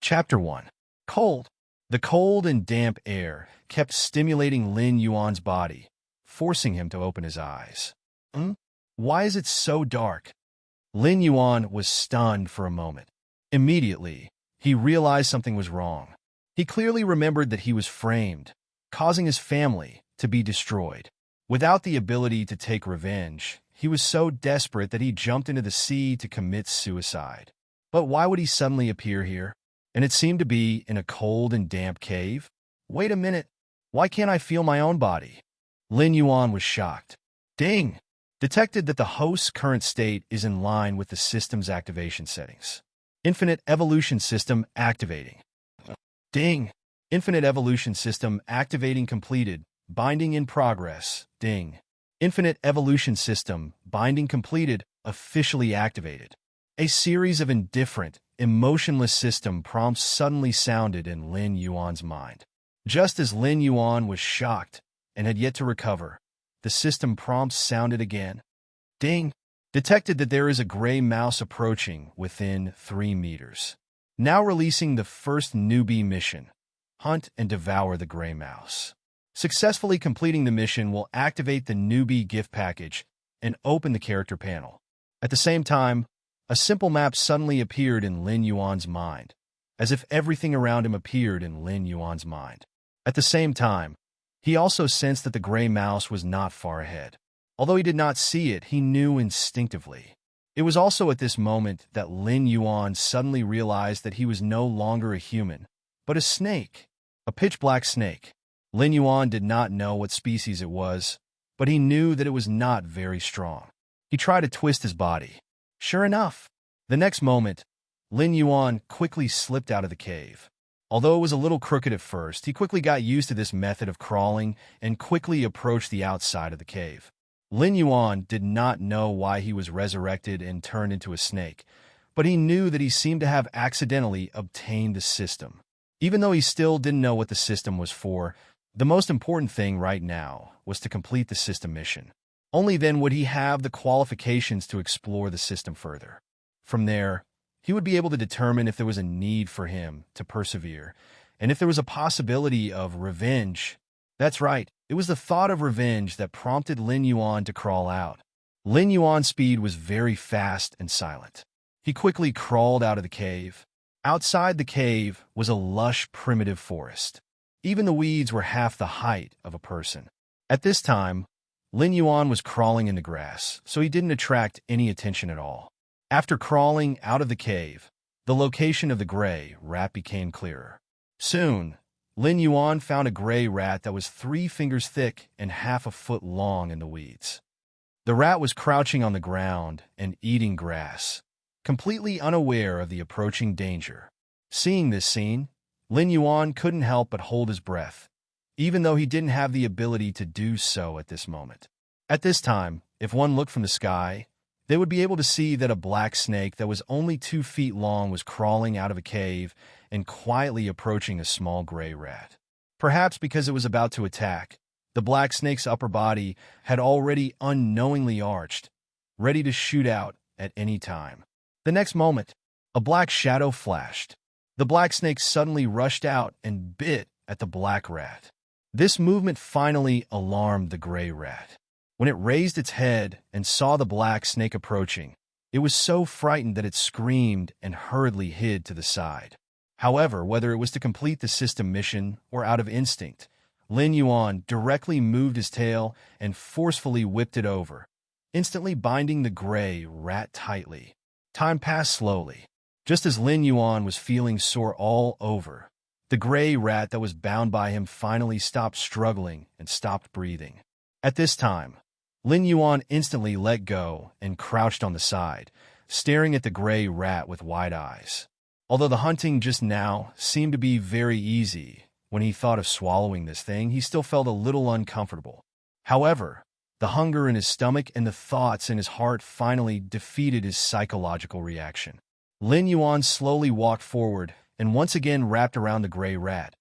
Chapter 1. Cold. The cold and damp air kept stimulating Lin Yuan's body, forcing him to open his eyes. Why is it so dark? Lin Yuan was stunned for a moment. Immediately, he realized something was wrong. He clearly remembered that he was framed, causing his family to be destroyed. Without the ability to take revenge, he was so desperate that he jumped into the sea to commit suicide. But why would he suddenly appear here? And it seemed to be in a cold and damp cave? Wait a minute. Why can't I feel my own body? Lin Yuan was shocked. Ding! Detected that the host's current state is in line with the system's activation settings. Infinite Evolution System activating. Ding! Infinite Evolution System activating completed. Binding in progress. Ding! Infinite Evolution System binding completed. Officially activated. A series of indifferent, emotionless system prompts suddenly sounded in Lin Yuan's mind. Just as Lin Yuan was shocked and had yet to recover, the system prompts sounded again. Ding! Detected that there is a gray mouse approaching within 3 meters. Now releasing the first newbie mission. Hunt and devour the gray mouse. Successfully completing the mission will activate the newbie gift package and open the character panel. At the same time, a simple map suddenly appeared in Lin Yuan's mind, as if everything around him appeared in Lin Yuan's mind. At the same time, he also sensed that the gray mouse was not far ahead. Although he did not see it, he knew instinctively. It was also at this moment that Lin Yuan suddenly realized that he was no longer a human, but a snake, a pitch-black snake. Lin Yuan did not know what species it was, but he knew that it was not very strong. He tried to twist his body. Sure enough, the next moment, Lin Yuan quickly slipped out of the cave. Although it was a little crooked at first, he quickly got used to this method of crawling and quickly approached the outside of the cave. Lin Yuan did not know why he was resurrected and turned into a snake, but he knew that he seemed to have accidentally obtained the system. Even though he still didn't know what the system was for, the most important thing right now was to complete the system mission. Only then would he have the qualifications to explore the system further. From there, he would be able to determine if there was a need for him to persevere, and if there was a possibility of revenge. That's right, it was the thought of revenge that prompted Lin Yuan to crawl out. Lin Yuan's speed was very fast and silent. He quickly crawled out of the cave. Outside the cave was a lush, primitive forest. Even the weeds were half the height of a person. At this time, Lin Yuan was crawling in the grass, so he didn't attract any attention at all. After crawling out of the cave, the location of the gray rat became clearer. Soon, Lin Yuan found a gray rat that was 3 fingers thick and half a foot long in the weeds. The rat was crouching on the ground and eating grass, completely unaware of the approaching danger. Seeing this scene, Lin Yuan couldn't help but hold his breath, even though he didn't have the ability to do so at this moment. At this time, if one looked from the sky, they would be able to see that a black snake that was only 2 feet long was crawling out of a cave and quietly approaching a small gray rat. Perhaps because it was about to attack, the black snake's upper body had already unknowingly arched, ready to shoot out at any time. The next moment, a black shadow flashed. The black snake suddenly rushed out and bit at the black rat. This movement finally alarmed the gray rat. When it raised its head and saw the black snake approaching, it was so frightened that it screamed and hurriedly hid to the side. However, whether it was to complete the system mission or out of instinct, Lin Yuan directly moved his tail and forcefully whipped it over, instantly binding the gray rat tightly. Time passed slowly. Just as Lin Yuan was feeling sore all over, the gray rat that was bound by him finally stopped struggling and stopped breathing. At this time, Lin Yuan instantly let go and crouched on the side, staring at the gray rat with wide eyes. Although the hunting just now seemed to be very easy, when he thought of swallowing this thing, he still felt a little uncomfortable. However, the hunger in his stomach and the thoughts in his heart finally defeated his psychological reaction. Lin Yuan slowly walked forward and once again wrapped around the gray rat,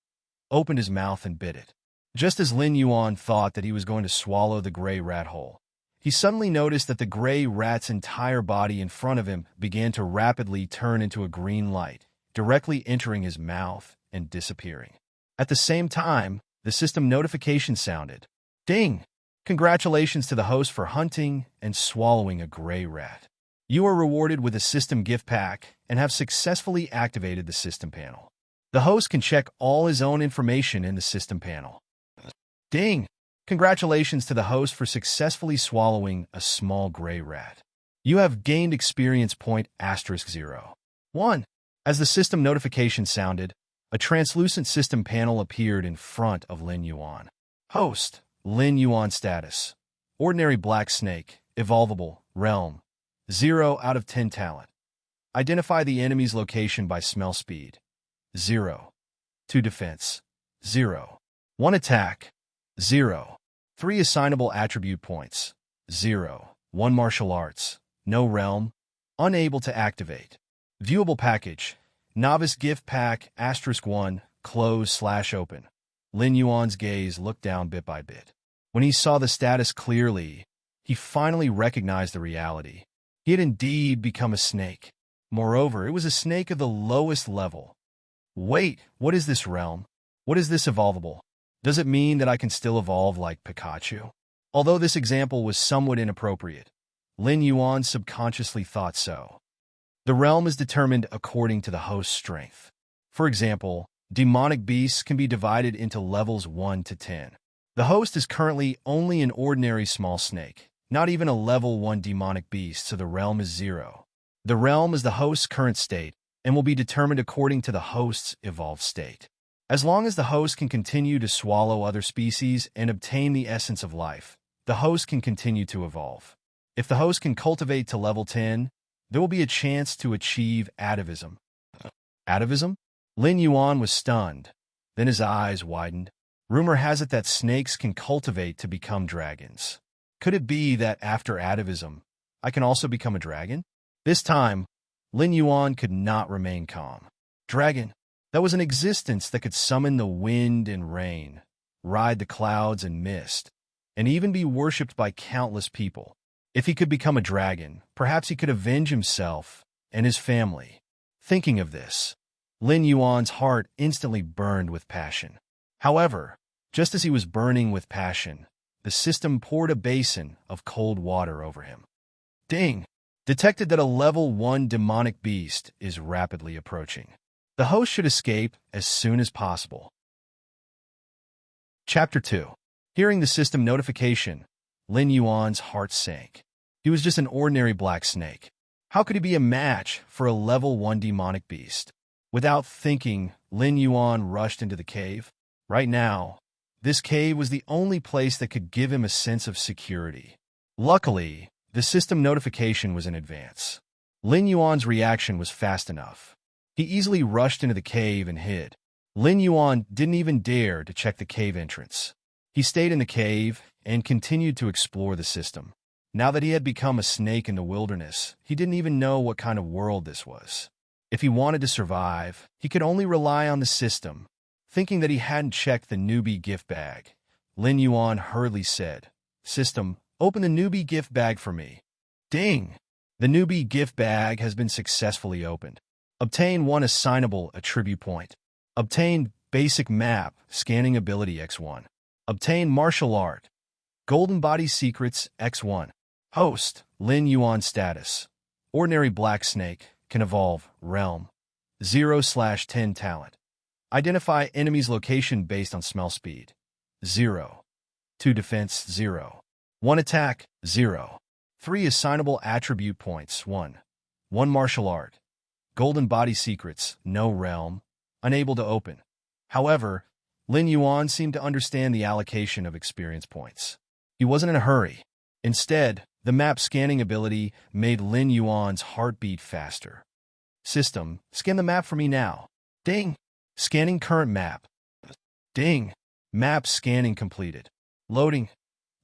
opened his mouth and bit it. Just as Lin Yuan thought that he was going to swallow the gray rat whole, he suddenly noticed that the gray rat's entire body in front of him began to rapidly turn into a green light, directly entering his mouth and disappearing. At the same time, the system notification sounded. Ding! Congratulations to the host for hunting and swallowing a gray rat. You are rewarded with a system gift pack and have successfully activated the system panel. The host can check all his own information in the system panel. Ding! Congratulations to the host for successfully swallowing a small gray rat. You have gained experience point *0. 1. As the system notification sounded, a translucent system panel appeared in front of Lin Yuan. Host, Lin Yuan status. Ordinary black snake, evolvable, realm. 0 out of 10 talent. Identify the enemy's location by smell speed. 0. 2 defense. 0. 1 attack. 0. 3 assignable attribute points. 0. 1 martial arts. No realm. Unable to activate. Viewable package. Novice gift pack *1 close/open. Lin Yuan's gaze looked down bit by bit. When he saw the status clearly, he finally recognized the reality. He had indeed become a snake. Moreover, it was a snake of the lowest level. Wait, what is this realm? What is this evolvable? Does it mean that I can still evolve like Pikachu? Although this example was somewhat inappropriate, Lin Yuan subconsciously thought so. The realm is determined according to the host's strength. For example, demonic beasts can be divided into levels 1 to 10. The host is currently only an ordinary small snake, not even a level 1 demonic beast, so the realm is 0. The realm is the host's current state and will be determined according to the host's evolved state. As long as the host can continue to swallow other species and obtain the essence of life, the host can continue to evolve. If the host can cultivate to level 10, there will be a chance to achieve atavism. Atavism? Lin Yuan was stunned. Then his eyes widened. Rumor has it that snakes can cultivate to become dragons. Could it be that after atavism, I can also become a dragon? This time, Lin Yuan could not remain calm. Dragon. That was an existence that could summon the wind and rain, ride the clouds and mist, and even be worshipped by countless people. If he could become a dragon, perhaps he could avenge himself and his family. Thinking of this, Lin Yuan's heart instantly burned with passion. However, just as he was burning with passion, the system poured a basin of cold water over him. Ding! Detected that a level 1 demonic beast is rapidly approaching. The host should escape as soon as possible. Chapter 2. Hearing the system notification, Lin Yuan's heart sank. He was just an ordinary black snake. How could he be a match for a level 1 demonic beast? Without thinking, Lin Yuan rushed into the cave. Right now, this cave was the only place that could give him a sense of security. Luckily, the system notification was in advance. Lin Yuan's reaction was fast enough. He easily rushed into the cave and hid. Lin Yuan didn't even dare to check the cave entrance. He stayed in the cave and continued to explore the system. Now that he had become a snake in the wilderness, he didn't even know what kind of world this was. If he wanted to survive, he could only rely on the system. Thinking that he hadn't checked the newbie gift bag, Lin Yuan hurriedly said, "System, open the newbie gift bag for me." Ding! The newbie gift bag has been successfully opened. Obtain 1 assignable attribute point. Obtain basic map, scanning ability X1. Obtain martial art. Golden body secrets X1. Host, Lin Yuan status. Ordinary black snake, can evolve, realm. 0/10 talent. Identify enemy's location based on smell speed. 0. 2 defense, 0. 1 attack, 0. 3 assignable attribute points, 1. 1 martial art. Golden body secrets, no realm. Unable to open. However, Lin Yuan seemed to understand the allocation of experience points. He wasn't in a hurry. Instead, the map scanning ability made Lin Yuan's heartbeat faster. System, scan the map for me now. Ding! Scanning current map. Ding! Map scanning completed. Loading.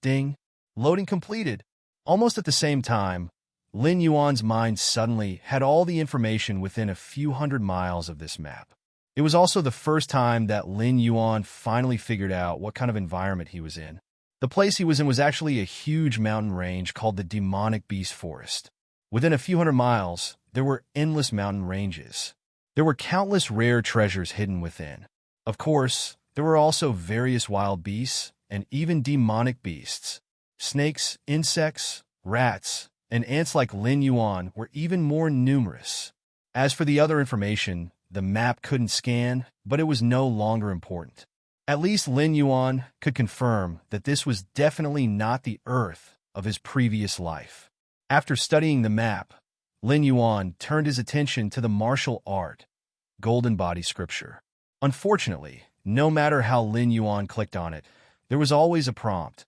Ding! Loading completed. Almost at the same time, Lin Yuan's mind suddenly had all the information within a few hundred miles of this map. It was also the first time that Lin Yuan finally figured out what kind of environment he was in. The place he was in was actually a huge mountain range called the Demonic Beast Forest. Within a few hundred miles, there were endless mountain ranges. There were countless rare treasures hidden within. Of course, there were also various wild beasts and even demonic beasts. Snakes, insects, rats, and ants like Lin Yuan were even more numerous. As for the other information, the map couldn't scan, but it was no longer important. At least Lin Yuan could confirm that this was definitely not the Earth of his previous life. After studying the map, Lin Yuan turned his attention to the martial art, golden body scripture. Unfortunately, no matter how Lin Yuan clicked on it, there was always a prompt.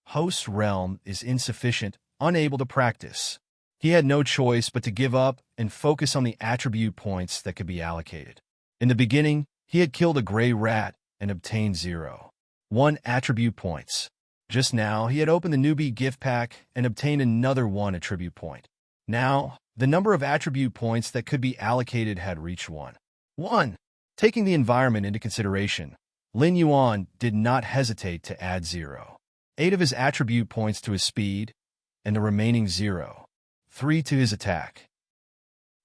Host's realm is insufficient, unable to practice. He had no choice but to give up and focus on the attribute points that could be allocated. In the beginning, he had killed a gray rat and obtained 0.1 attribute points. Just now, he had opened the newbie gift pack and obtained another 1 attribute point. Now, the number of attribute points that could be allocated had reached 1. Taking the environment into consideration, Lin Yuan did not hesitate to add 0.8 of his attribute points to his speed and the remaining 0.3 to his attack.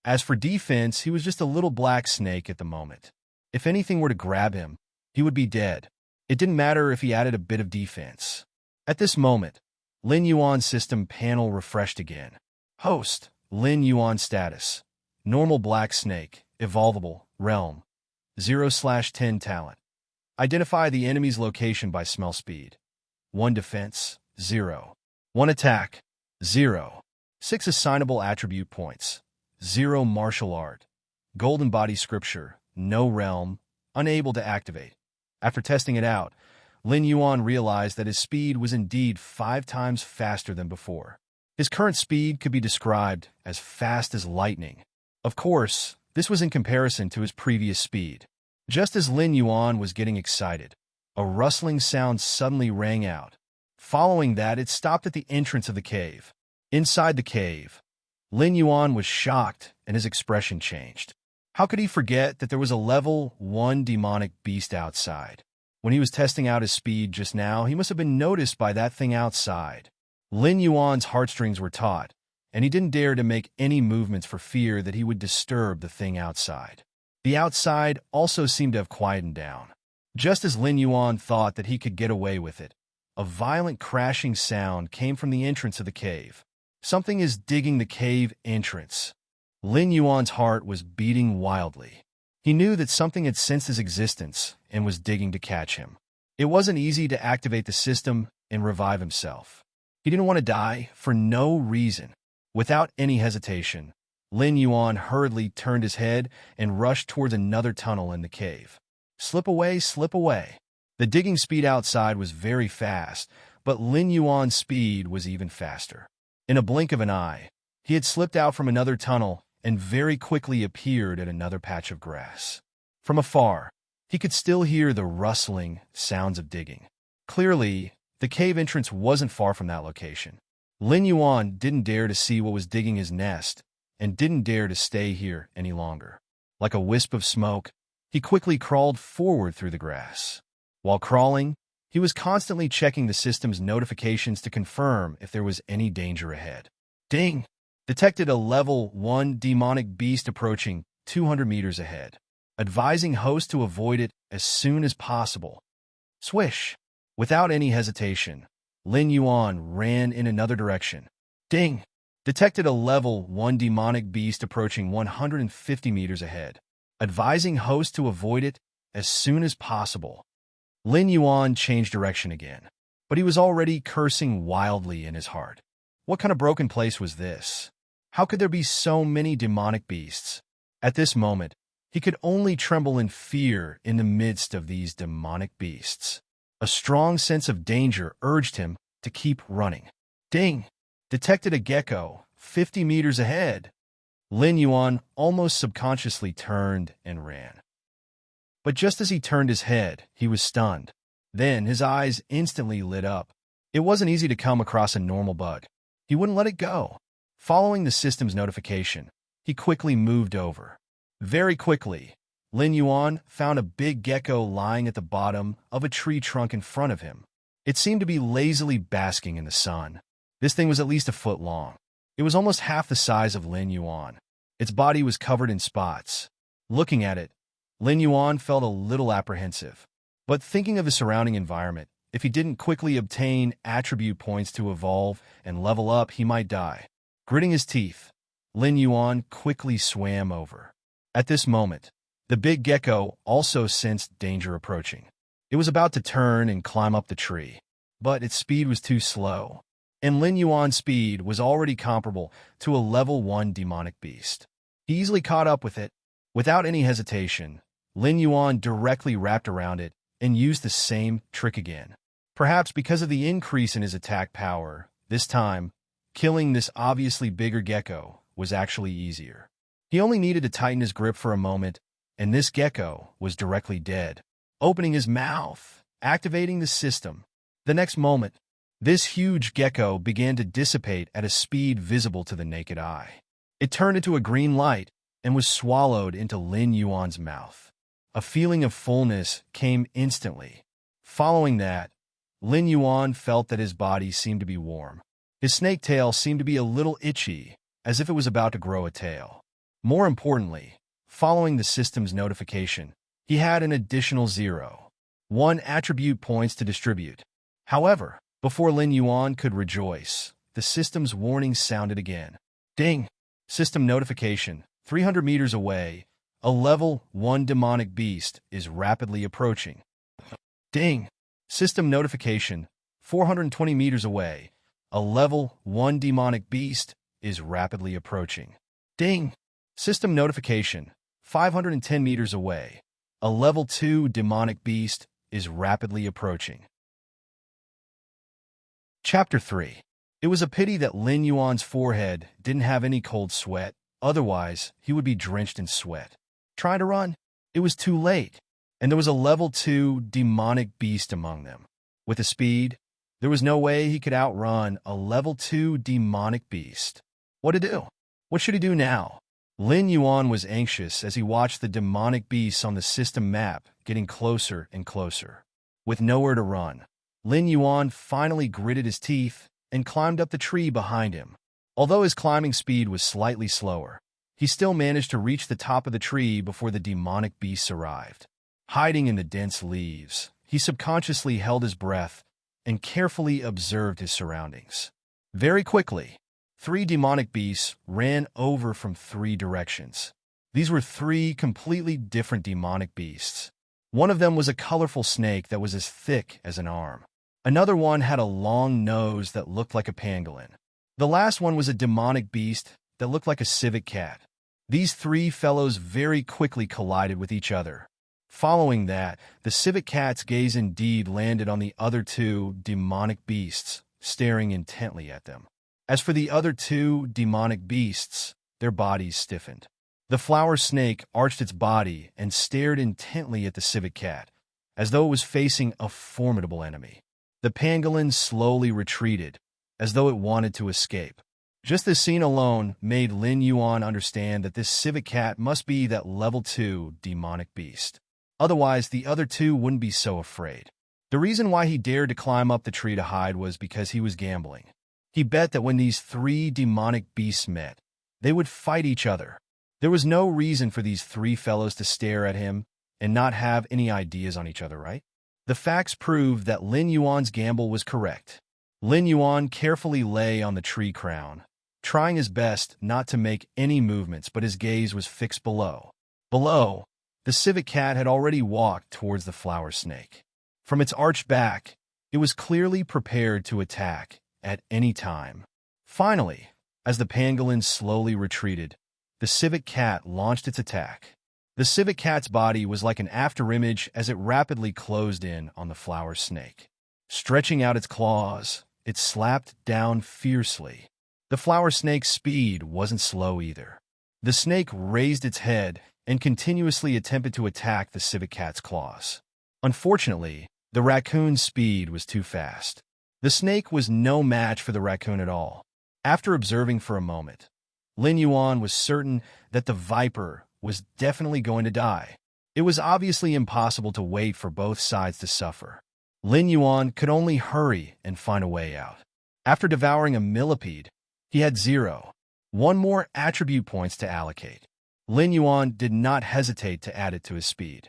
As for defense, he was just a little black snake at the moment. If anything were to grab him, he would be dead. It didn't matter if he added a bit of defense. At this moment, Lin Yuan's system panel refreshed again. Host, Lin Yuan status. Normal black snake, evolvable, realm. 0/10 talent. Identify the enemy's location by smell speed. 1 defense, 0. 1 attack, 0. 6 assignable attribute points, 0 martial art. Golden body scripture, no realm, unable to activate. After testing it out, Lin Yuan realized that his speed was indeed 5 times faster than before. His current speed could be described as fast as lightning. Of course, this was in comparison to his previous speed. Just as Lin Yuan was getting excited, a rustling sound suddenly rang out. Following that, it stopped at the entrance of the cave. Inside the cave, Lin Yuan was shocked and his expression changed. How could he forget that there was a level 1 demonic beast outside? When he was testing out his speed just now, he must have been noticed by that thing outside. Lin Yuan's heartstrings were taut, and he didn't dare to make any movements for fear that he would disturb the thing outside. The outside also seemed to have quietened down. Just as Lin Yuan thought that he could get away with it, a violent crashing sound came from the entrance of the cave. Something is digging the cave entrance. Lin Yuan's heart was beating wildly. He knew that something had sensed his existence and was digging to catch him. It wasn't easy to activate the system and revive himself. He didn't want to die for no reason. Without any hesitation, Lin Yuan hurriedly turned his head and rushed towards another tunnel in the cave. Slip away, slip away. The digging speed outside was very fast, but Lin Yuan's speed was even faster. In a blink of an eye, he had slipped out from another tunnel and very quickly appeared at another patch of grass. From afar, he could still hear the rustling sounds of digging. Clearly, the cave entrance wasn't far from that location. Lin Yuan didn't dare to see what was digging his nest and didn't dare to stay here any longer. Like a wisp of smoke, he quickly crawled forward through the grass. While crawling, he was constantly checking the system's notifications to confirm if there was any danger ahead. Ding! Detected a level 1 demonic beast approaching 200 meters ahead, advising host to avoid it as soon as possible. Swish! Without any hesitation, Lin Yuan ran in another direction. Ding! Detected a level 1 demonic beast approaching 150 meters ahead, advising host to avoid it as soon as possible. Lin Yuan changed direction again, but he was already cursing wildly in his heart. What kind of broken place was this? How could there be so many demonic beasts? At this moment, he could only tremble in fear in the midst of these demonic beasts. A strong sense of danger urged him to keep running. Ding! Detected a gecko 50 meters ahead. Lin Yuan almost subconsciously turned and ran. But just as he turned his head, he was stunned. Then his eyes instantly lit up. It wasn't easy to come across a normal bug. He wouldn't let it go. Following the system's notification, he quickly moved over. Very quickly, Lin Yuan found a big gecko lying at the bottom of a tree trunk in front of him. It seemed to be lazily basking in the sun. This thing was at least a foot long. It was almost half the size of Lin Yuan. Its body was covered in spots. Looking at it, Lin Yuan felt a little apprehensive. But thinking of his surrounding environment, if he didn't quickly obtain attribute points to evolve and level up, he might die. Gritting his teeth, Lin Yuan quickly swam over. At this moment, the big gecko also sensed danger approaching. It was about to turn and climb up the tree, but its speed was too slow, and Lin Yuan's speed was already comparable to a level 1 demonic beast. He easily caught up with it. Without any hesitation, Lin Yuan directly wrapped around it and used the same trick again. Perhaps because of the increase in his attack power, this time, killing this obviously bigger gecko was actually easier. He only needed to tighten his grip for a moment, and this gecko was directly dead, opening his mouth, activating the system. The next moment, this huge gecko began to dissipate at a speed visible to the naked eye. It turned into a green light and was swallowed into Lin Yuan's mouth. A feeling of fullness came instantly. Following that, Lin Yuan felt that his body seemed to be warm. His snake tail seemed to be a little itchy, as if it was about to grow a tail. More importantly, following the system's notification, he had an additional 0.1 attribute points to distribute. However, before Lin Yuan could rejoice, the system's warning sounded again. Ding! System notification. 300 meters away, a level 1 demonic beast is rapidly approaching. Ding! System notification. 420 meters away, a level 1 demonic beast is rapidly approaching. Ding! System notification. 510 meters away, a level 2 demonic beast is rapidly approaching. Chapter 3. It was a pity that Lin Yuan's forehead didn't have any cold sweat, otherwise he would be drenched in sweat. Trying to run? It was too late, and there was a level 2 demonic beast among them. With the speed, there was no way he could outrun a level 2 demonic beast. What to do? What should he do now? Lin Yuan was anxious as he watched the demonic beasts on the system map getting closer and closer. With nowhere to run, Lin Yuan finally gritted his teeth and climbed up the tree behind him. Although his climbing speed was slightly slower, he still managed to reach the top of the tree before the demonic beasts arrived. Hiding in the dense leaves, he subconsciously held his breath and carefully observed his surroundings. Very quickly, 3 demonic beasts ran over from 3 directions. These were 3 completely different demonic beasts. One of them was a colorful snake that was as thick as an arm. Another one had a long nose that looked like a pangolin. The last one was a demonic beast that looked like a civet cat. These 3 fellows very quickly collided with each other. Following that, the civet cat's gaze indeed landed on the other 2 demonic beasts, staring intently at them. As for the other 2 demonic beasts, their bodies stiffened. The flower snake arched its body and stared intently at the civet cat, as though it was facing a formidable enemy. The pangolin slowly retreated, as though it wanted to escape. Just this scene alone made Lin Yuan understand that this civet cat must be that level 2 demonic beast. Otherwise, the other 2 wouldn't be so afraid. The reason why he dared to climb up the tree to hide was because he was gambling. He bet that when these 3 demonic beasts met, they would fight each other. There was no reason for these 3 fellows to stare at him and not have any ideas on each other, right? The facts proved that Lin Yuan's gamble was correct. Lin Yuan carefully lay on the tree crown, trying his best not to make any movements, but his gaze was fixed below. Below, the civet cat had already walked towards the flower snake. From its arched back, it was clearly prepared to attack at any time. Finally, as the pangolin slowly retreated, the civet cat launched its attack. The civet cat's body was like an afterimage as it rapidly closed in on the flower snake. Stretching out its claws, it slapped down fiercely. The flower snake's speed wasn't slow either. The snake raised its head and continuously attempted to attack the civet cat's claws. Unfortunately, the raccoon's speed was too fast. The snake was no match for the raccoon at all. After observing for a moment, Lin Yuan was certain that the viper was definitely going to die. It was obviously impossible to wait for both sides to suffer. Lin Yuan could only hurry and find a way out. After devouring a millipede, he had 0.1 more attribute points to allocate. Lin Yuan did not hesitate to add it to his speed.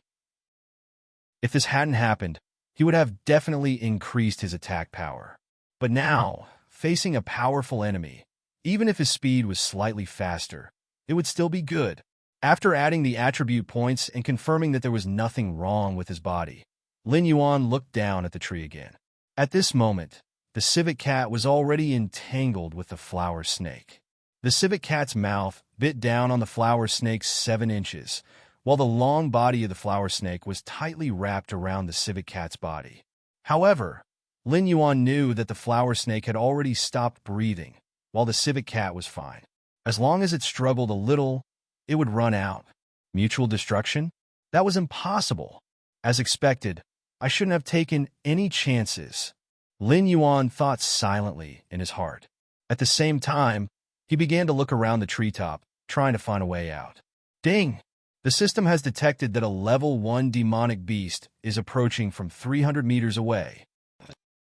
If this hadn't happened, he would have definitely increased his attack power. But now, facing a powerful enemy, even if his speed was slightly faster, it would still be good. After adding the attribute points and confirming that there was nothing wrong with his body, Lin Yuan looked down at the tree again. At this moment, the civet cat was already entangled with the flower snake. The civet cat's mouth bit down on the flower snake's 7 inches, while the long body of the flower snake was tightly wrapped around the civet cat's body. However, Lin Yuan knew that the flower snake had already stopped breathing, while the civet cat was fine. As long as it struggled a little, it would run out. Mutual destruction? That was impossible. As expected, I shouldn't have taken any chances. Lin Yuan thought silently in his heart. At the same time, he began to look around the treetop, trying to find a way out. Ding! The system has detected that a level 1 demonic beast is approaching from 300 meters away.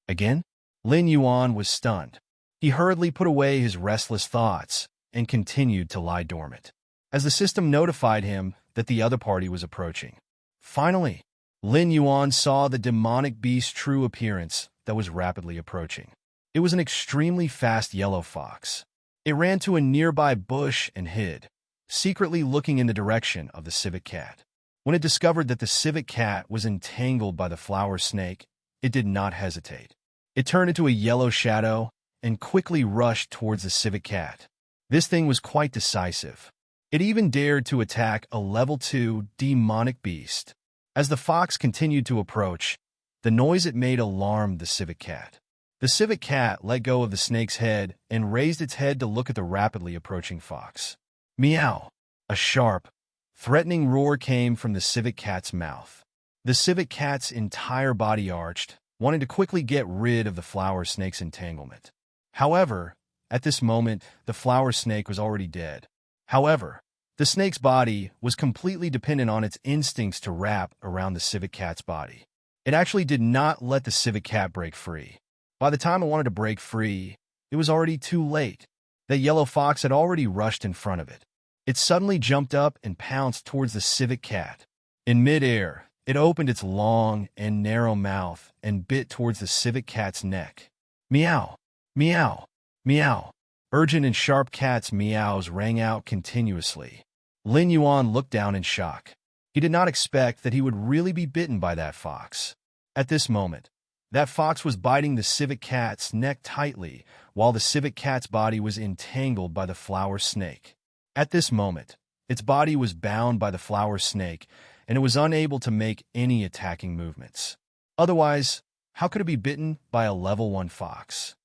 Again? Lin Yuan was stunned. He hurriedly put away his restless thoughts and continued to lie dormant, as the system notified him that the other party was approaching. Finally, Lin Yuan saw the demonic beast's true appearance that was rapidly approaching. It was an extremely fast yellow fox. It ran to a nearby bush and hid, secretly looking in the direction of the civet cat. When it discovered that the civet cat was entangled by the flower snake, it did not hesitate. It turned into a yellow shadow and quickly rushed towards the civet cat. This thing was quite decisive. It even dared to attack a level 2 demonic beast. As the fox continued to approach, the noise it made alarmed the civet cat. The civet cat let go of the snake's head and raised its head to look at the rapidly approaching fox. Meow! A sharp, threatening roar came from the civet cat's mouth. The civet cat's entire body arched, wanting to quickly get rid of the flower snake's entanglement. However, at this moment, the flower snake was already dead. However, the snake's body was completely dependent on its instincts to wrap around the civet cat's body. It actually did not let the civet cat break free. By the time it wanted to break free, it was already too late. The yellow fox had already rushed in front of it. It suddenly jumped up and pounced towards the civet cat. In midair, it opened its long and narrow mouth and bit towards the civet cat's neck. Meow! Meow! Meow! Urgent and sharp cat's meows rang out continuously. Lin Yuan looked down in shock. He did not expect that he would really be bitten by that fox. At this moment, that fox was biting the civet cat's neck tightly, while the civet cat's body was entangled by the flower snake. At this moment, its body was bound by the flower snake, and it was unable to make any attacking movements. Otherwise, how could it be bitten by a level 1 fox?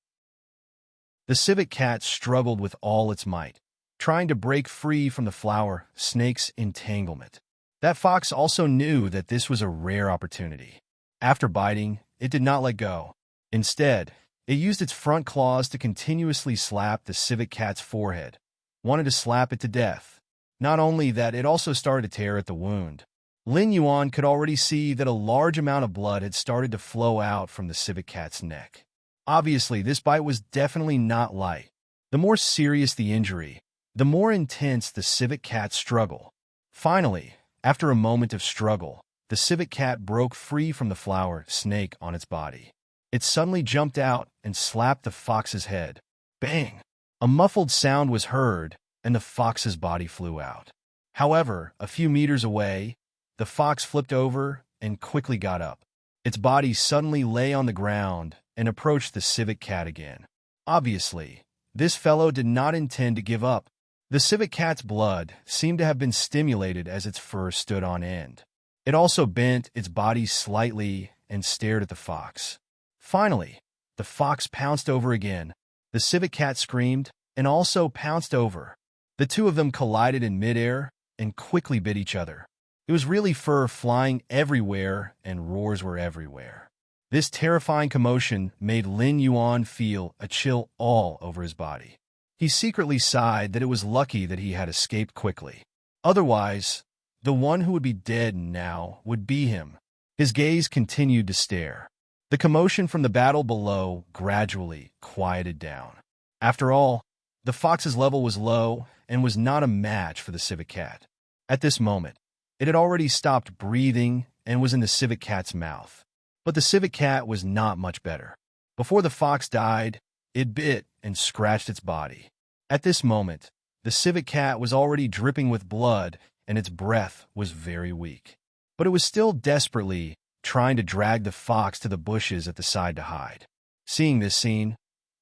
The civet cat struggled with all its might, trying to break free from the flower snake's entanglement. That fox also knew that this was a rare opportunity. After biting, it did not let go. Instead, it used its front claws to continuously slap the civet cat's forehead, wanted to slap it to death. Not only that, it also started to tear at the wound. Lin Yuan could already see that a large amount of blood had started to flow out from the civet cat's neck. Obviously, this bite was definitely not light. The more serious the injury, the more intense the civet cat's struggle. Finally, after a moment of struggle, the civet cat broke free from the flower snake on its body. It suddenly jumped out and slapped the fox's head. Bang! A muffled sound was heard, and the fox's body flew out. However, a few meters away, the fox flipped over and quickly got up. Its body suddenly lay on the ground and approached the civet cat again. Obviously, this fellow did not intend to give up. The civet cat's blood seemed to have been stimulated as its fur stood on end. It also bent its body slightly and stared at the fox. Finally, the fox pounced over again. The civet cat screamed and also pounced over. The two of them collided in midair and quickly bit each other. It was really fur flying everywhere and roars were everywhere. This terrifying commotion made Lin Yuan feel a chill all over his body. He secretly sighed that it was lucky that he had escaped quickly. Otherwise, the one who would be dead now would be him. His gaze continued to stare. The commotion from the battle below gradually quieted down. After all, the fox's level was low and was not a match for the civet cat. At this moment, it had already stopped breathing and was in the civet cat's mouth. But the civet cat was not much better. Before the fox died, it bit and scratched its body. At this moment, the civet cat was already dripping with blood and its breath was very weak. But it was still desperately trying to drag the fox to the bushes at the side to hide. Seeing this scene,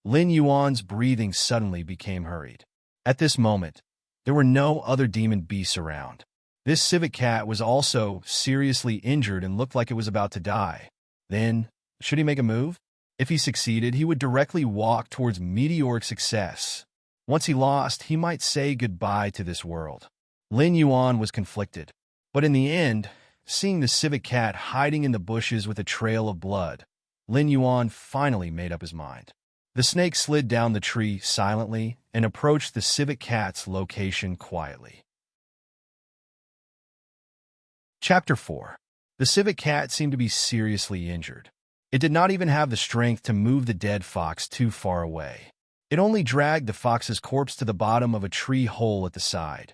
Lin Yuan's breathing suddenly became hurried. At this moment, there were no other demon beasts around. This civet cat was also seriously injured and looked like it was about to die. Then, should he make a move? If he succeeded, he would directly walk towards meteoric success. Once he lost, he might say goodbye to this world. Lin Yuan was conflicted. But in the end, seeing the civet cat hiding in the bushes with a trail of blood, Lin Yuan finally made up his mind. The snake slid down the tree silently and approached the civet cat's location quietly. Chapter 4. The civet cat seemed to be seriously injured. It did not even have the strength to move the dead fox too far away. It only dragged the fox's corpse to the bottom of a tree hole at the side,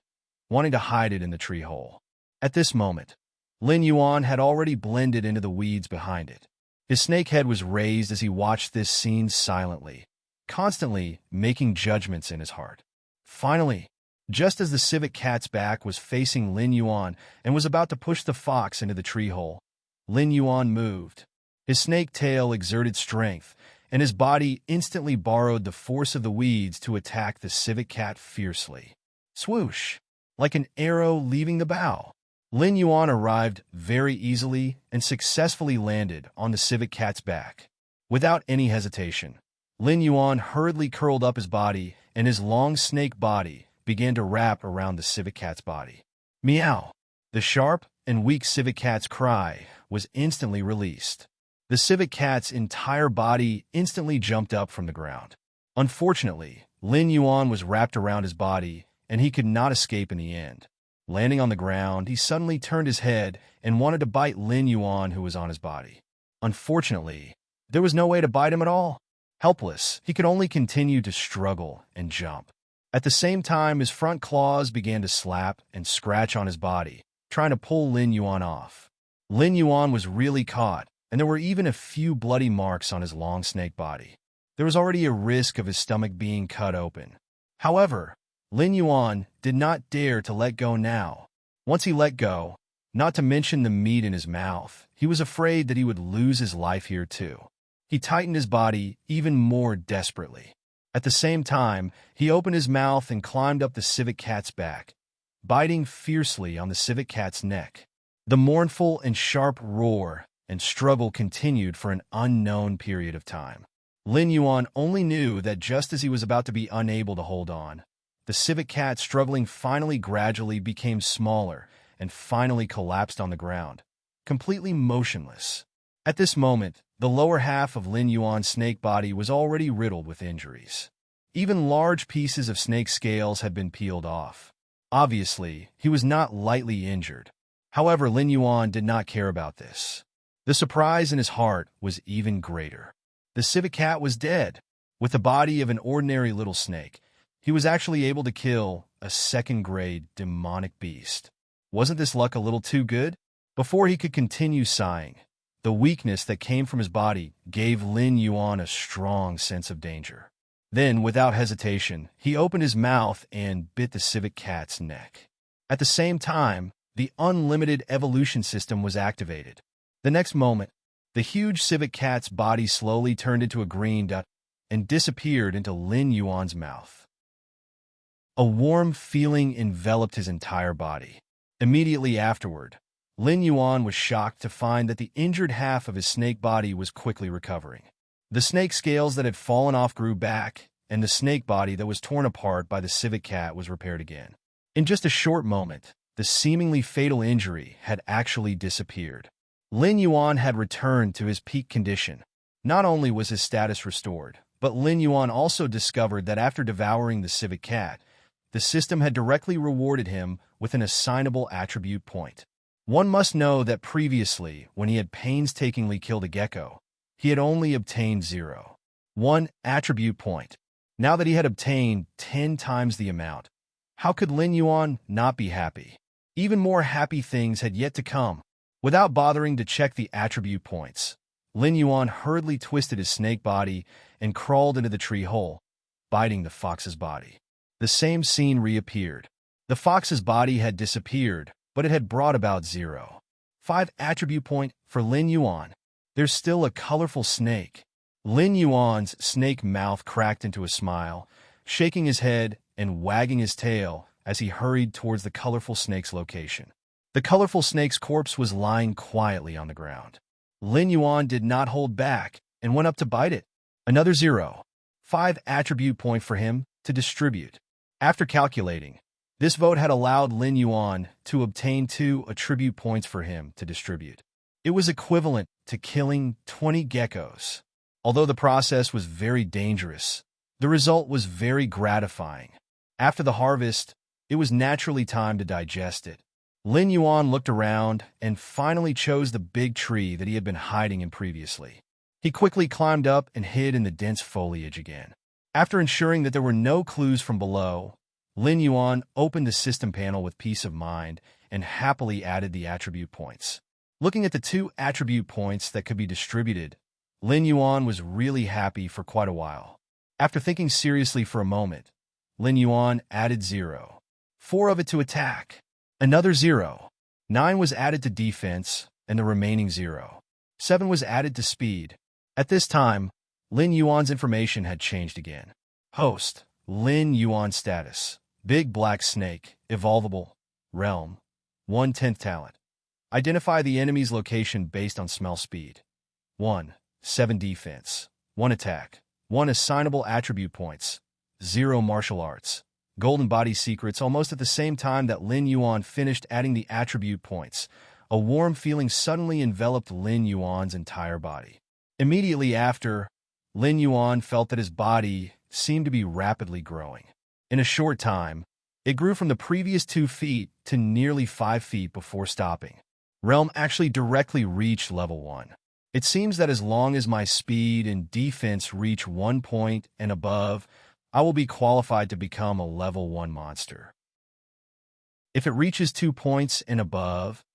wanting to hide it in the tree hole. At this moment, Lin Yuan had already blended into the weeds behind it. His snake head was raised as he watched this scene silently, constantly making judgments in his heart. Finally, just as the civet cat's back was facing Lin Yuan and was about to push the fox into the tree hole, Lin Yuan moved. His snake tail exerted strength, and his body instantly borrowed the force of the weeds to attack the civet cat fiercely. Swoosh! Like an arrow leaving the bow, Lin Yuan arrived very easily and successfully landed on the civet cat's back. Without any hesitation, Lin Yuan hurriedly curled up his body, and his long snake body began to wrap around the civet cat's body. Meow! The sharp and weak civet cat's cry was instantly released. The civet cat's entire body instantly jumped up from the ground. Unfortunately, Lin Yuan was wrapped around his body, and he could not escape in the end. Landing on the ground, he suddenly turned his head and wanted to bite Lin Yuan, who was on his body. Unfortunately, there was no way to bite him at all. Helpless, he could only continue to struggle and jump. At the same time, his front claws began to slap and scratch on his body, trying to pull Lin Yuan off. Lin Yuan was really caught, and there were even a few bloody marks on his long snake body. There was already a risk of his stomach being cut open. However, Lin Yuan did not dare to let go now. Once he let go, not to mention the meat in his mouth, he was afraid that he would lose his life here too. He tightened his body even more desperately. At the same time, he opened his mouth and climbed up the civet cat's back, biting fiercely on the civet cat's neck. The mournful and sharp roar and struggle continued for an unknown period of time. Lin Yuan only knew that just as he was about to be unable to hold on, the civet cat struggling finally gradually became smaller and finally collapsed on the ground, completely motionless. At this moment, the lower half of Lin Yuan's snake body was already riddled with injuries. Even large pieces of snake scales had been peeled off. Obviously, he was not lightly injured. However, Lin Yuan did not care about this. The surprise in his heart was even greater. The civet cat was dead. With the body of an ordinary little snake, he was actually able to kill a second-grade demonic beast. Wasn't this luck a little too good? Before he could continue sighing, the weakness that came from his body gave Lin Yuan a strong sense of danger. Then, without hesitation, he opened his mouth and bit the civet cat's neck. At the same time, the unlimited evolution system was activated. The next moment, the huge civet cat's body slowly turned into a green dot and disappeared into Lin Yuan's mouth. A warm feeling enveloped his entire body. Immediately afterward, Lin Yuan was shocked to find that the injured half of his snake body was quickly recovering. The snake scales that had fallen off grew back, and the snake body that was torn apart by the civet cat was repaired again. In just a short moment, the seemingly fatal injury had actually disappeared. Lin Yuan had returned to his peak condition. Not only was his status restored, but Lin Yuan also discovered that after devouring the civet cat, the system had directly rewarded him with an assignable attribute point. One must know that previously, when he had painstakingly killed a gecko, he had only obtained 0.1 attribute point. Now that he had obtained 10 times the amount, how could Lin Yuan not be happy? Even more happy things had yet to come. Without bothering to check the attribute points, Lin Yuan hurriedly twisted his snake body and crawled into the tree hole, biting the fox's body. The same scene reappeared. The fox's body had disappeared, but it had brought about 0.5 attribute point for Lin Yuan. There's still a colorful snake. Lin Yuan's snake mouth cracked into a smile, shaking his head and wagging his tail as he hurried towards the colorful snake's location. The colorful snake's corpse was lying quietly on the ground. Lin Yuan did not hold back and went up to bite it. Another 0.5 attribute point for him to distribute. After calculating, this vote had allowed Lin Yuan to obtain 2 attribute points for him to distribute. It was equivalent to killing 20 geckos. Although the process was very dangerous, the result was very gratifying. After the harvest, it was naturally time to digest it. Lin Yuan looked around and finally chose the big tree that he had been hiding in previously. He quickly climbed up and hid in the dense foliage again. After ensuring that there were no clues from below, Lin Yuan opened the system panel with peace of mind and happily added the attribute points. Looking at the 2 attribute points that could be distributed, Lin Yuan was really happy for quite a while. After thinking seriously for a moment, Lin Yuan added 0.4 of it to attack. Another 0.9 was added to defense, and the remaining 0.7 was added to speed. At this time, Lin Yuan's information had changed again. Host, Lin Yuan status, Big Black Snake, Evolvable, Realm, 1/10 talent. Identify the enemy's location based on smell speed. 1. 7 defense, 1 attack, 1 assignable attribute points, 0 martial arts. Golden body secrets. Almost at the same time that Lin Yuan finished adding the attribute points, a warm feeling suddenly enveloped Lin Yuan's entire body. Immediately after, Lin Yuan felt that his body seemed to be rapidly growing. In a short time, it grew from the previous 2 feet to nearly 5 feet before stopping. Realm actually directly reached level 1. It seems that as long as my speed and defense reach 1 point and above, I will be qualified to become a level 1 monster. If it reaches 2 points and above,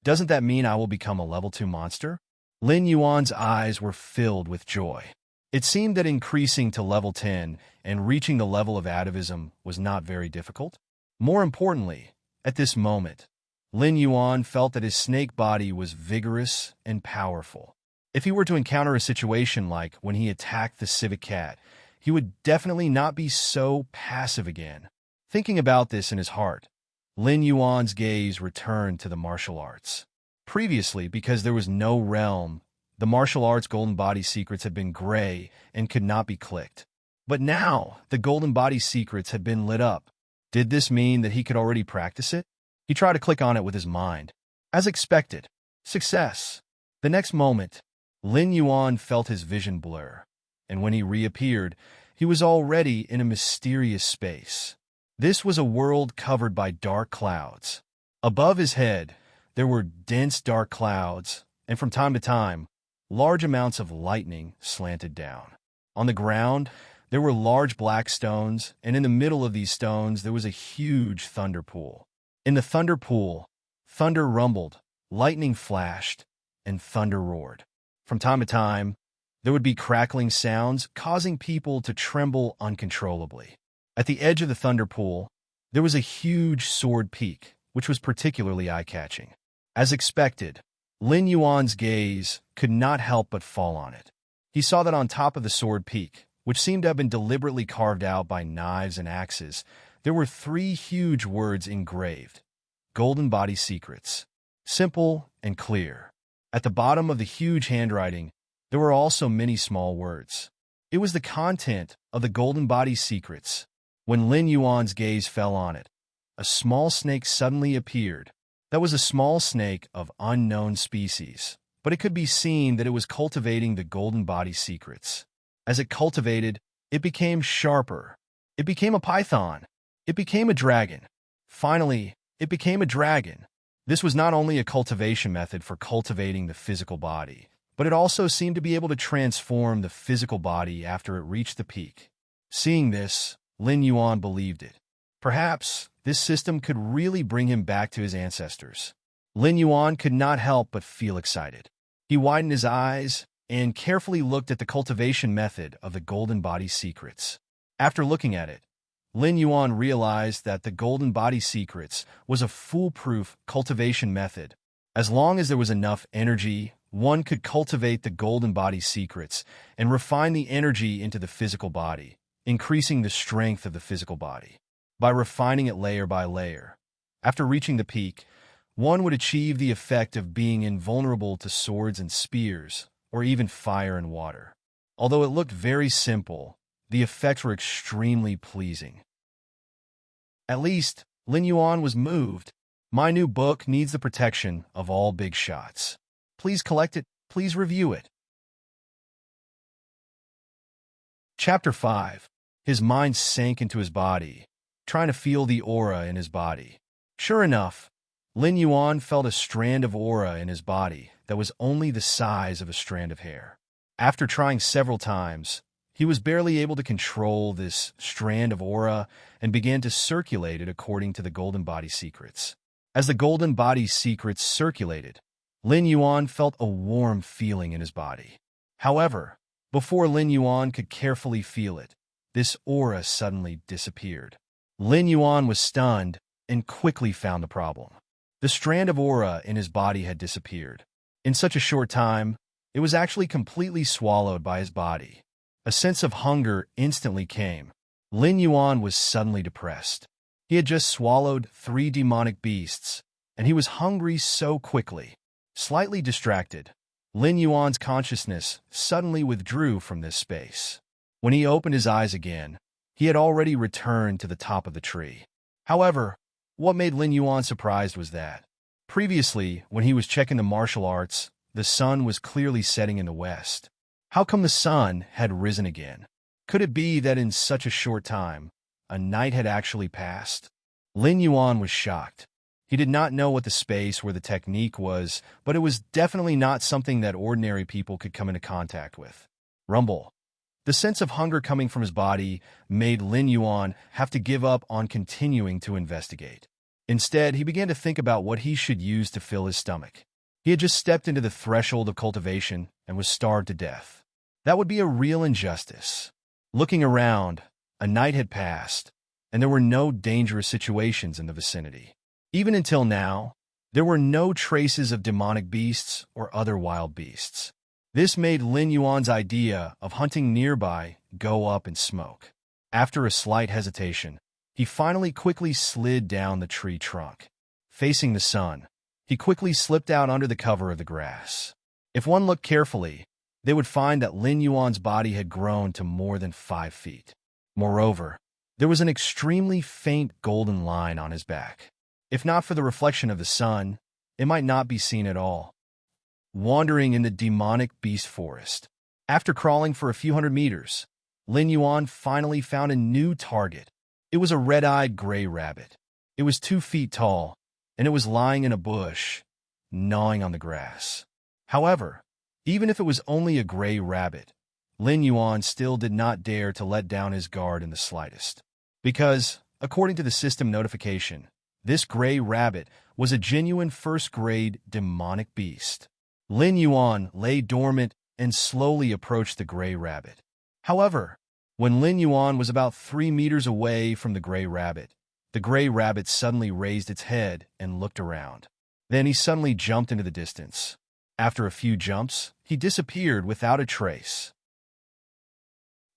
doesn't that mean I will become a level 2 monster? Lin Yuan's eyes were filled with joy. It seemed that increasing to level 10 and reaching the level of atavism was not very difficult. More importantly, at this moment, Lin Yuan felt that his snake body was vigorous and powerful. If he were to encounter a situation like when he attacked the civet cat, he would definitely not be so passive again. Thinking about this in his heart, Lin Yuan's gaze returned to the martial arts. Previously, because there was no realm, the martial arts golden body secrets had been gray and could not be clicked. But now, the golden body secrets had been lit up. Did this mean that he could already practice it? He tried to click on it with his mind. As expected, success. The next moment, Lin Yuan felt his vision blur, and when he reappeared, he was already in a mysterious space. This was a world covered by dark clouds. Above his head, there were dense dark clouds, and from time to time, large amounts of lightning slanted down. On the ground, there were large black stones, and in the middle of these stones, there was a huge thunder pool. In the thunder pool, thunder rumbled, lightning flashed, and thunder roared. From time to time, there would be crackling sounds, causing people to tremble uncontrollably. At the edge of the thunder pool, there was a huge sword peak, which was particularly eye-catching. As expected, Lin Yuan's gaze could not help but fall on it. He saw that on top of the sword peak, which seemed to have been deliberately carved out by knives and axes, there were 3 huge words engraved: Golden Body Secrets. Simple and clear. At the bottom of the huge handwriting, there were also many small words. It was the content of the Golden Body Secrets. When Lin Yuan's gaze fell on it, a small snake suddenly appeared. That was a small snake of unknown species, but it could be seen that it was cultivating the Golden Body Secrets. As it cultivated, it became sharper. It became a python. It became a dragon. Finally, it became a dragon. This was not only a cultivation method for cultivating the physical body, but it also seemed to be able to transform the physical body after it reached the peak. Seeing this, Lin Yuan believed it. Perhaps this system could really bring him back to his ancestors. Lin Yuan could not help but feel excited. He widened his eyes and carefully looked at the cultivation method of the golden body secrets. After looking at it, Lin Yuan realized that the golden body secrets was a foolproof cultivation method. As long as there was enough energy, one could cultivate the golden body secrets and refine the energy into the physical body, increasing the strength of the physical body. By refining it layer by layer, after reaching the peak, one would achieve the effect of being invulnerable to swords and spears, or even fire and water. Although it looked very simple, the effects were extremely pleasing. At least, Lin Yuan was moved. My new book needs the protection of all big shots. Please collect it, please review it. Chapter 5. His mind sank into his body, trying to feel the aura in his body. Sure enough, Lin Yuan felt a strand of aura in his body that was only the size of a strand of hair. After trying several times, he was barely able to control this strand of aura and began to circulate it according to the golden body secrets. As the golden body secrets circulated, Lin Yuan felt a warm feeling in his body. However, before Lin Yuan could carefully feel it, this aura suddenly disappeared. Lin Yuan was stunned and quickly found the problem. The strand of aura in his body had disappeared. In such a short time, it was actually completely swallowed by his body. A sense of hunger instantly came. Lin Yuan was suddenly depressed. He had just swallowed 3 demonic beasts, and he was hungry so quickly. Slightly distracted, Lin Yuan's consciousness suddenly withdrew from this space. When he opened his eyes again, he had already returned to the top of the tree. However, what made Lin Yuan surprised was that, previously, when he was checking the martial arts, the sun was clearly setting in the west. How come the sun had risen again? Could it be that in such a short time, a night had actually passed? Lin Yuan was shocked. He did not know what the space where the technique was, but it was definitely not something that ordinary people could come into contact with. Rumble. The sense of hunger coming from his body made Lin Yuan have to give up on continuing to investigate. Instead, he began to think about what he should use to fill his stomach. He had just stepped into the threshold of cultivation and was starved to death. That would be a real injustice. Looking around, a night had passed, and there were no dangerous situations in the vicinity. Even until now, there were no traces of demonic beasts or other wild beasts. This made Lin Yuan's idea of hunting nearby go up in smoke. After a slight hesitation, he finally quickly slid down the tree trunk. Facing the sun, he quickly slipped out under the cover of the grass. If one looked carefully, they would find that Lin Yuan's body had grown to more than 5 feet. Moreover, there was an extremely faint golden line on his back. If not for the reflection of the sun, it might not be seen at all. Wandering in the demonic beast forest. After crawling for a few hundred meters, Lin Yuan finally found a new target. It was a red-eyed gray rabbit. It was 2 feet tall, and it was lying in a bush, gnawing on the grass. However, even if it was only a gray rabbit, Lin Yuan still did not dare to let down his guard in the slightest. Because, according to the system notification, this gray rabbit was a genuine first-grade demonic beast. Lin Yuan lay dormant and slowly approached the gray rabbit. However, when Lin Yuan was about 3 meters away from the gray rabbit suddenly raised its head and looked around. Then he suddenly jumped into the distance. After a few jumps, he disappeared without a trace.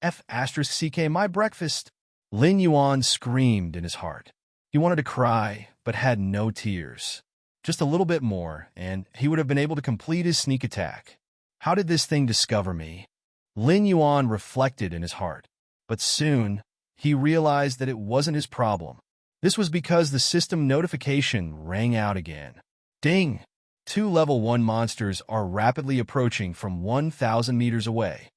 F***ck my breakfast! Lin Yuan screamed in his heart. He wanted to cry, but had no tears. Just a little bit more, and he would have been able to complete his sneak attack. How did this thing discover me? Lin Yuan reflected in his heart. But soon, he realized that it wasn't his problem. This was because the system notification rang out again. Ding! 2 level 1 monsters are rapidly approaching from 1,000 meters away.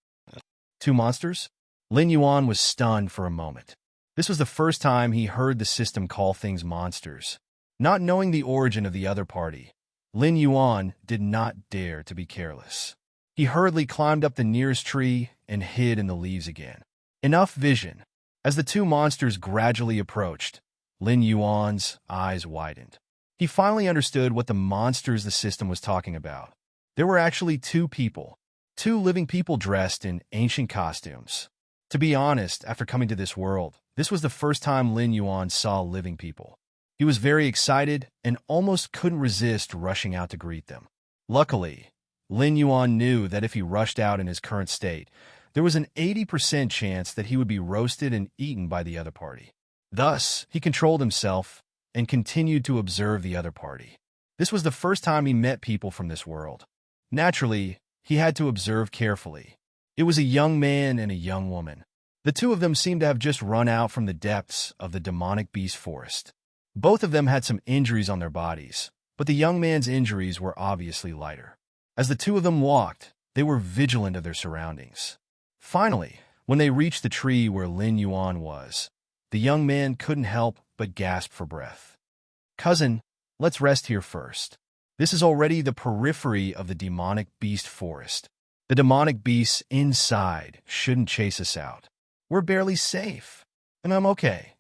2 monsters? Lin Yuan was stunned for a moment. This was the first time he heard the system call things monsters. Not knowing the origin of the other party, Lin Yuan did not dare to be careless. He hurriedly climbed up the nearest tree and hid in the leaves again. Enough vision. As the 2 monsters gradually approached, Lin Yuan's eyes widened. He finally understood what the monsters the system was talking about. There were actually two living people dressed in ancient costumes. To be honest, after coming to this world, this was the first time Lin Yuan saw living people. He was very excited and almost couldn't resist rushing out to greet them. Luckily, Lin Yuan knew that if he rushed out in his current state, there was an 80% chance that he would be roasted and eaten by the other party. Thus, he controlled himself and continued to observe the other party. This was the first time he met people from this world. Naturally, he had to observe carefully. It was a young man and a young woman. The two of them seemed to have just run out from the depths of the demonic beast forest. Both of them had some injuries on their bodies, but the young man's injuries were obviously lighter. As the two of them walked, they were vigilant of their surroundings. Finally, when they reached the tree where Lin Yuan was, the young man couldn't help but gasp for breath. "Cousin, let's rest here first. This is already the periphery of the demonic beast forest. The demonic beasts inside shouldn't chase us out. We're barely safe, and I'm okay."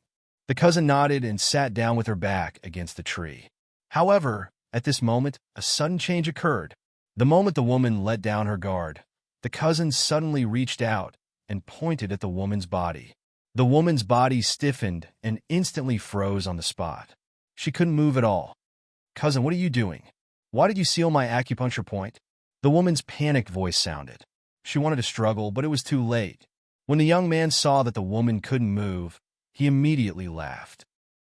The cousin nodded and sat down with her back against the tree. However, at this moment, a sudden change occurred. The moment the woman let down her guard, the cousin suddenly reached out and pointed at the woman's body. The woman's body stiffened and instantly froze on the spot. She couldn't move at all. "Cousin, what are you doing? Why did you seal my acupuncture point?" The woman's panicked voice sounded. She wanted to struggle, but it was too late. When the young man saw that the woman couldn't move, he immediately laughed.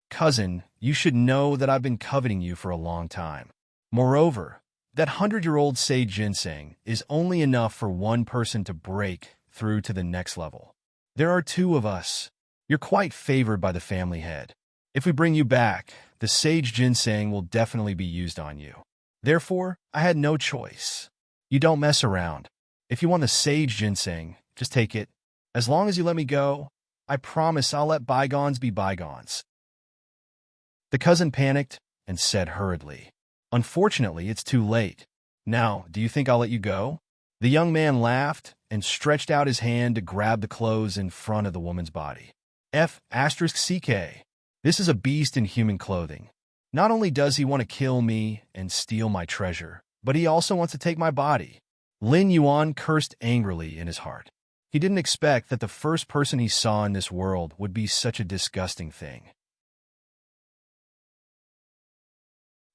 "Cousin, you should know that I've been coveting you for a long time. Moreover, that 100-year-old sage ginseng is only enough for one person to break through to the next level. There are two of us. You're quite favored by the family head. If we bring you back, the sage ginseng will definitely be used on you. Therefore, I had no choice. You don't mess around. If you want the sage ginseng, just take it. As long as you let me go, I promise I'll let bygones be bygones." The cousin panicked and said hurriedly, "Unfortunately, it's too late. Now, do you think I'll let you go?" The young man laughed and stretched out his hand to grab the clothes in front of the woman's body. F***CK. This is a beast in human clothing. Not only does he want to kill me and steal my treasure, but he also wants to take my body. Lin Yuan cursed angrily in his heart. He didn't expect that the first person he saw in this world would be such a disgusting thing.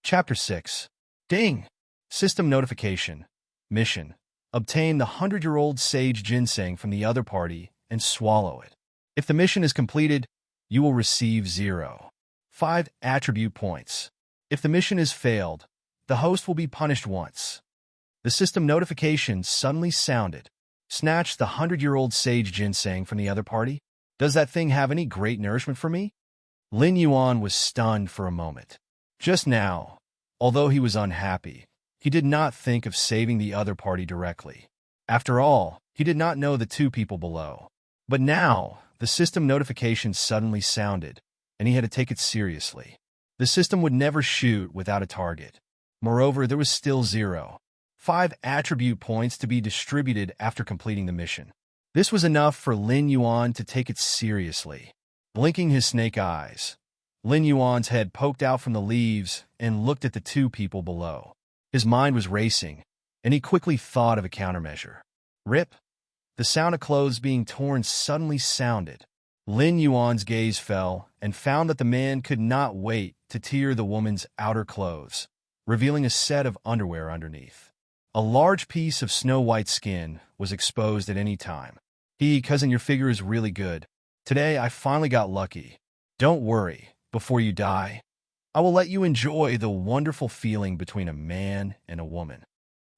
Chapter 6. Ding! System notification. Mission. Obtain the 100-year-old sage ginseng from the other party and swallow it. If the mission is completed, you will receive 0.5 attribute points. If the mission is failed, the host will be punished once. The system notification suddenly sounded. Snatch the 100-year-old sage ginseng from the other party? Does that thing have any great nourishment for me? Lin Yuan was stunned for a moment. Just now, although he was unhappy, he did not think of saving the other party directly. After all, he did not know the two people below. But now, the system notification suddenly sounded, and he had to take it seriously. The system would never shoot without a target. Moreover, there was still 0.5 attribute points to be distributed after completing the mission. This was enough for Lin Yuan to take it seriously. Blinking his snake eyes, Lin Yuan's head poked out from the leaves and looked at the two people below. His mind was racing, and he quickly thought of a countermeasure. Rip! The sound of clothes being torn suddenly sounded. Lin Yuan's gaze fell and found that the man could not wait to tear the woman's outer clothes, revealing a set of underwear underneath. A large piece of snow-white skin was exposed at any time. Cousin, your figure is really good. Today, I finally got lucky. Don't worry, before you die, I will let you enjoy the wonderful feeling between a man and a woman."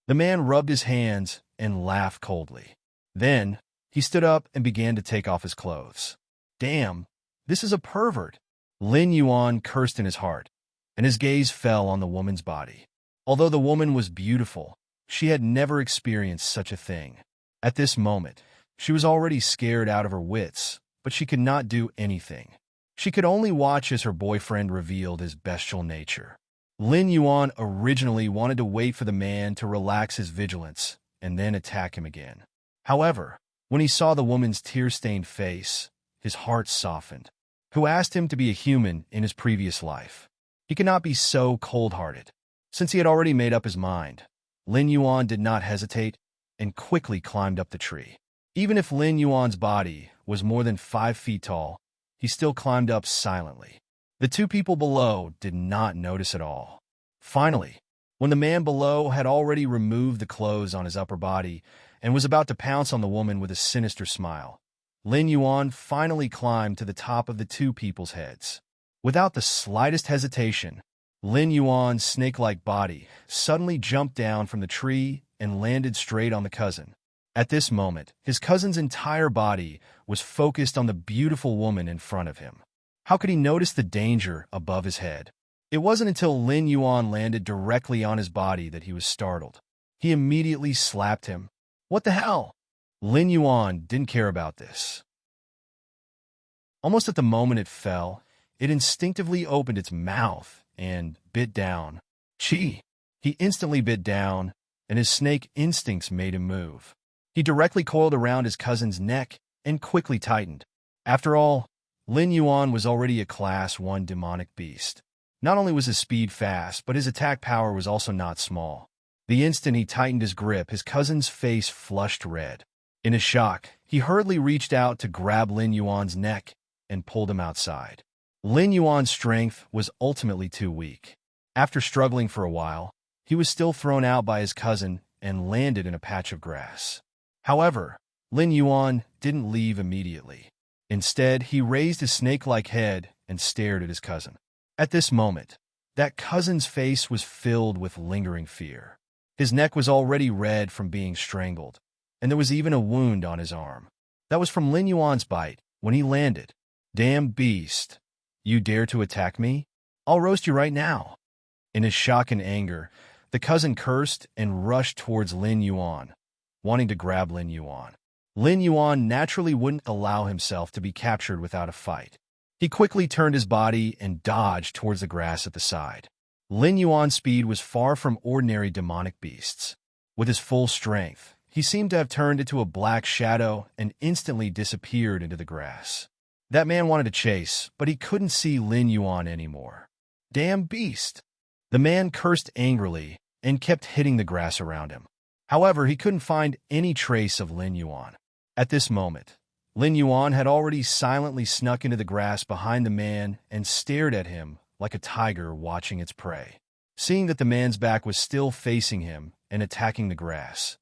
The man rubbed his hands and laughed coldly. Then, he stood up and began to take off his clothes. "Damn, this is a pervert." Lin Yuan cursed in his heart, and his gaze fell on the woman's body. Although the woman was beautiful, she had never experienced such a thing. At this moment, she was already scared out of her wits, but she could not do anything. She could only watch as her boyfriend revealed his bestial nature. Lin Yuan originally wanted to wait for the man to relax his vigilance and then attack him again. However, when he saw the woman's tear-stained face, his heart softened. who asked him to be a human in his previous life. He could not be so cold-hearted. Since he had already made up his mind, Lin Yuan did not hesitate and quickly climbed up the tree. Even if Lin Yuan's body was more than 5 feet tall, he still climbed up silently. The two people below did not notice at all. Finally, when the man below had already removed the clothes on his upper body and was about to pounce on the woman with a sinister smile, Lin Yuan finally climbed to the top of the two people's heads. Without the slightest hesitation, Lin Yuan's snake-like body suddenly jumped down from the tree and landed straight on the cousin. At this moment, his cousin's entire body was focused on the beautiful woman in front of him. How could he notice the danger above his head? It wasn't until Lin Yuan landed directly on his body that he was startled. He immediately slapped him. What the hell? Lin Yuan didn't care about this. Almost at the moment it fell, it instinctively opened its mouth and bit down. Gee! He instantly bit down, and his snake instincts made him move. He directly coiled around his cousin's neck and quickly tightened. After all, Lin Yuan was already a Class 1 demonic beast. Not only was his speed fast, but his attack power was also not small. The instant he tightened his grip, his cousin's face flushed red. In his shock, he hurriedly reached out to grab Lin Yuan's neck and pulled him outside. Lin Yuan's strength was ultimately too weak. After struggling for a while, he was still thrown out by his cousin and landed in a patch of grass. However, Lin Yuan didn't leave immediately. Instead, he raised his snake-like head and stared at his cousin. At this moment, that cousin's face was filled with lingering fear. His neck was already red from being strangled, and there was even a wound on his arm. That was from Lin Yuan's bite when he landed. Damn beast! You dare to attack me? I'll roast you right now. In his shock and anger, the cousin cursed and rushed towards Lin Yuan, wanting to grab Lin Yuan. Lin Yuan naturally wouldn't allow himself to be captured without a fight. He quickly turned his body and dodged towards the grass at the side. Lin Yuan's speed was far from ordinary demonic beasts. With his full strength, he seemed to have turned into a black shadow and instantly disappeared into the grass. That man wanted to chase, but he couldn't see Lin Yuan anymore. Damn beast! The man cursed angrily and kept hitting the grass around him. However, he couldn't find any trace of Lin Yuan. At this moment, Lin Yuan had already silently snuck into the grass behind the man and stared at him like a tiger watching its prey. Seeing that the man's back was still facing him and attacking the grass,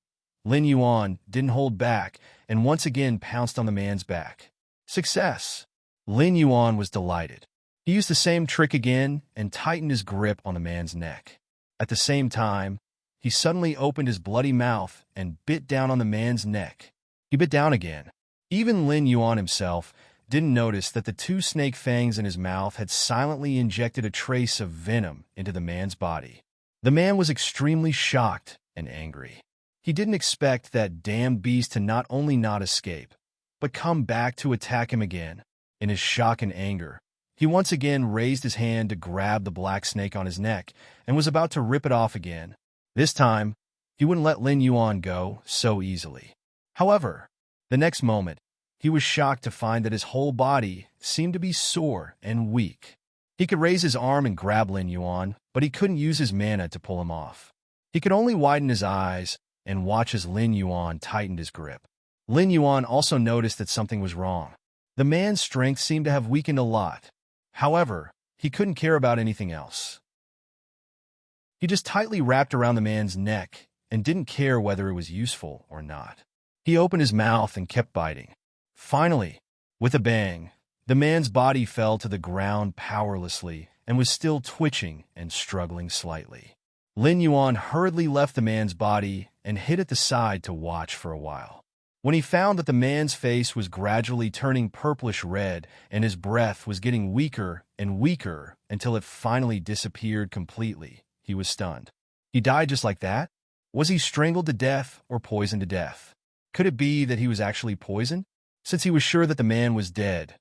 Lin Yuan didn't hold back and once again pounced on the man's back. Success! Lin Yuan was delighted. He used the same trick again and tightened his grip on the man's neck. At the same time, he suddenly opened his bloody mouth and bit down on the man's neck. He bit down again. Even Lin Yuan himself didn't notice that the two snake fangs in his mouth had silently injected a trace of venom into the man's body. The man was extremely shocked and angry. He didn't expect that damn beast to not only not escape, but come back to attack him again. In his shock and anger, he once again raised his hand to grab the black snake on his neck and was about to rip it off again. This time, he wouldn't let Lin Yuan go so easily. However, the next moment, he was shocked to find that his whole body seemed to be sore and weak. He could raise his arm and grab Lin Yuan, but he couldn't use his mana to pull him off. He could only widen his eyes and watch as Lin Yuan tightened his grip. Lin Yuan also noticed that something was wrong. The man's strength seemed to have weakened a lot. However, he couldn't care about anything else. He just tightly wrapped around the man's neck and didn't care whether it was useful or not. He opened his mouth and kept biting. Finally, with a bang, the man's body fell to the ground powerlessly and was still twitching and struggling slightly. Lin Yuan hurriedly left the man's body and hid at the side to watch for a while. When he found that the man's face was gradually turning purplish red and his breath was getting weaker and weaker until it finally disappeared completely, he was stunned. He died just like that? Was he strangled to death or poisoned to death? Could it be that he was actually poisoned? Since he was sure that the man was dead,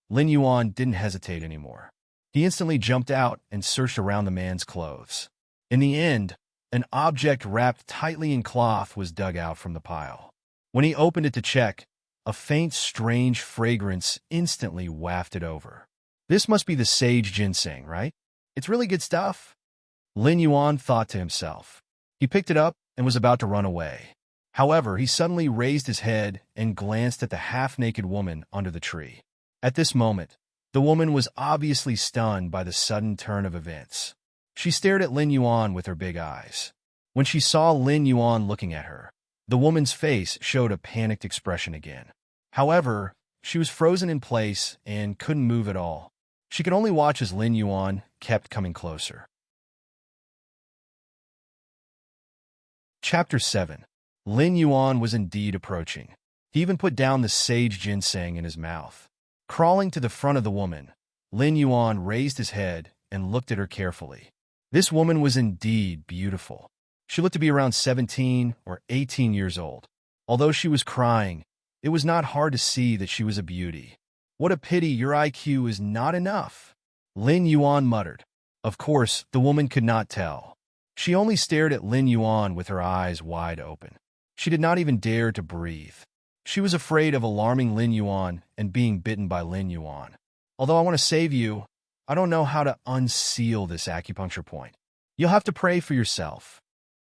Lin Yuan didn't hesitate anymore. He instantly jumped out and searched around the man's clothes. In the end, an object wrapped tightly in cloth was dug out from the pile. When he opened it to check, a faint, strange fragrance instantly wafted over. This must be the sage ginseng, right? It's really good stuff. Lin Yuan thought to himself. He picked it up and was about to run away. However, he suddenly raised his head and glanced at the half-naked woman under the tree. At this moment, the woman was obviously stunned by the sudden turn of events. She stared at Lin Yuan with her big eyes. When she saw Lin Yuan looking at her, the woman's face showed a panicked expression again. However, she was frozen in place and couldn't move at all. She could only watch as Lin Yuan kept coming closer. Chapter 7. Lin Yuan was indeed approaching. He even put down the sage ginseng in his mouth. Crawling to the front of the woman, Lin Yuan raised his head and looked at her carefully. This woman was indeed beautiful. She looked to be around 17 or 18 years old. Although she was crying, it was not hard to see that she was a beauty. What a pity your IQ is not enough, Lin Yuan muttered. Of course, the woman could not tell. She only stared at Lin Yuan with her eyes wide open. She did not even dare to breathe. She was afraid of alarming Lin Yuan and being bitten by Lin Yuan. Although I want to save you, I don't know how to unseal this acupuncture point. You'll have to pray for yourself,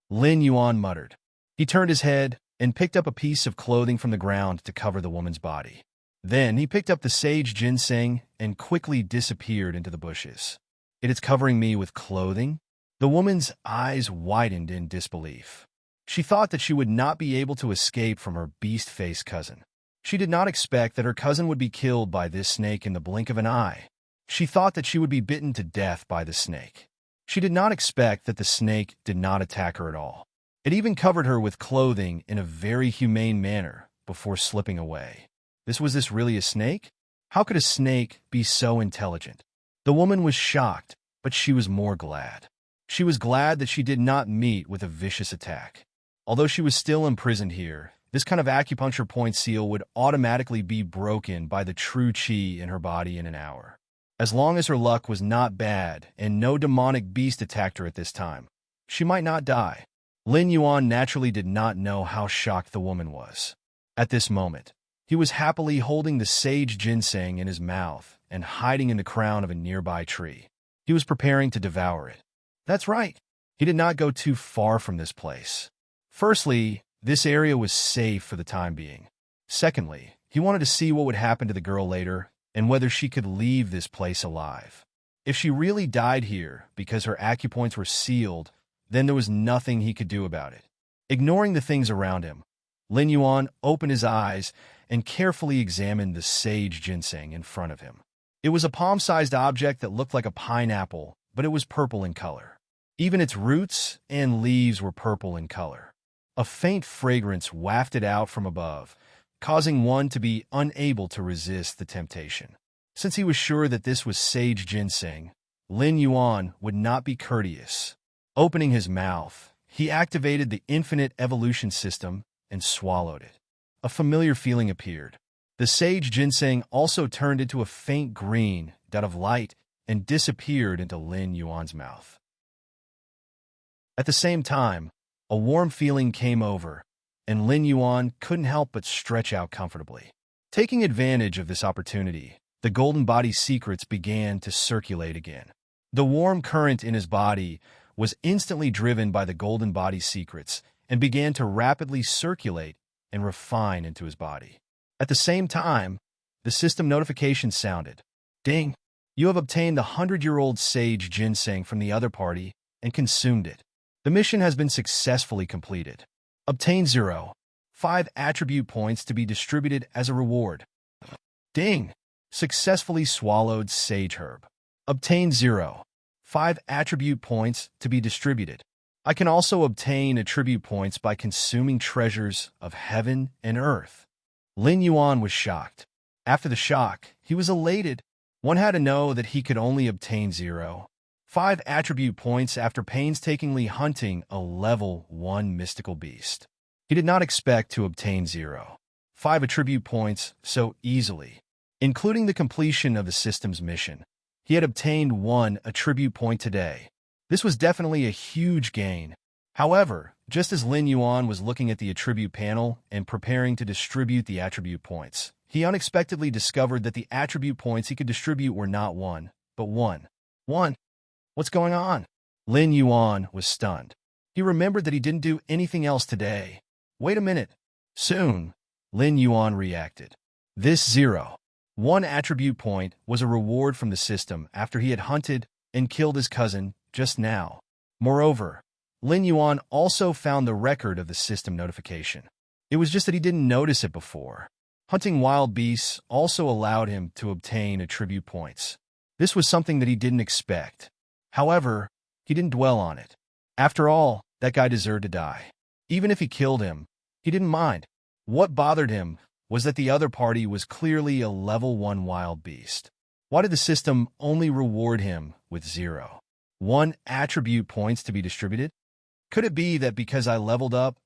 Lin Yuan muttered. He turned his head and picked up a piece of clothing from the ground to cover the woman's body. Then he picked up the sage ginseng and quickly disappeared into the bushes. It is covering me with clothing? The woman's eyes widened in disbelief. She thought that she would not be able to escape from her beast-faced cousin. She did not expect that her cousin would be killed by this snake in the blink of an eye. She thought that she would be bitten to death by the snake. She did not expect that the snake did not attack her at all. It even covered her with clothing in a very humane manner before slipping away. Was this really a snake? How could a snake be so intelligent? The woman was shocked, but she was more glad. She was glad that she did not meet with a vicious attack. Although she was still imprisoned here, this kind of acupuncture point seal would automatically be broken by the true qi in her body in an hour. As long as her luck was not bad and no demonic beast attacked her at this time, she might not die. Lin Yuan naturally did not know how shocked the woman was. At this moment, he was happily holding the sage ginseng in his mouth and hiding in the crown of a nearby tree. He was preparing to devour it. That's right. He did not go too far from this place. Firstly, this area was safe for the time being. Secondly, he wanted to see what would happen to the girl later and whether she could leave this place alive. If she really died here because her acupoints were sealed, then there was nothing he could do about it. Ignoring the things around him, Lin Yuan opened his eyes and carefully examined the sage ginseng in front of him. It was a palm-sized object that looked like a pineapple, but it was purple in color. Even its roots and leaves were purple in color. A faint fragrance wafted out from above, causing one to be unable to resist the temptation. Since he was sure that this was sage ginseng, Lin Yuan would not be courteous. Opening his mouth, he activated the infinite evolution system and swallowed it. A familiar feeling appeared. The sage ginseng also turned into a faint green dot of light and disappeared into Lin Yuan's mouth. At the same time, a warm feeling came over, and Lin Yuan couldn't help but stretch out comfortably. Taking advantage of this opportunity, the golden body secrets began to circulate again. The warm current in his body was instantly driven by the golden body secrets and began to rapidly circulate and refine into his body. At the same time, the system notification sounded. Ding! You have obtained the 100-year-old sage ginseng from the other party and consumed it. The mission has been successfully completed. Obtain 0.5 attribute points to be distributed as a reward. Ding! Successfully swallowed sage herb. Obtain 0.5 attribute points to be distributed. I can also obtain attribute points by consuming treasures of heaven and earth. Lin Yuan was shocked. After the shock, he was elated. One had to know that he could only obtain 0.5 attribute points after painstakingly hunting a level 1 mystical beast. He did not expect to obtain 0.5 attribute points so easily. Including the completion of the system's mission, he had obtained 1 attribute point today. This was definitely a huge gain. However, just as Lin Yuan was looking at the attribute panel and preparing to distribute the attribute points, he unexpectedly discovered that the attribute points he could distribute were not one, but one. One. What's going on? Lin Yuan was stunned. He remembered that he didn't do anything else today. Wait a minute. Soon, Lin Yuan reacted. This 0. 1 attribute point was a reward from the system after he had hunted and killed his cousin just now. Moreover, Lin Yuan also found the record of the system notification. It was just that he didn't notice it before. Hunting wild beasts also allowed him to obtain attribute points. This was something that he didn't expect. However, he didn't dwell on it. After all, that guy deserved to die. Even if he killed him, he didn't mind. What bothered him was that the other party was clearly a level 1 wild beast. Why did the system only reward him with 0? 1 attribute points to be distributed? Could it be that because I leveled up,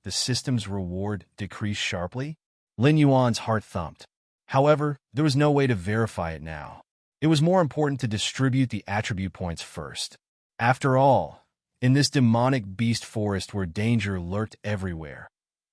the system's reward decreased sharply? Lin Yuan's heart thumped. However, there was no way to verify it now. It was more important to distribute the attribute points first. After all, in this demonic beast forest where danger lurked everywhere,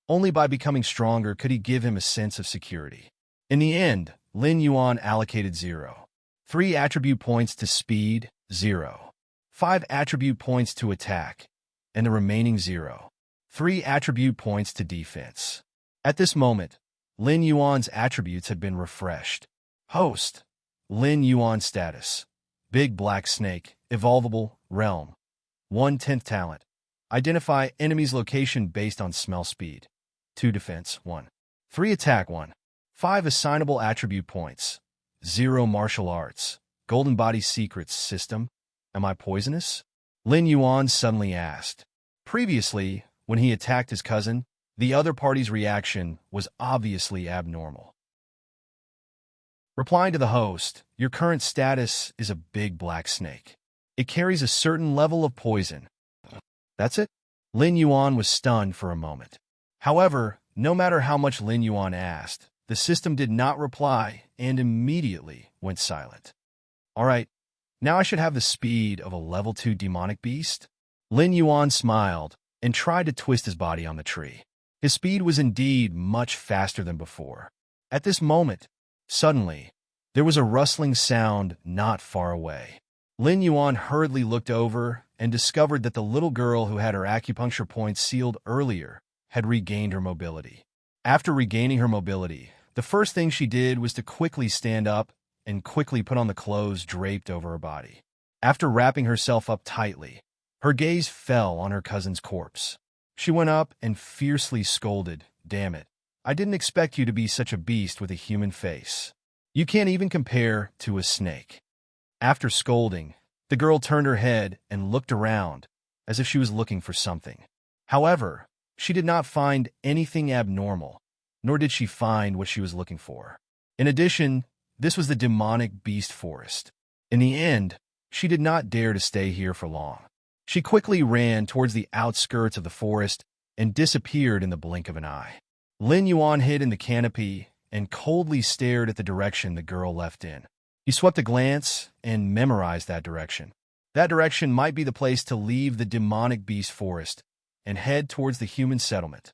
only by becoming stronger could he give him a sense of security. In the end, Lin Yuan allocated 0. 3 attribute points to speed, 0. 5 attribute points to attack, and the remaining 0. 3 attribute points to defense. At this moment, Lin Yuan's attributes had been refreshed. Host. Lin Yuan status. Big Black Snake. Evolvable. Realm. 1/10 talent. Identify enemy's location based on smell speed. 2 defense. 1. 3 attack. 1. 5 assignable attribute points. 0 martial arts. Golden Body Secrets system. Am I poisonous? Lin Yuan suddenly asked. Previously, when he attacked his cousin, the other party's reaction was obviously abnormal. Replying to the host, your current status is a big black snake. It carries a certain level of poison. That's it? Lin Yuan was stunned for a moment. However, no matter how much Lin Yuan asked, the system did not reply and immediately went silent. All right, now I should have the speed of a level 2 demonic beast? Lin Yuan smiled and tried to twist his body on the tree. His speed was indeed much faster than before. At this moment, suddenly, there was a rustling sound not far away. Lin Yuan hurriedly looked over and discovered that the little girl who had her acupuncture points sealed earlier had regained her mobility. After regaining her mobility, the first thing she did was to quickly stand up and quickly put on the clothes draped over her body. After wrapping herself up tightly, her gaze fell on her cousin's corpse. She went up and fiercely scolded, "Damn it, I didn't expect you to be such a beast with a human face. You can't even compare to a snake." After scolding, the girl turned her head and looked around, as if she was looking for something. However, she did not find anything abnormal, nor did she find what she was looking for. In addition, this was the demonic beast forest. In the end, she did not dare to stay here for long. She quickly ran towards the outskirts of the forest and disappeared in the blink of an eye. Lin Yuan hid in the canopy and coldly stared at the direction the girl left in. He swept a glance and memorized that direction. That direction might be the place to leave the demonic beast forest and head towards the human settlement.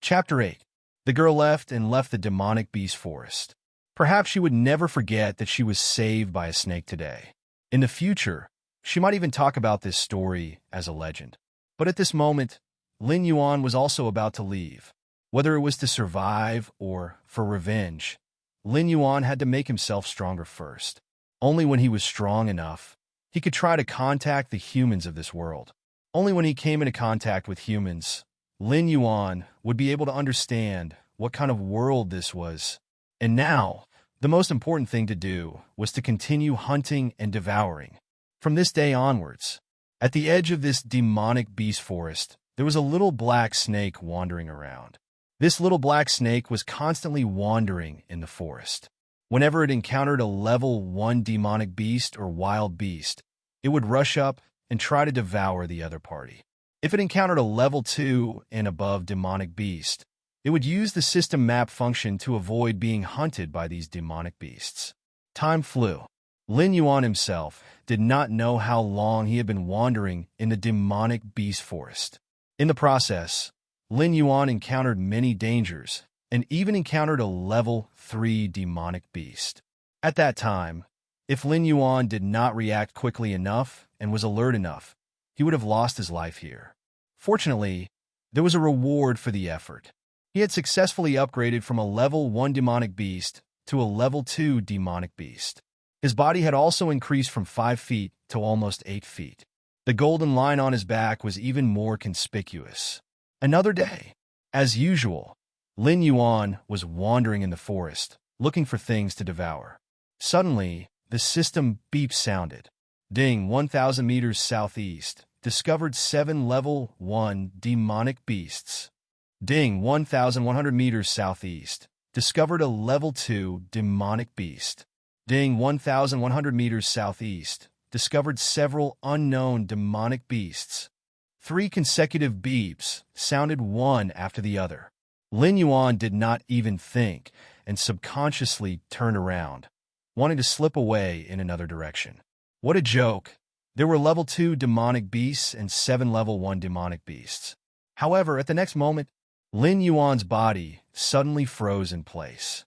Chapter 8. The girl left the demonic beast forest. Perhaps she would never forget that she was saved by a snake today. In the future, she might even talk about this story as a legend. But at this moment, Lin Yuan was also about to leave. Whether it was to survive or for revenge, Lin Yuan had to make himself stronger first. Only when he was strong enough, he could try to contact the humans of this world. Only when he came into contact with humans, Lin Yuan would be able to understand what kind of world this was. And now, the most important thing to do was to continue hunting and devouring. From this day onwards, at the edge of this demonic beast forest, there was a little black snake wandering around. This little black snake was constantly wandering in the forest. Whenever it encountered a level 1 demonic beast or wild beast, it would rush up and try to devour the other party. If it encountered a level 2 and above demonic beast, it would use the system map function to avoid being hunted by these demonic beasts. Time flew. Lin Yuan himself did not know how long he had been wandering in the demonic beast forest. In the process, Lin Yuan encountered many dangers and even encountered a level 3 demonic beast. At that time, if Lin Yuan did not react quickly enough and was alert enough, he would have lost his life here. Fortunately, there was a reward for the effort. He had successfully upgraded from a level 1 demonic beast to a level 2 demonic beast. His body had also increased from 5 feet to almost 8 feet. The golden line on his back was even more conspicuous. Another day. As usual, Lin Yuan was wandering in the forest, looking for things to devour. Suddenly, the system beep sounded. Ding, 1,000 meters southeast. Discovered 7 level 1 demonic beasts. Ding, 1,100 meters southeast. Discovered a level 2 demonic beast. Ding, 1,100 meters southeast. Discovered several unknown demonic beasts. 3 consecutive beeps sounded one after the other. Lin Yuan did not even think and subconsciously turned around, wanting to slip away in another direction. What a joke! There were level 2 demonic beasts and 7 level 1 demonic beasts. However, at the next moment, Lin Yuan's body suddenly froze in place.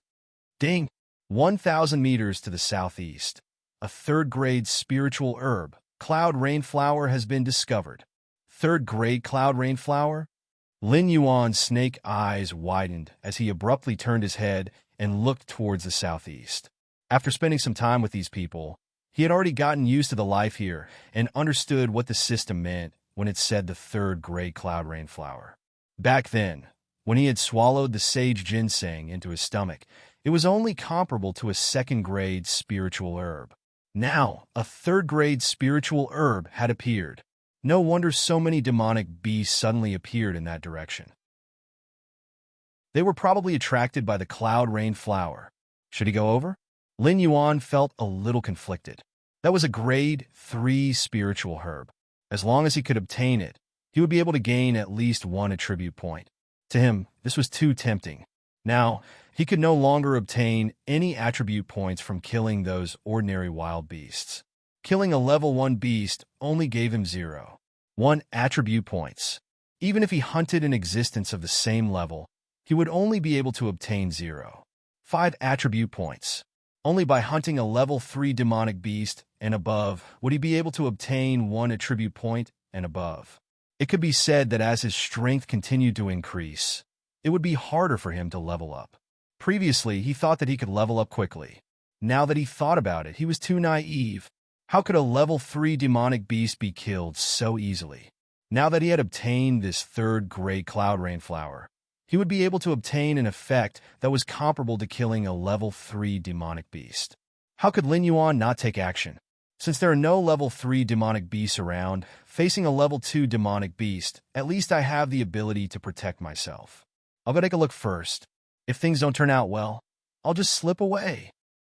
Ding! 1,000 meters to the southeast, a third-grade spiritual herb, cloud rainflower, has been discovered. Third-grade cloud rainflower? Lin Yuan's snake eyes widened as he abruptly turned his head and looked towards the southeast. After spending some time with these people, he had already gotten used to the life here and understood what the system meant when it said the third-grade cloud rainflower. Back then, when he had swallowed the sage ginseng into his stomach, it was only comparable to a second-grade spiritual herb. Now, a third-grade spiritual herb had appeared. No wonder so many demonic beasts suddenly appeared in that direction. They were probably attracted by the cloud rain flower. Should he go over? Lin Yuan felt a little conflicted. That was a grade 3 spiritual herb. As long as he could obtain it, he would be able to gain at least 1 attribute point. To him, this was too tempting. Now, he could no longer obtain any attribute points from killing those ordinary wild beasts. Killing a level 1 beast only gave him 1 attribute points. Even if he hunted an existence of the same level, he would only be able to obtain 5 attribute points. Only by hunting a level 3 demonic beast and above would he be able to obtain 1 attribute point and above. It could be said that as his strength continued to increase, it would be harder for him to level up. Previously, he thought that he could level up quickly. Now that he thought about it, he was too naive. How could a level 3 demonic beast be killed so easily? Now that he had obtained this third-grade cloud rainflower, he would be able to obtain an effect that was comparable to killing a level 3 demonic beast. How could Lin Yuan not take action? Since there are no level 3 demonic beasts around, facing a level 2 demonic beast, at least I have the ability to protect myself. I'll go take a look first. If things don't turn out well, I'll just slip away.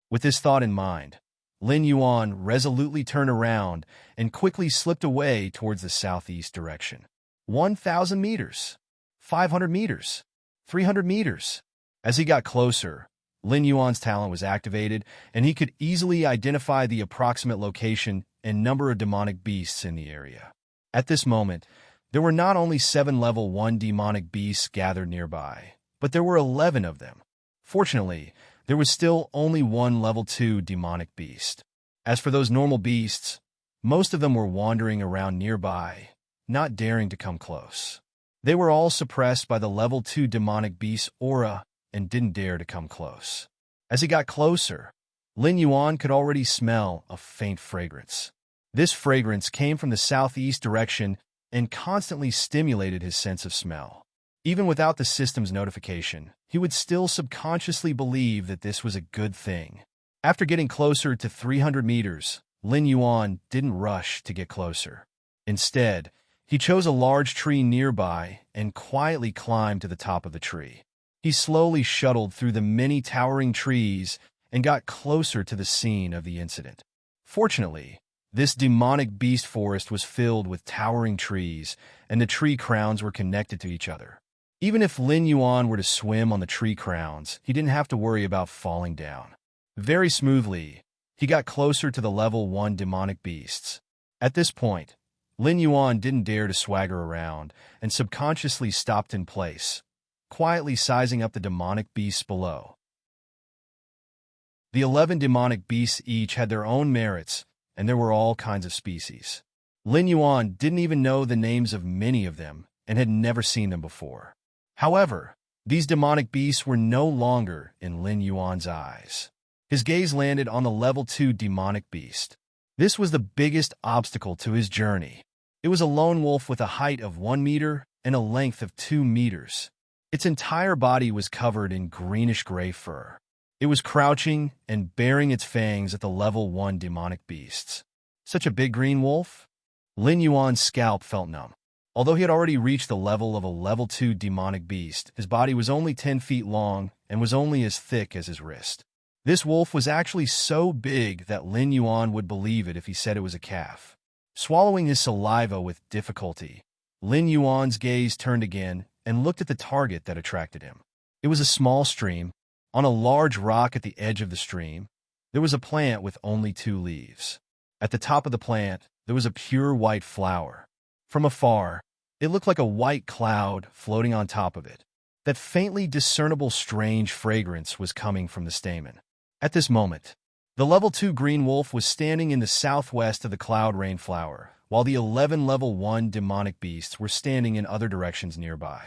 With this thought in mind, Lin Yuan resolutely turned around and quickly slipped away towards the southeast direction. 1,000 meters, 500 meters, 300 meters. As he got closer, Lin Yuan's talent was activated, and he could easily identify the approximate location and number of demonic beasts in the area. At this moment, there were not only 7 level 1 demonic beasts gathered nearby, but there were 11 of them. Fortunately, there was still only 1 level 2 demonic beast. As for those normal beasts, most of them were wandering around nearby, not daring to come close. They were all suppressed by the level 2 demonic beast's aura and didn't dare to come close. As he got closer, Lin Yuan could already smell a faint fragrance. This fragrance came from the southeast direction and constantly stimulated his sense of smell. Even without the system's notification, he would still subconsciously believe that this was a good thing. After getting closer to 300 meters, Lin Yuan didn't rush to get closer. Instead, he chose a large tree nearby and quietly climbed to the top of the tree. He slowly shuttled through the many towering trees and got closer to the scene of the incident. Fortunately, this demonic beast forest was filled with towering trees, and the tree crowns were connected to each other. Even if Lin Yuan were to swim on the tree crowns, he didn't have to worry about falling down. Very smoothly, he got closer to the level 1 demonic beasts. At this point, Lin Yuan didn't dare to swagger around and subconsciously stopped in place, quietly sizing up the demonic beasts below. The 11 demonic beasts each had their own merits, and there were all kinds of species. Lin Yuan didn't even know the names of many of them and had never seen them before. However, these demonic beasts were no longer in Lin Yuan's eyes. His gaze landed on the level 2 demonic beast. This was the biggest obstacle to his journey. It was a lone wolf with a height of 1 meter and a length of 2 meters. Its entire body was covered in greenish-gray fur. It was crouching and baring its fangs at the level 1 demonic beasts. Such a big green wolf? Lin Yuan's scalp felt numb. Although he had already reached the level of a level 2 demonic beast, his body was only 10 feet long and was only as thick as his wrist. This wolf was actually so big that Lin Yuan would believe it if he said it was a calf. Swallowing his saliva with difficulty, Lin Yuan's gaze turned again and looked at the target that attracted him. It was a small stream. On a large rock at the edge of the stream, there was a plant with only 2 leaves. At the top of the plant, there was a pure white flower. From afar, it looked like a white cloud floating on top of it. That faintly discernible strange fragrance was coming from the stamen. At this moment, the level 2 green wolf was standing in the southwest of the cloud rain flower, while the 11 level 1 demonic beasts were standing in other directions nearby.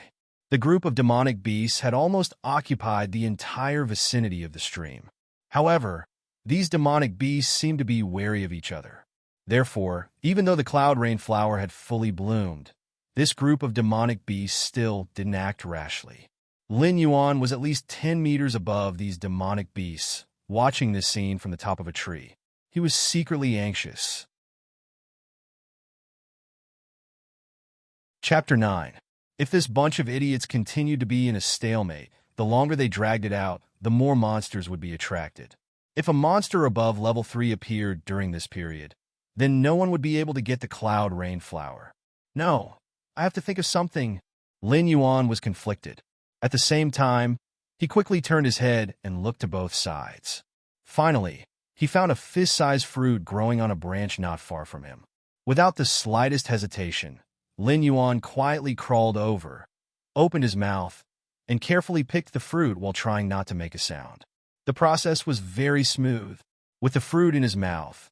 The group of demonic beasts had almost occupied the entire vicinity of the stream. However, these demonic beasts seemed to be wary of each other. Therefore, even though the cloud rain flower had fully bloomed, this group of demonic beasts still didn't act rashly. Lin Yuan was at least 10 meters above these demonic beasts, watching this scene from the top of a tree. He was secretly anxious. Chapter 9. If this bunch of idiots continued to be in a stalemate, the longer they dragged it out, the more monsters would be attracted. If a monster above level 3 appeared during this period, then no one would be able to get the cloud rain flower. No, I have to think of something. Lin Yuan was conflicted. At the same time, he quickly turned his head and looked to both sides. Finally, he found a fist-sized fruit growing on a branch not far from him. Without the slightest hesitation, Lin Yuan quietly crawled over, opened his mouth, and carefully picked the fruit while trying not to make a sound. The process was very smooth. With the fruit in his mouth,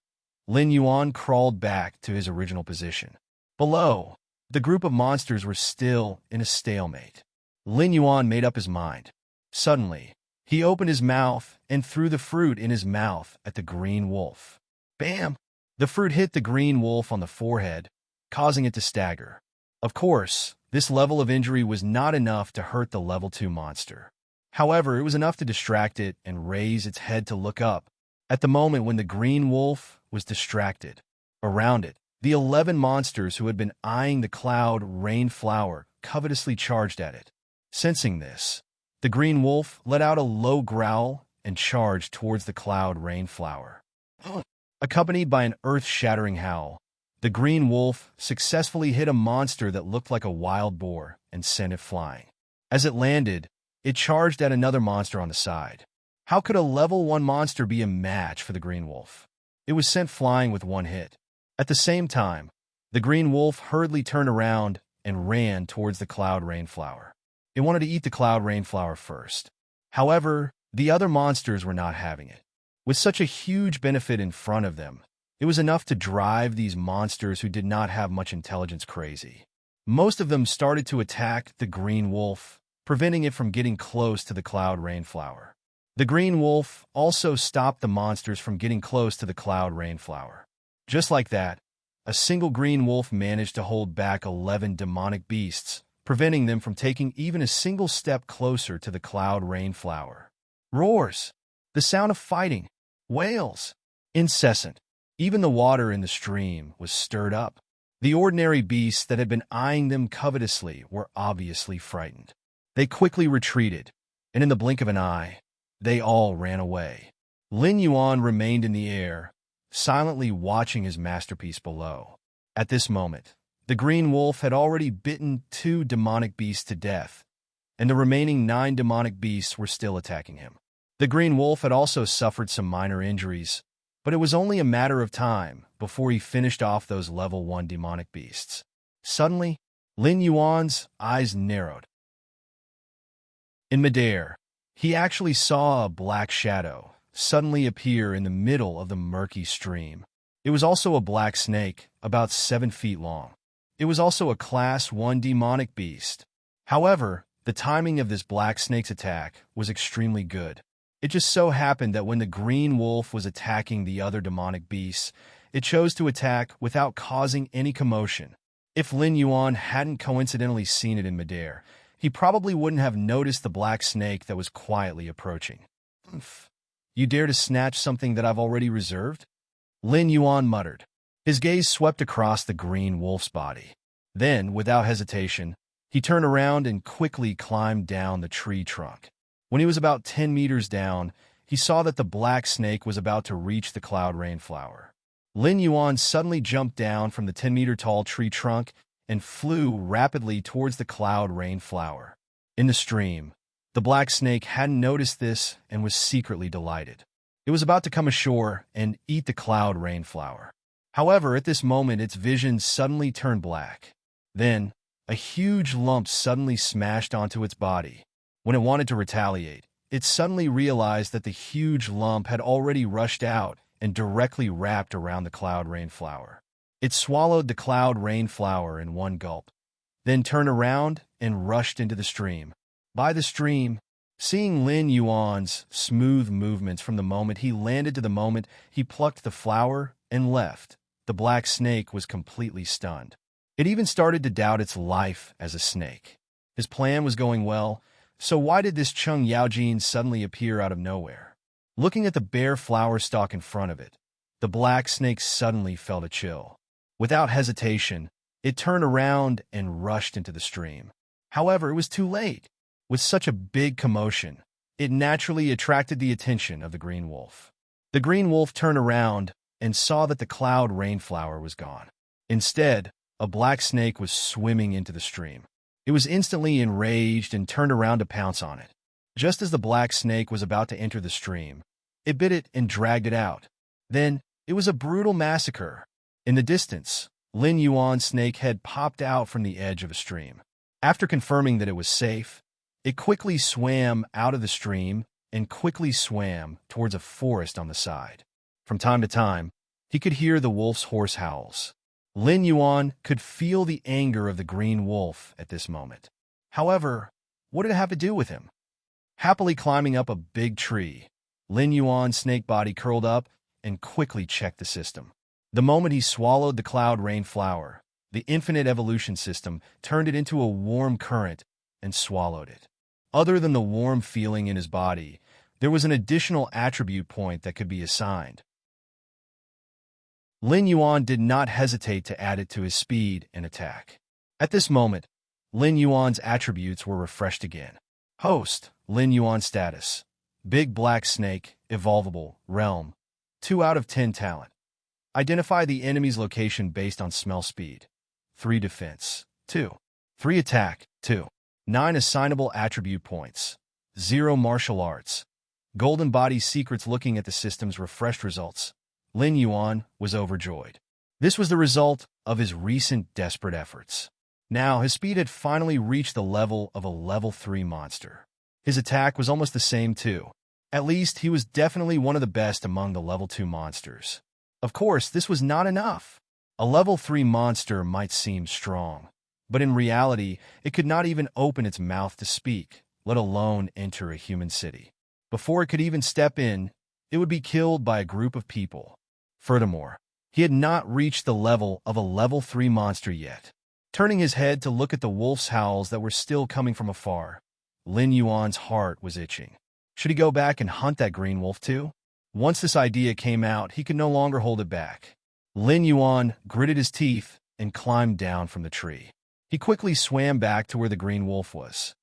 Lin Yuan crawled back to his original position. Below, the group of monsters were still in a stalemate. Lin Yuan made up his mind. Suddenly, he opened his mouth and threw the fruit in his mouth at the green wolf. Bam! The fruit hit the green wolf on the forehead, causing it to stagger. Of course, this level of injury was not enough to hurt the level 2 monster. However, it was enough to distract it and raise its head to look up. At the moment when the green wolf was distracted, around it, the 11 monsters who had been eyeing the cloud rain flower covetously charged at it. Sensing this, the green wolf let out a low growl and charged towards the cloud rain flower. Accompanied by an earth-shattering howl, the green wolf successfully hit a monster that looked like a wild boar and sent it flying. As it landed, it charged at another monster on the side. How could a level 1 monster be a match for the green wolf? It was sent flying with one hit. At the same time, the green wolf hurriedly turned around and ran towards the cloud rain flower. It wanted to eat the cloud rain flower first. However, the other monsters were not having it. With such a huge benefit in front of them, it was enough to drive these monsters who did not have much intelligence crazy. Most of them started to attack the green wolf, preventing it from getting close to the cloud rain flower. The green wolf also stopped the monsters from getting close to the cloud rain flower. Just like that, a single green wolf managed to hold back 11 demonic beasts, preventing them from taking even a single step closer to the cloud rain flower. Roars, the sound of fighting, wails, incessant. Even the water in the stream was stirred up. The ordinary beasts that had been eyeing them covetously were obviously frightened. They quickly retreated, and in the blink of an eye, they all ran away. Lin Yuan remained in the air, silently watching his masterpiece below. At this moment, the green wolf had already bitten 2 demonic beasts to death, and the remaining 9 demonic beasts were still attacking him. The green wolf had also suffered some minor injuries, but it was only a matter of time before he finished off those level 1 demonic beasts. Suddenly, Lin Yuan's eyes narrowed. In midair, he actually saw a black shadow suddenly appear in the middle of the murky stream. It was also a black snake, about 7 feet long. It was also a Class 1 demonic beast. However, the timing of this black snake's attack was extremely good. It just so happened that when the green wolf was attacking the other demonic beasts, it chose to attack without causing any commotion. If Lin Yuan hadn't coincidentally seen it in midair, he probably wouldn't have noticed the black snake that was quietly approaching. You dare to snatch something that I've already reserved? Lin Yuan muttered. His gaze swept across the green wolf's body. Then, without hesitation, he turned around and quickly climbed down the tree trunk. When he was about 10 meters down, he saw that the black snake was about to reach the cloud rainflower. Lin Yuan suddenly jumped down from the 10-meter-tall tree trunk and flew rapidly towards the cloud rainflower. In the stream, the black snake hadn't noticed this and was secretly delighted. It was about to come ashore and eat the cloud rainflower. However, at this moment, its vision suddenly turned black. Then, a huge lump suddenly smashed onto its body. When it wanted to retaliate, it suddenly realized that the huge lump had already rushed out and directly wrapped around the cloud rainflower. It swallowed the cloud rainflower in one gulp, then turned around and rushed into the stream. By the stream, seeing Lin Yuan's smooth movements from the moment he landed to the moment he plucked the flower and left, the black snake was completely stunned. It even started to doubt its life as a snake. His plan was going well, so why did this Chung Yaojin suddenly appear out of nowhere? Looking at the bare flower stalk in front of it, the black snake suddenly felt a chill. Without hesitation, it turned around and rushed into the stream. However, it was too late. With such a big commotion, it naturally attracted the attention of the green wolf. The green wolf turned around and saw that the cloud rainflower was gone. Instead, a black snake was swimming into the stream. It was instantly enraged and turned around to pounce on it. Just as the black snake was about to enter the stream, it bit it and dragged it out. Then, it was a brutal massacre. In the distance, Lin Yuan's snake head popped out from the edge of a stream. After confirming that it was safe, it quickly swam out of the stream and quickly swam towards a forest on the side. From time to time, he could hear the wolf's hoarse howls. Lin Yuan could feel the anger of the green wolf at this moment. However, what did it have to do with him? Happily climbing up a big tree, Lin Yuan's snake body curled up and quickly checked the system. The moment he swallowed the cloud rainflower, the infinite evolution system turned it into a warm current and swallowed it. Other than the warm feeling in his body, there was an additional attribute point that could be assigned. Lin Yuan did not hesitate to add it to his speed and attack. At this moment, Lin Yuan's attributes were refreshed again. Host, Lin Yuan status. Big Black Snake, Evolvable, Realm. 2 out of 10 talent. Identify the enemy's location based on smell speed. 3 defense. 2. 3 attack. 2. 9 assignable attribute points. 0 martial arts. Golden Body Secrets. Looking at the system's refreshed results, Lin Yuan was overjoyed. This was the result of his recent desperate efforts. Now, his speed had finally reached the level of a level 3 monster. His attack was almost the same too. At least, he was definitely one of the best among the level 2 monsters. Of course, this was not enough. A level 3 monster might seem strong, but in reality, it could not even open its mouth to speak, let alone enter a human city. Before it could even step in, it would be killed by a group of people. Furthermore, he had not reached the level of a level 3 monster yet. Turning his head to look at the wolf's howls that were still coming from afar, Lin Yuan's heart was itching. Should he go back and hunt that green wolf too? Once this idea came out, he could no longer hold it back. Lin Yuan gritted his teeth and climbed down from the tree. He quickly swam back to where the green wolf was.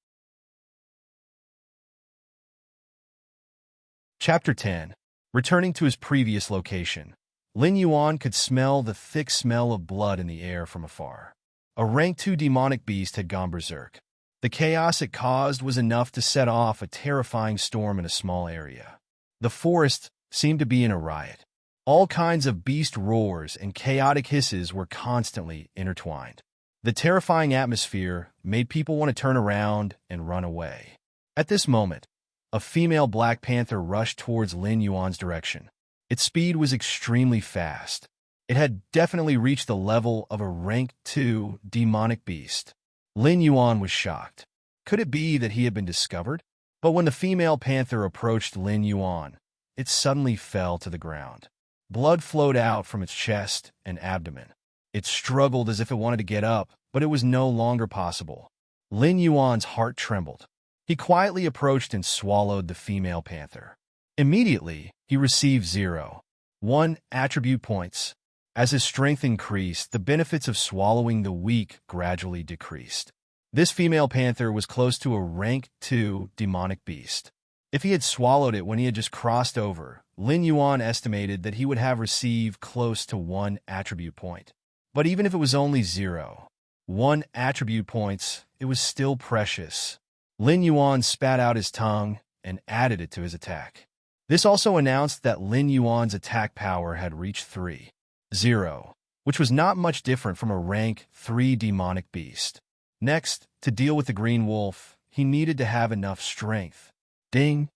Chapter 10. Returning to his previous location, Lin Yuan could smell the thick smell of blood in the air from afar. A rank 2 demonic beast had gone berserk. The chaos it caused was enough to set off a terrifying storm in a small area. The forest seemed to be in a riot. All kinds of beast roars and chaotic hisses were constantly intertwined. The terrifying atmosphere made people want to turn around and run away. At this moment, a female black panther rushed towards Lin Yuan's direction. Its speed was extremely fast. It had definitely reached the level of a rank 2 demonic beast. Lin Yuan was shocked. Could it be that he had been discovered? But when the female panther approached Lin Yuan, it suddenly fell to the ground. Blood flowed out from its chest and abdomen. It struggled as if it wanted to get up, but it was no longer possible. Lin Yuan's heart trembled. He quietly approached and swallowed the female panther. Immediately, he received 0.1 attribute points. As his strength increased, the benefits of swallowing the weak gradually decreased. This female panther was close to a rank 2 demonic beast. If he had swallowed it when he had just crossed over, Lin Yuan estimated that he would have received close to 1 attribute point. But even if it was only 0.1 attribute points, it was still precious. Lin Yuan spat out his tongue and added it to his attack. This also announced that Lin Yuan's attack power had reached 3.0, which was not much different from a rank 3 demonic beast. Next, to deal with the green wolf, he needed to have enough strength. Ding!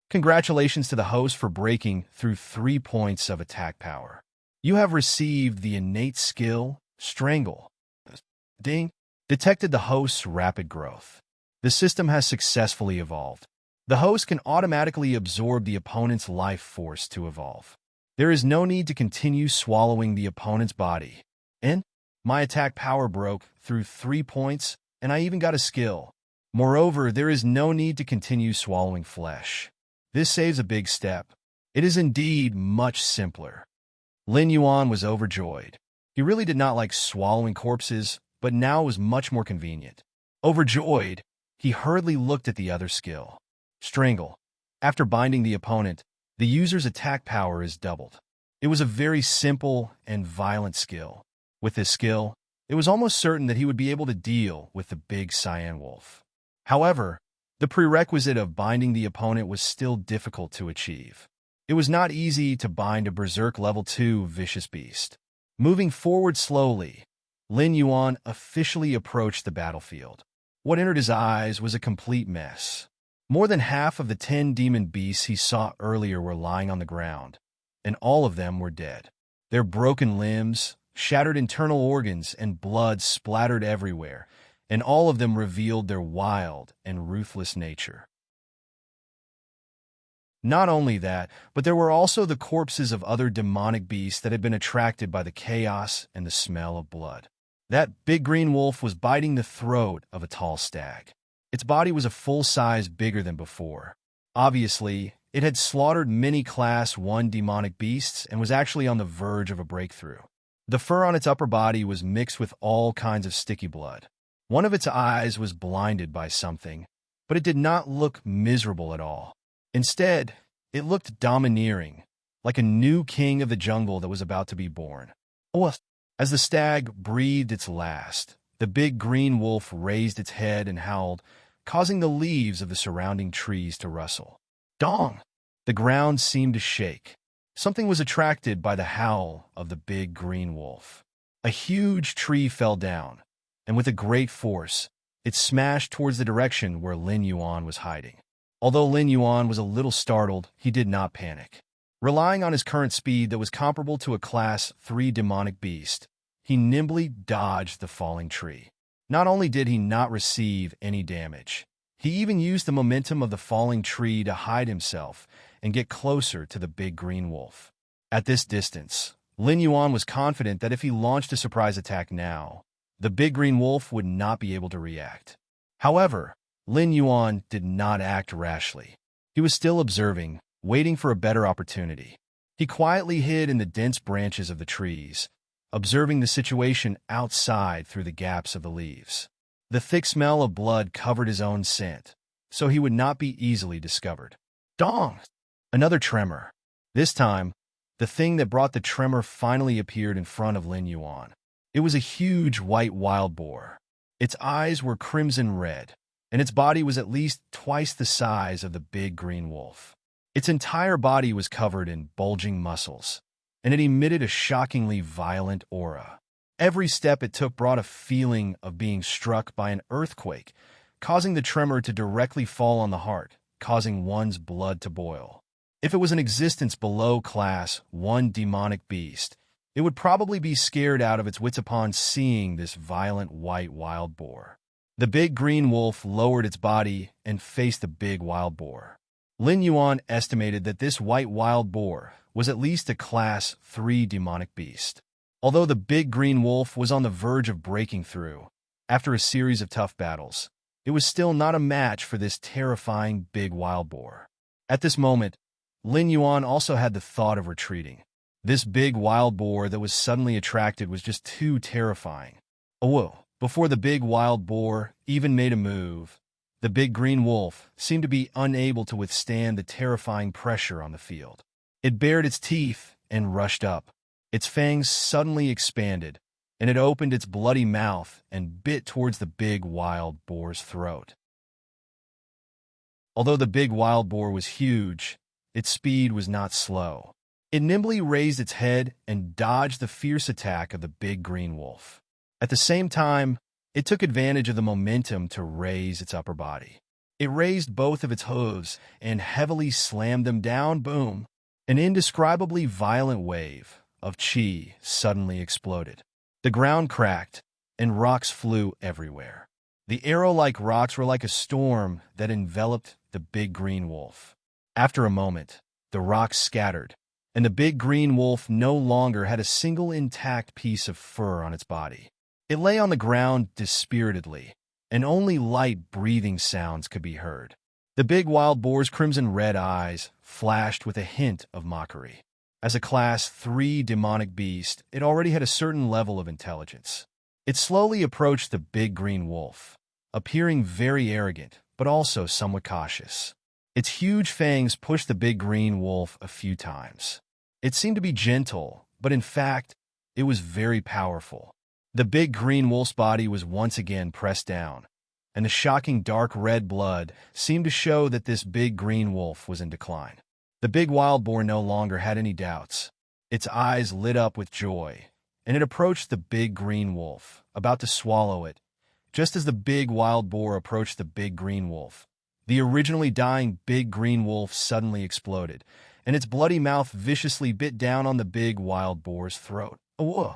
Congratulations to the host for breaking through 3 points of attack power. You have received the innate skill, Strangle. Ding! Detected the host's rapid growth. The system has successfully evolved. The host can automatically absorb the opponent's life force to evolve. There is no need to continue swallowing the opponent's body. And my attack power broke through 3 points, and I even got a skill. Moreover, there is no need to continue swallowing flesh. This saves a big step. It is indeed much simpler. Lin Yuan was overjoyed. He really did not like swallowing corpses, but now it was much more convenient. Overjoyed, he hurriedly looked at the other skill. Strangle. After binding the opponent, the user's attack power is doubled. It was a very simple and violent skill. With this skill, it was almost certain that he would be able to deal with the big cyan wolf. However, the prerequisite of binding the opponent was still difficult to achieve. It was not easy to bind a Berserk level 2 vicious beast. Moving forward slowly, Lin Yuan officially approached the battlefield. What entered his eyes was a complete mess. More than half of the 10 demon beasts he saw earlier were lying on the ground, and all of them were dead. Their broken limbs, shattered internal organs, and blood splattered everywhere, and all of them revealed their wild and ruthless nature. Not only that, but there were also the corpses of other demonic beasts that had been attracted by the chaos and the smell of blood. That big green wolf was biting the throat of a tall stag. Its body was a full size bigger than before. Obviously, it had slaughtered many Class 1 demonic beasts and was actually on the verge of a breakthrough. The fur on its upper body was mixed with all kinds of sticky blood. One of its eyes was blinded by something, but it did not look miserable at all. Instead, it looked domineering, like a new king of the jungle that was about to be born. As the stag breathed its last, the big green wolf raised its head and howled, causing the leaves of the surrounding trees to rustle. Dong! The ground seemed to shake. Something was attracted by the howl of the big green wolf. A huge tree fell down, and with a great force, it smashed towards the direction where Lin Yuan was hiding. Although Lin Yuan was a little startled, he did not panic. Relying on his current speed that was comparable to a Class 3 demonic beast, he nimbly dodged the falling tree. Not only did he not receive any damage, he even used the momentum of the falling tree to hide himself and get closer to the big green wolf. At this distance, Lin Yuan was confident that if he launched a surprise attack now, the big green wolf would not be able to react. However, Lin Yuan did not act rashly. He was still observing, waiting for a better opportunity. He quietly hid in the dense branches of the trees, observing the situation outside through the gaps of the leaves. The thick smell of blood covered his own scent, so he would not be easily discovered. Dong! Another tremor. This time, the thing that brought the tremor finally appeared in front of Lin Yuan. It was a huge white wild boar. Its eyes were crimson red, and its body was at least twice the size of the big green wolf. Its entire body was covered in bulging muscles. and it emitted a shockingly violent aura. Every step it took brought a feeling of being struck by an earthquake, causing the tremor to directly fall on the heart, causing one's blood to boil. If it was in existence below Class 1 demonic beast, it would probably be scared out of its wits upon seeing this violent white wild boar. The big green wolf lowered its body and faced the big wild boar. Lin Yuan estimated that this white wild boar was at least a Class 3 demonic beast. Although the big green wolf was on the verge of breaking through, after a series of tough battles, it was still not a match for this terrifying big wild boar. At this moment, Lin Yuan also had the thought of retreating. This big wild boar that was suddenly attracted was just too terrifying. Oh, before the big wild boar even made a move, the big green wolf seemed to be unable to withstand the terrifying pressure on the field. It bared its teeth and rushed up. Its fangs suddenly expanded, and it opened its bloody mouth and bit towards the big wild boar's throat. Although the big wild boar was huge, its speed was not slow. It nimbly raised its head and dodged the fierce attack of the big green wolf. At the same time, it took advantage of the momentum to raise its upper body. It raised both of its hooves and heavily slammed them down. Boom! An indescribably violent wave of chi suddenly exploded. The ground cracked, and rocks flew everywhere. The arrow-like rocks were like a storm that enveloped the big green wolf. After a moment, the rocks scattered, and the big green wolf no longer had a single intact piece of fur on its body. It lay on the ground dispiritedly, and only light breathing sounds could be heard. The big wild boar's crimson-red eyes flashed with a hint of mockery. As a Class 3 demonic beast, it already had a certain level of intelligence. It slowly approached the big green wolf, appearing very arrogant, but also somewhat cautious. Its huge fangs pushed the big green wolf a few times. It seemed to be gentle, but in fact, it was very powerful. The big green wolf's body was once again pressed down, and the shocking dark red blood seemed to show that this big green wolf was in decline. The big wild boar no longer had any doubts. Its eyes lit up with joy, and it approached the big green wolf, about to swallow it. Just as the big wild boar approached the big green wolf, the originally dying big green wolf suddenly exploded, and its bloody mouth viciously bit down on the big wild boar's throat. Oh!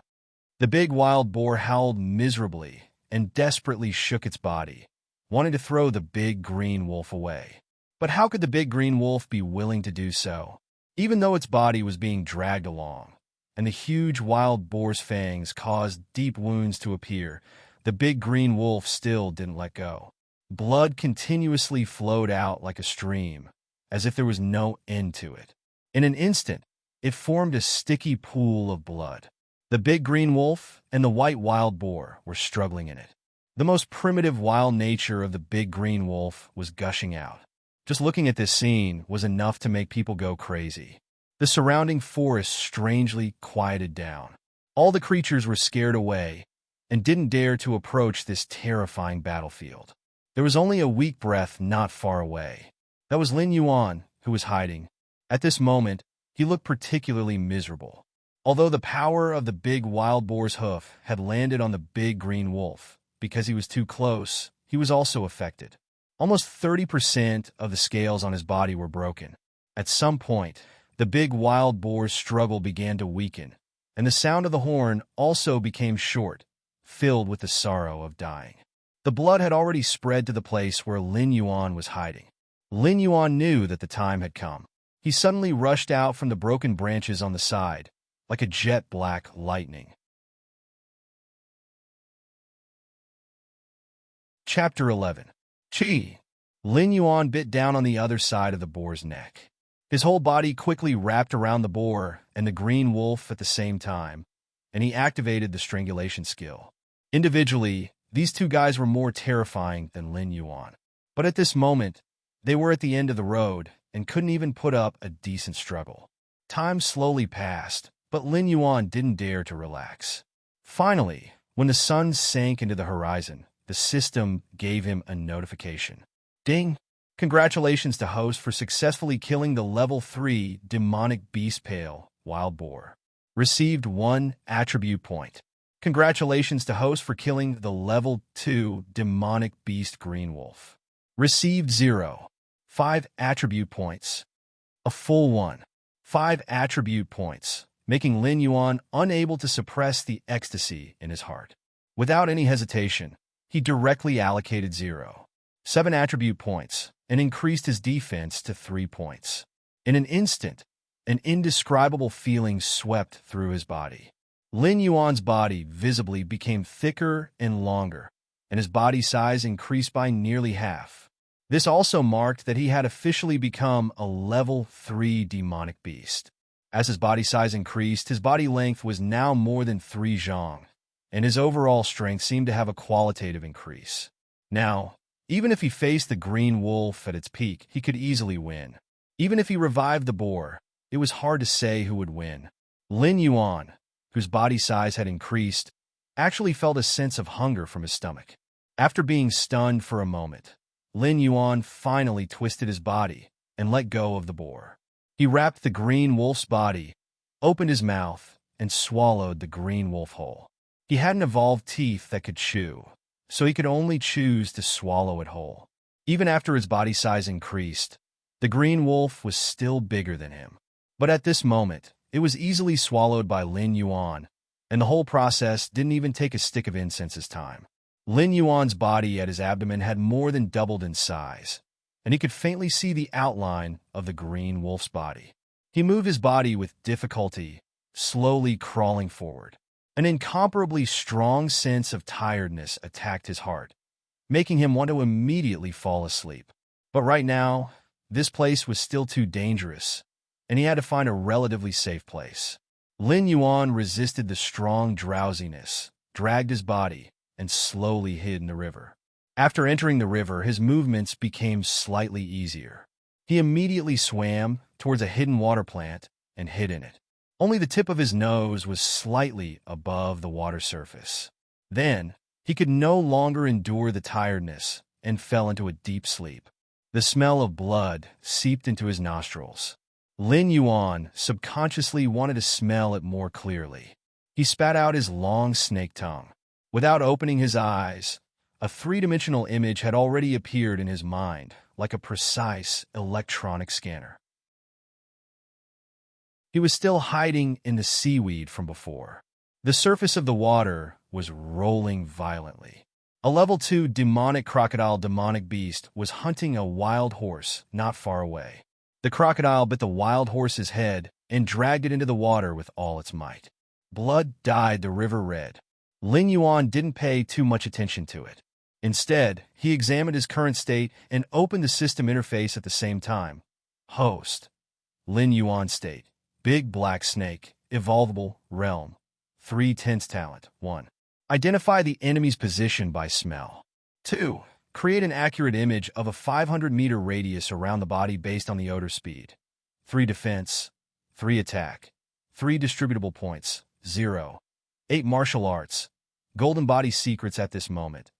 The big wild boar howled miserably and desperately shook its body, wanting to throw the big green wolf away. But how could the big green wolf be willing to do so, even though its body was being dragged along, and the huge wild boar's fangs caused deep wounds to appear? The big green wolf still didn't let go. Blood continuously flowed out like a stream, as if there was no end to it. In an instant, it formed a sticky pool of blood. The big green wolf and the white wild boar were struggling in it. The most primitive wild nature of the big green wolf was gushing out. Just looking at this scene was enough to make people go crazy. The surrounding forest strangely quieted down. All the creatures were scared away and didn't dare to approach this terrifying battlefield. There was only a weak breath not far away. That was Lin Yuan, who was hiding. At this moment, he looked particularly miserable. Although the power of the big wild boar's hoof had landed on the big green wolf, because he was too close, he was also affected. Almost 30% of the scales on his body were broken. At some point, the big wild boar's struggle began to weaken, and the sound of the horn also became short, filled with the sorrow of dying. The blood had already spread to the place where Lin Yuan was hiding. Lin Yuan knew that the time had come. He suddenly rushed out from the broken branches on the side, like a jet-black lightning. Chapter 11. Chi. Lin Yuan bit down on the other side of the boar's neck. His whole body quickly wrapped around the boar and the green wolf at the same time, and he activated the strangulation skill. Individually, these two guys were more terrifying than Lin Yuan. But at this moment, they were at the end of the road and couldn't even put up a decent struggle. Time slowly passed, but Lin Yuan didn't dare to relax. Finally, when the sun sank into the horizon, the system gave him a notification. Ding! Congratulations to host for successfully killing the level 3 demonic beast pale wild boar. Received 1 attribute point. Congratulations to host for killing the level 2 demonic beast green wolf. Received 0. 5 attribute points. A full 1. 5 attribute points, making Lin Yuan unable to suppress the ecstasy in his heart. Without any hesitation, he directly allocated 0. 7 attribute points and increased his defense to 3 points. In an instant, an indescribable feeling swept through his body. Lin Yuan's body visibly became thicker and longer, and his body size increased by nearly half. This also marked that he had officially become a level 3 demonic beast. As his body size increased, his body length was now more than 3 zhang, and his overall strength seemed to have a qualitative increase. Now, even if he faced the green wolf at its peak, he could easily win. Even if he revived the boar, it was hard to say who would win. Lin Yuan, whose body size had increased, actually felt a sense of hunger from his stomach. After being stunned for a moment, Lin Yuan finally twisted his body and let go of the boar. He wrapped the green wolf's body, opened his mouth, and swallowed the green wolf whole. He hadn't evolved teeth that could chew, so he could only choose to swallow it whole. Even after his body size increased, the green wolf was still bigger than him. But at this moment, it was easily swallowed by Lin Yuan, and the whole process didn't even take a stick of incense's time. Lin Yuan's body at his abdomen had more than doubled in size, and he could faintly see the outline of the green wolf's body. He moved his body with difficulty, slowly crawling forward. An incomparably strong sense of tiredness attacked his heart, making him want to immediately fall asleep. But right now, this place was still too dangerous, and he had to find a relatively safe place. Lin Yuan resisted the strong drowsiness, dragged his body, and slowly hid in the river. After entering the river, his movements became slightly easier. He immediately swam towards a hidden water plant and hid in it. Only the tip of his nose was slightly above the water surface. Then, he could no longer endure the tiredness and fell into a deep sleep. The smell of blood seeped into his nostrils. Lin Yuan subconsciously wanted to smell it more clearly. He spat out his long snake tongue. Without opening his eyes, a three-dimensional image had already appeared in his mind, like a precise electronic scanner. He was still hiding in the seaweed from before. The surface of the water was rolling violently. A level 2 demonic crocodile demonic beast was hunting a wild horse not far away. The crocodile bit the wild horse's head and dragged it into the water with all its might. Blood dyed the river red. Lin Yuan didn't pay too much attention to it. Instead, he examined his current state and opened the system interface at the same time. Host. Lin Yuan state. Big black snake. Evolvable. Realm. 3 tense talent. 1. Identify the enemy's position by smell. 2. Create an accurate image of a 500-meter radius around the body based on the odor speed. 3 defense. 3 attack. 3 distributable points. 0. 8 martial arts. Golden body secrets at this moment.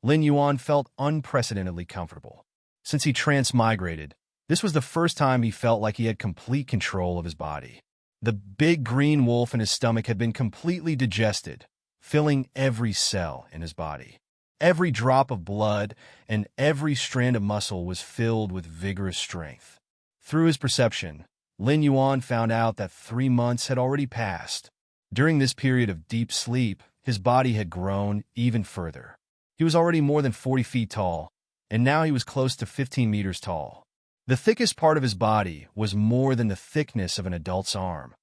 Lin Yuan felt unprecedentedly comfortable. Since he transmigrated, this was the first time he felt like he had complete control of his body. The big green wolf in his stomach had been completely digested, filling every cell in his body. Every drop of blood and every strand of muscle was filled with vigorous strength. Through his perception, Lin Yuan found out that 3 months had already passed. During this period of deep sleep, his body had grown even further. He was already more than 40 feet tall, and now he was close to 15 meters tall. The thickest part of his body was more than the thickness of an adult's arm,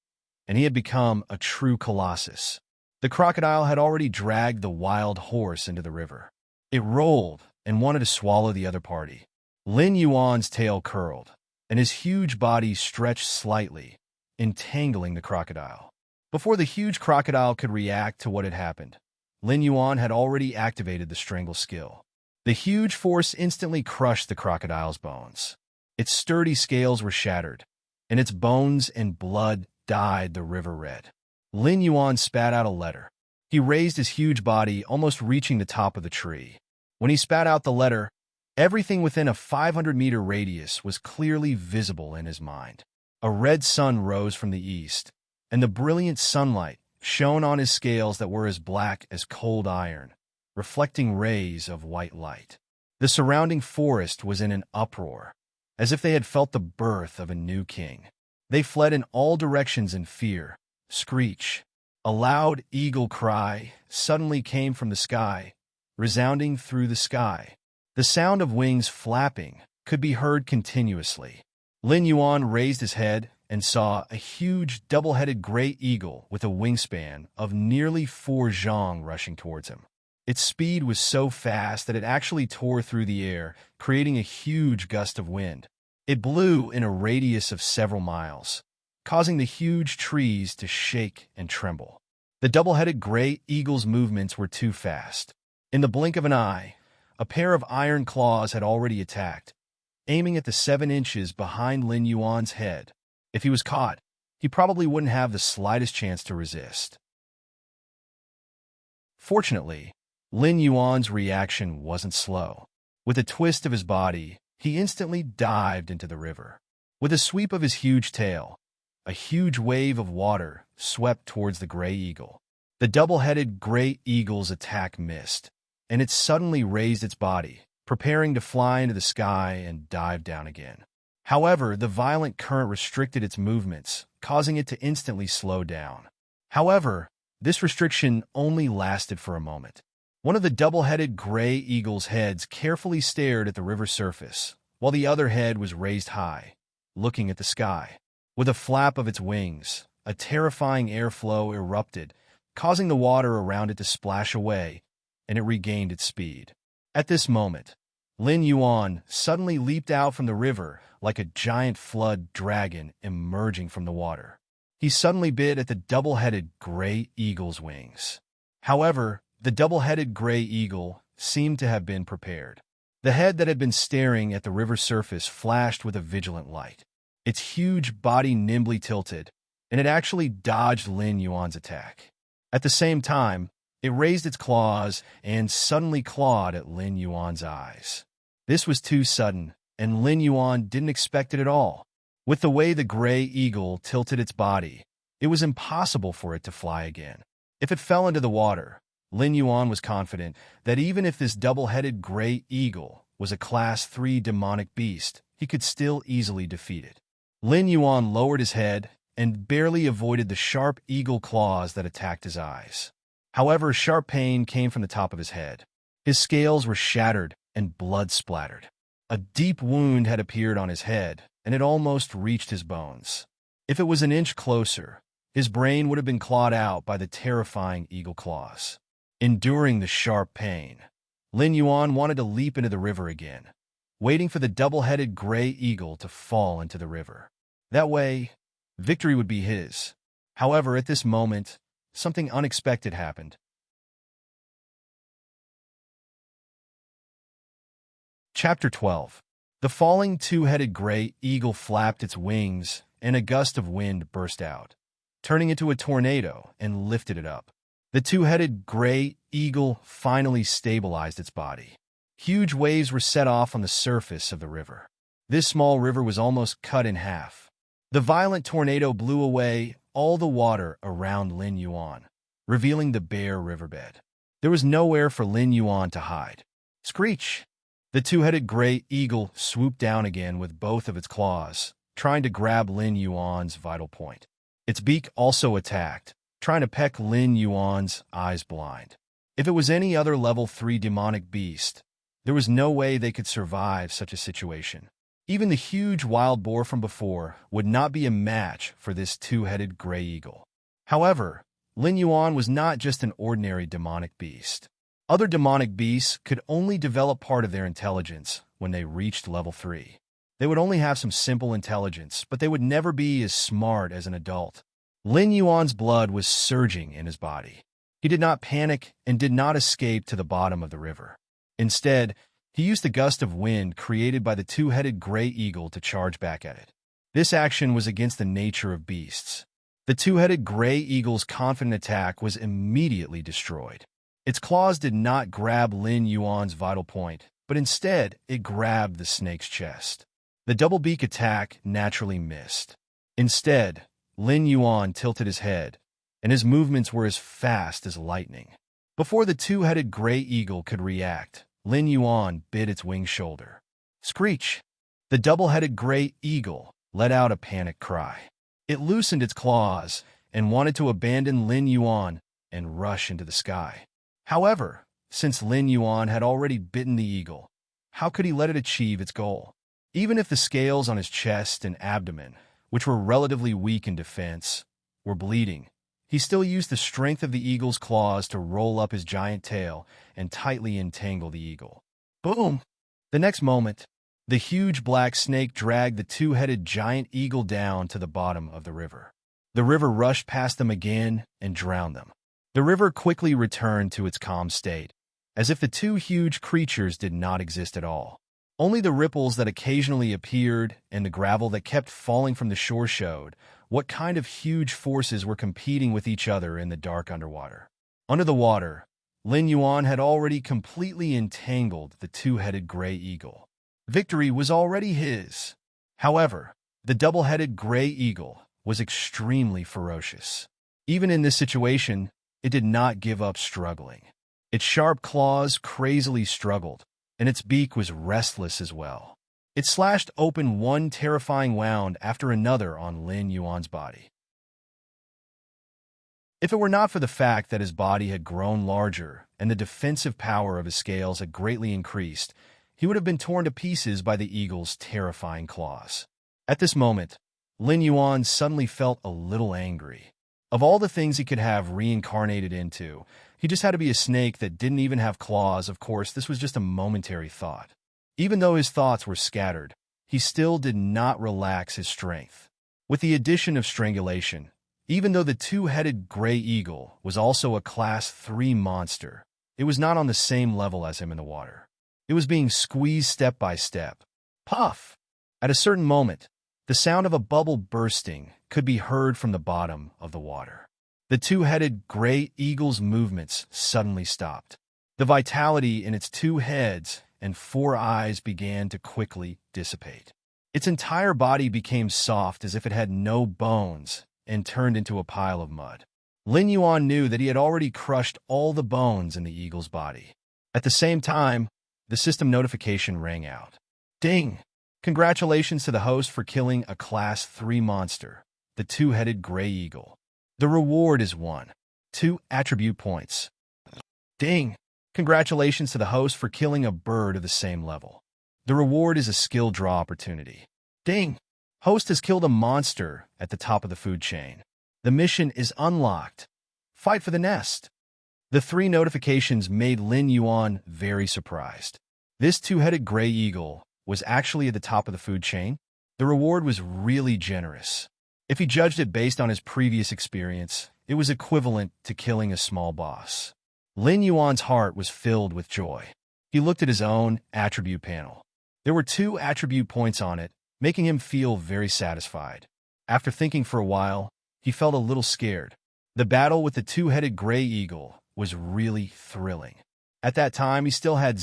and he had become a true colossus. The crocodile had already dragged the wild horse into the river. It rolled and wanted to swallow the other party. Lin Yuan's tail curled, and his huge body stretched slightly, entangling the crocodile. Before the huge crocodile could react to what had happened, Lin Yuan had already activated the strangle skill. The huge force instantly crushed the crocodile's bones. Its sturdy scales were shattered, and its bones and blood dyed the river red. Lin Yuan spat out a letter. He raised his huge body, almost reaching the top of the tree. When he spat out the letter, everything within a 500-meter radius was clearly visible in his mind. A red sun rose from the east, and the brilliant sunlight shone on his scales that were as black as cold iron, reflecting rays of white light. The surrounding forest was in an uproar, as if they had felt the birth of a new king. They fled in all directions in fear. Screech! A loud eagle cry suddenly came from the sky, resounding through the sky. The sound of wings flapping could be heard continuously. Lin Yuan raised his head and saw a huge double-headed gray eagle with a wingspan of nearly 4 zhang rushing towards him. Its speed was so fast that it actually tore through the air, creating a huge gust of wind. It blew in a radius of several miles, causing the huge trees to shake and tremble. The double-headed gray eagle's movements were too fast. In the blink of an eye, a pair of iron claws had already attacked, aiming at the 7 inches behind Lin Yuan's head. If he was caught, he probably wouldn't have the slightest chance to resist. Fortunately, Lin Yuan's reaction wasn't slow. With a twist of his body, he instantly dived into the river. With a sweep of his huge tail, a huge wave of water swept towards the gray eagle. The double-headed gray eagle's attack missed, and it suddenly raised its body, preparing to fly into the sky and dive down again. However, the violent current restricted its movements, causing it to instantly slow down. However, this restriction only lasted for a moment. One of the double-headed gray eagle's heads carefully stared at the river surface, while the other head was raised high, looking at the sky. With a flap of its wings, a terrifying airflow erupted, causing the water around it to splash away, and it regained its speed. At this moment, Lin Yuan suddenly leaped out from the river like a giant flood dragon emerging from the water. He suddenly bit at the double-headed gray eagle's wings. However, the double-headed gray eagle seemed to have been prepared. The head that had been staring at the river surface flashed with a vigilant light. Its huge body nimbly tilted, and it actually dodged Lin Yuan's attack. At the same time, it raised its claws and suddenly clawed at Lin Yuan's eyes. This was too sudden, and Lin Yuan didn't expect it at all. With the way the gray eagle tilted its body, it was impossible for it to fly again. If it fell into the water, Lin Yuan was confident that even if this double-headed gray eagle was a Class 3 demonic beast, he could still easily defeat it. Lin Yuan lowered his head and barely avoided the sharp eagle claws that attacked his eyes. However, sharp pain came from the top of his head. His scales were shattered and blood splattered. A deep wound had appeared on his head, and it almost reached his bones. If it was an inch closer, his brain would have been clawed out by the terrifying eagle claws. Enduring the sharp pain, Lin Yuan wanted to leap into the river again, waiting for the double-headed gray eagle to fall into the river. That way, victory would be his. However, at this moment, something unexpected happened. Chapter 12. The falling two-headed gray eagle flapped its wings, and a gust of wind burst out, turning into a tornado and lifted it up. The two-headed gray eagle finally stabilized its body. Huge waves were set off on the surface of the river. This small river was almost cut in half. The violent tornado blew away all the water around Lin Yuan, revealing the bare riverbed. There was nowhere for Lin Yuan to hide. Screech! The two-headed gray eagle swooped down again with both of its claws, trying to grab Lin Yuan's vital point. Its beak also attacked, trying to peck Lin Yuan's eyes blind. If it was any other level 3 demonic beast, there was no way they could survive such a situation. Even the huge wild boar from before would not be a match for this two-headed gray eagle. However, Lin Yuan was not just an ordinary demonic beast. Other demonic beasts could only develop part of their intelligence when they reached level 3. They would only have some simple intelligence, but they would never be as smart as an adult. Lin Yuan's blood was surging in his body. He did not panic and did not escape to the bottom of the river. Instead, he used the gust of wind created by the two-headed gray eagle to charge back at it. This action was against the nature of beasts. The two-headed gray eagle's confident attack was immediately destroyed. Its claws did not grab Lin Yuan's vital point, but instead it grabbed the snake's chest. The double beak attack naturally missed. Instead, Lin Yuan tilted his head, and his movements were as fast as lightning. Before the two-headed gray eagle could react, Lin Yuan bit its wing shoulder. Screech! The double-headed gray eagle let out a panicked cry. It loosened its claws and wanted to abandon Lin Yuan and rush into the sky. However, since Lin Yuan had already bitten the eagle, how could he let it achieve its goal? Even if the scales on his chest and abdomen, which were relatively weak in defense, were bleeding, he still used the strength of the eagle's claws to roll up his giant tail and tightly entangle the eagle. Boom! The next moment, the huge black snake dragged the two-headed giant eagle down to the bottom of the river. The river rushed past them again and drowned them. The river quickly returned to its calm state, as if the two huge creatures did not exist at all. Only the ripples that occasionally appeared and the gravel that kept falling from the shore showed what kind of huge forces were competing with each other in the dark underwater. Under the water, Lin Yuan had already completely entangled the two-headed gray eagle. Victory was already his. However, the double-headed gray eagle was extremely ferocious. Even in this situation, it did not give up struggling. Its sharp claws crazily struggled, and its beak was restless as well. It slashed open one terrifying wound after another on Lin Yuan's body. If it were not for the fact that his body had grown larger and the defensive power of his scales had greatly increased, he would have been torn to pieces by the eagle's terrifying claws. At this moment, Lin Yuan suddenly felt a little angry. Of all the things he could have reincarnated into, he just had to be a snake that didn't even have claws. Of course, this was just a momentary thought. Even though his thoughts were scattered, he still did not relax his strength. With the addition of strangulation, even though the two-headed gray eagle was also a Class 3 monster, it was not on the same level as him in the water. It was being squeezed step by step. Puff! At a certain moment, the sound of a bubble bursting could be heard from the bottom of the water. The two-headed gray eagle's movements suddenly stopped. The vitality in its two heads and four eyes began to quickly dissipate. Its entire body became soft as if it had no bones and turned into a pile of mud. Lin Yuan knew that he had already crushed all the bones in the eagle's body. At the same time, the system notification rang out. Ding! Congratulations to the host for killing a Class 3 monster, the two-headed gray eagle. The reward is 2 attribute points. Ding! Congratulations to the host for killing a bird of the same level. The reward is a skill draw opportunity. Ding! Host has killed a monster at the top of the food chain. The mission is unlocked. Fight for the nest. The 3 notifications made Lin Yuan very surprised. This two-headed gray eagle was actually at the top of the food chain. The reward was really generous. If he judged it based on his previous experience, it was equivalent to killing a small boss. Lin Yuan's heart was filled with joy. He looked at his own attribute panel. There were 2 attribute points on it, making him feel very satisfied. After thinking for a while, he felt a little scared. The battle with the two-headed gray eagle was really thrilling. At that time, he still had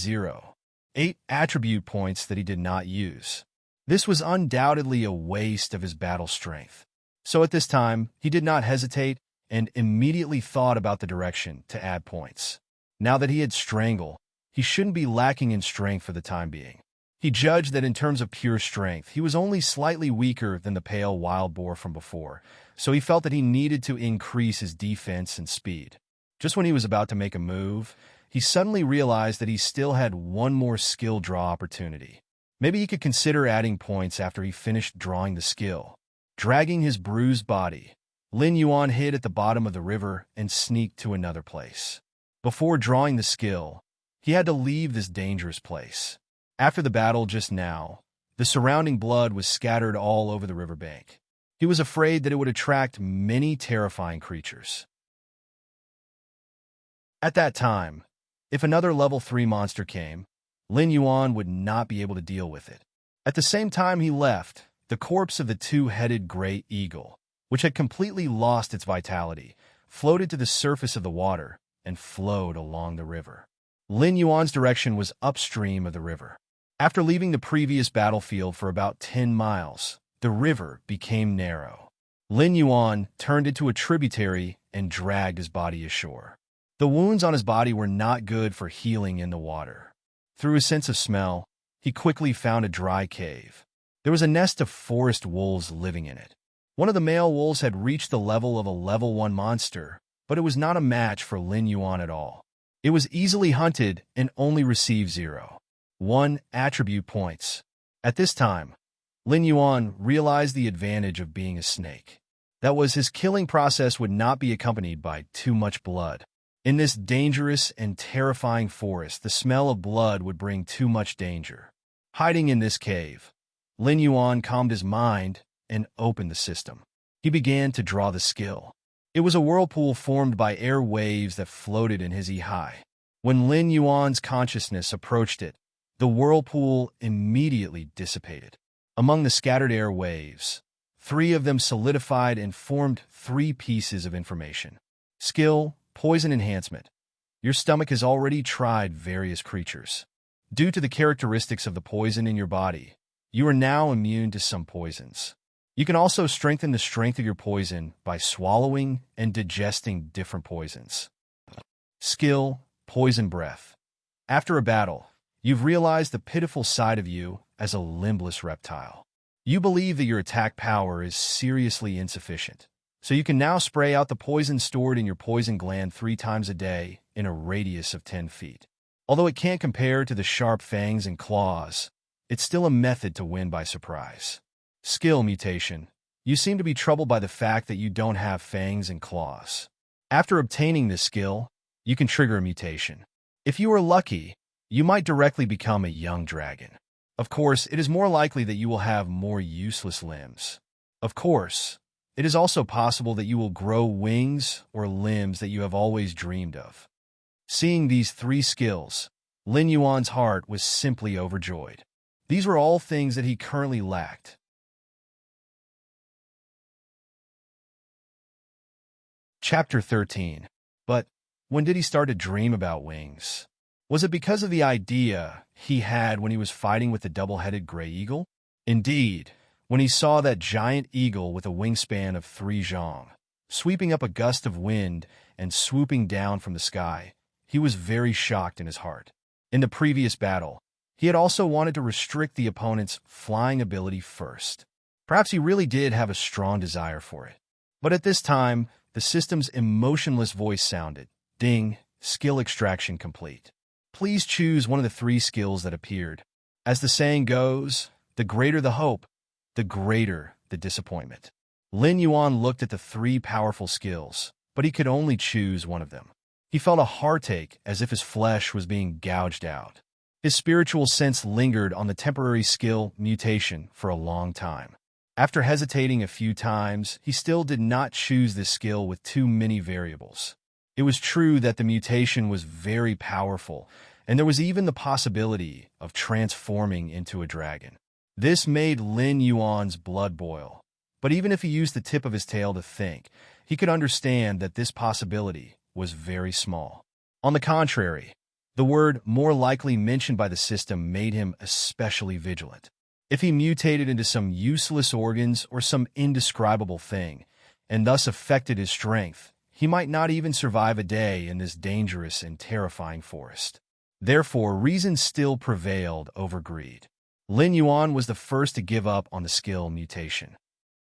8 attribute points that he did not use. This was undoubtedly a waste of his battle strength. So at this time, he did not hesitate and immediately thought about the direction to add points. Now that he had Strangle, he shouldn't be lacking in strength for the time being. He judged that in terms of pure strength, he was only slightly weaker than the pale wild boar from before, so he felt that he needed to increase his defense and speed. Just when he was about to make a move, he suddenly realized that he still had one more skill draw opportunity. Maybe he could consider adding points after he finished drawing the skill. Dragging his bruised body, Lin Yuan hid at the bottom of the river and sneaked to another place. Before drawing the skill, he had to leave this dangerous place. After the battle just now, the surrounding blood was scattered all over the riverbank. He was afraid that it would attract many terrifying creatures. At that time, if another level 3 monster came, Lin Yuan would not be able to deal with it. At the same time he left, the corpse of the two-headed gray eagle, which had completely lost its vitality, floated to the surface of the water and flowed along the river. Lin Yuan's direction was upstream of the river. After leaving the previous battlefield for about 10 miles, the river became narrow. Lin Yuan turned into a tributary and dragged his body ashore. The wounds on his body were not good for healing in the water. Through his sense of smell, he quickly found a dry cave. There was a nest of forest wolves living in it. One of the male wolves had reached the level of a level 1 monster, but it was not a match for Lin Yuan at all. It was easily hunted and only received 0.1 attribute points. At this time, Lin Yuan realized the advantage of being a snake. That was, his killing process would not be accompanied by too much blood. In this dangerous and terrifying forest, the smell of blood would bring too much danger. Hiding in this cave, Lin Yuan calmed his mind and opened the system. He began to draw the skill. It was a whirlpool formed by air waves that floated in his eye. When Lin Yuan's consciousness approached it, the whirlpool immediately dissipated. Among the scattered air waves, 3 of them solidified and formed 3 pieces of information. Skill, poison enhancement. Your stomach has already tried various creatures. Due to the characteristics of the poison in your body, you are now immune to some poisons. You can also strengthen the strength of your poison by swallowing and digesting different poisons. Skill, poison breath. After a battle, you've realized the pitiful side of you as a limbless reptile. You believe that your attack power is seriously insufficient, so you can now spray out the poison stored in your poison gland 3 times a day in a radius of 10 feet. Although it can't compare to the sharp fangs and claws, it's still a method to win by surprise. Skill mutation. You seem to be troubled by the fact that you don't have fangs and claws. After obtaining this skill, you can trigger a mutation. If you are lucky, you might directly become a young dragon. Of course, it is more likely that you will have more useless limbs. Of course, it is also possible that you will grow wings or limbs that you have always dreamed of. Seeing these 3 skills, Lin Yuan's heart was simply overjoyed. These were all things that he currently lacked. Chapter 13. But when did he start to dream about wings? Was it because of the idea he had when he was fighting with the double-headed gray eagle? Indeed, when he saw that giant eagle with a wingspan of 3 zhang, sweeping up a gust of wind and swooping down from the sky, he was very shocked in his heart. In the previous battle, he had also wanted to restrict the opponent's flying ability first. Perhaps he really did have a strong desire for it. But at this time, the system's emotionless voice sounded. Ding, skill extraction complete. Please choose one of the 3 skills that appeared. As the saying goes, the greater the hope, the greater the disappointment. Lin Yuan looked at the 3 powerful skills, but he could only choose one of them. He felt a heartache as if his flesh was being gouged out. His spiritual sense lingered on the temporary skill mutation for a long time. After hesitating a few times, he still did not choose this skill with too many variables. It was true that the mutation was very powerful, and there was even the possibility of transforming into a dragon. This made Lin Yuan's blood boil. But even if he used the tip of his tail to think, he could understand that this possibility was very small. On the contrary, the word more likely mentioned by the system made him especially vigilant. If he mutated into some useless organs or some indescribable thing, and thus affected his strength, he might not even survive a day in this dangerous and terrifying forest. Therefore, reason still prevailed over greed. Lin Yuan was the first to give up on the skill mutation.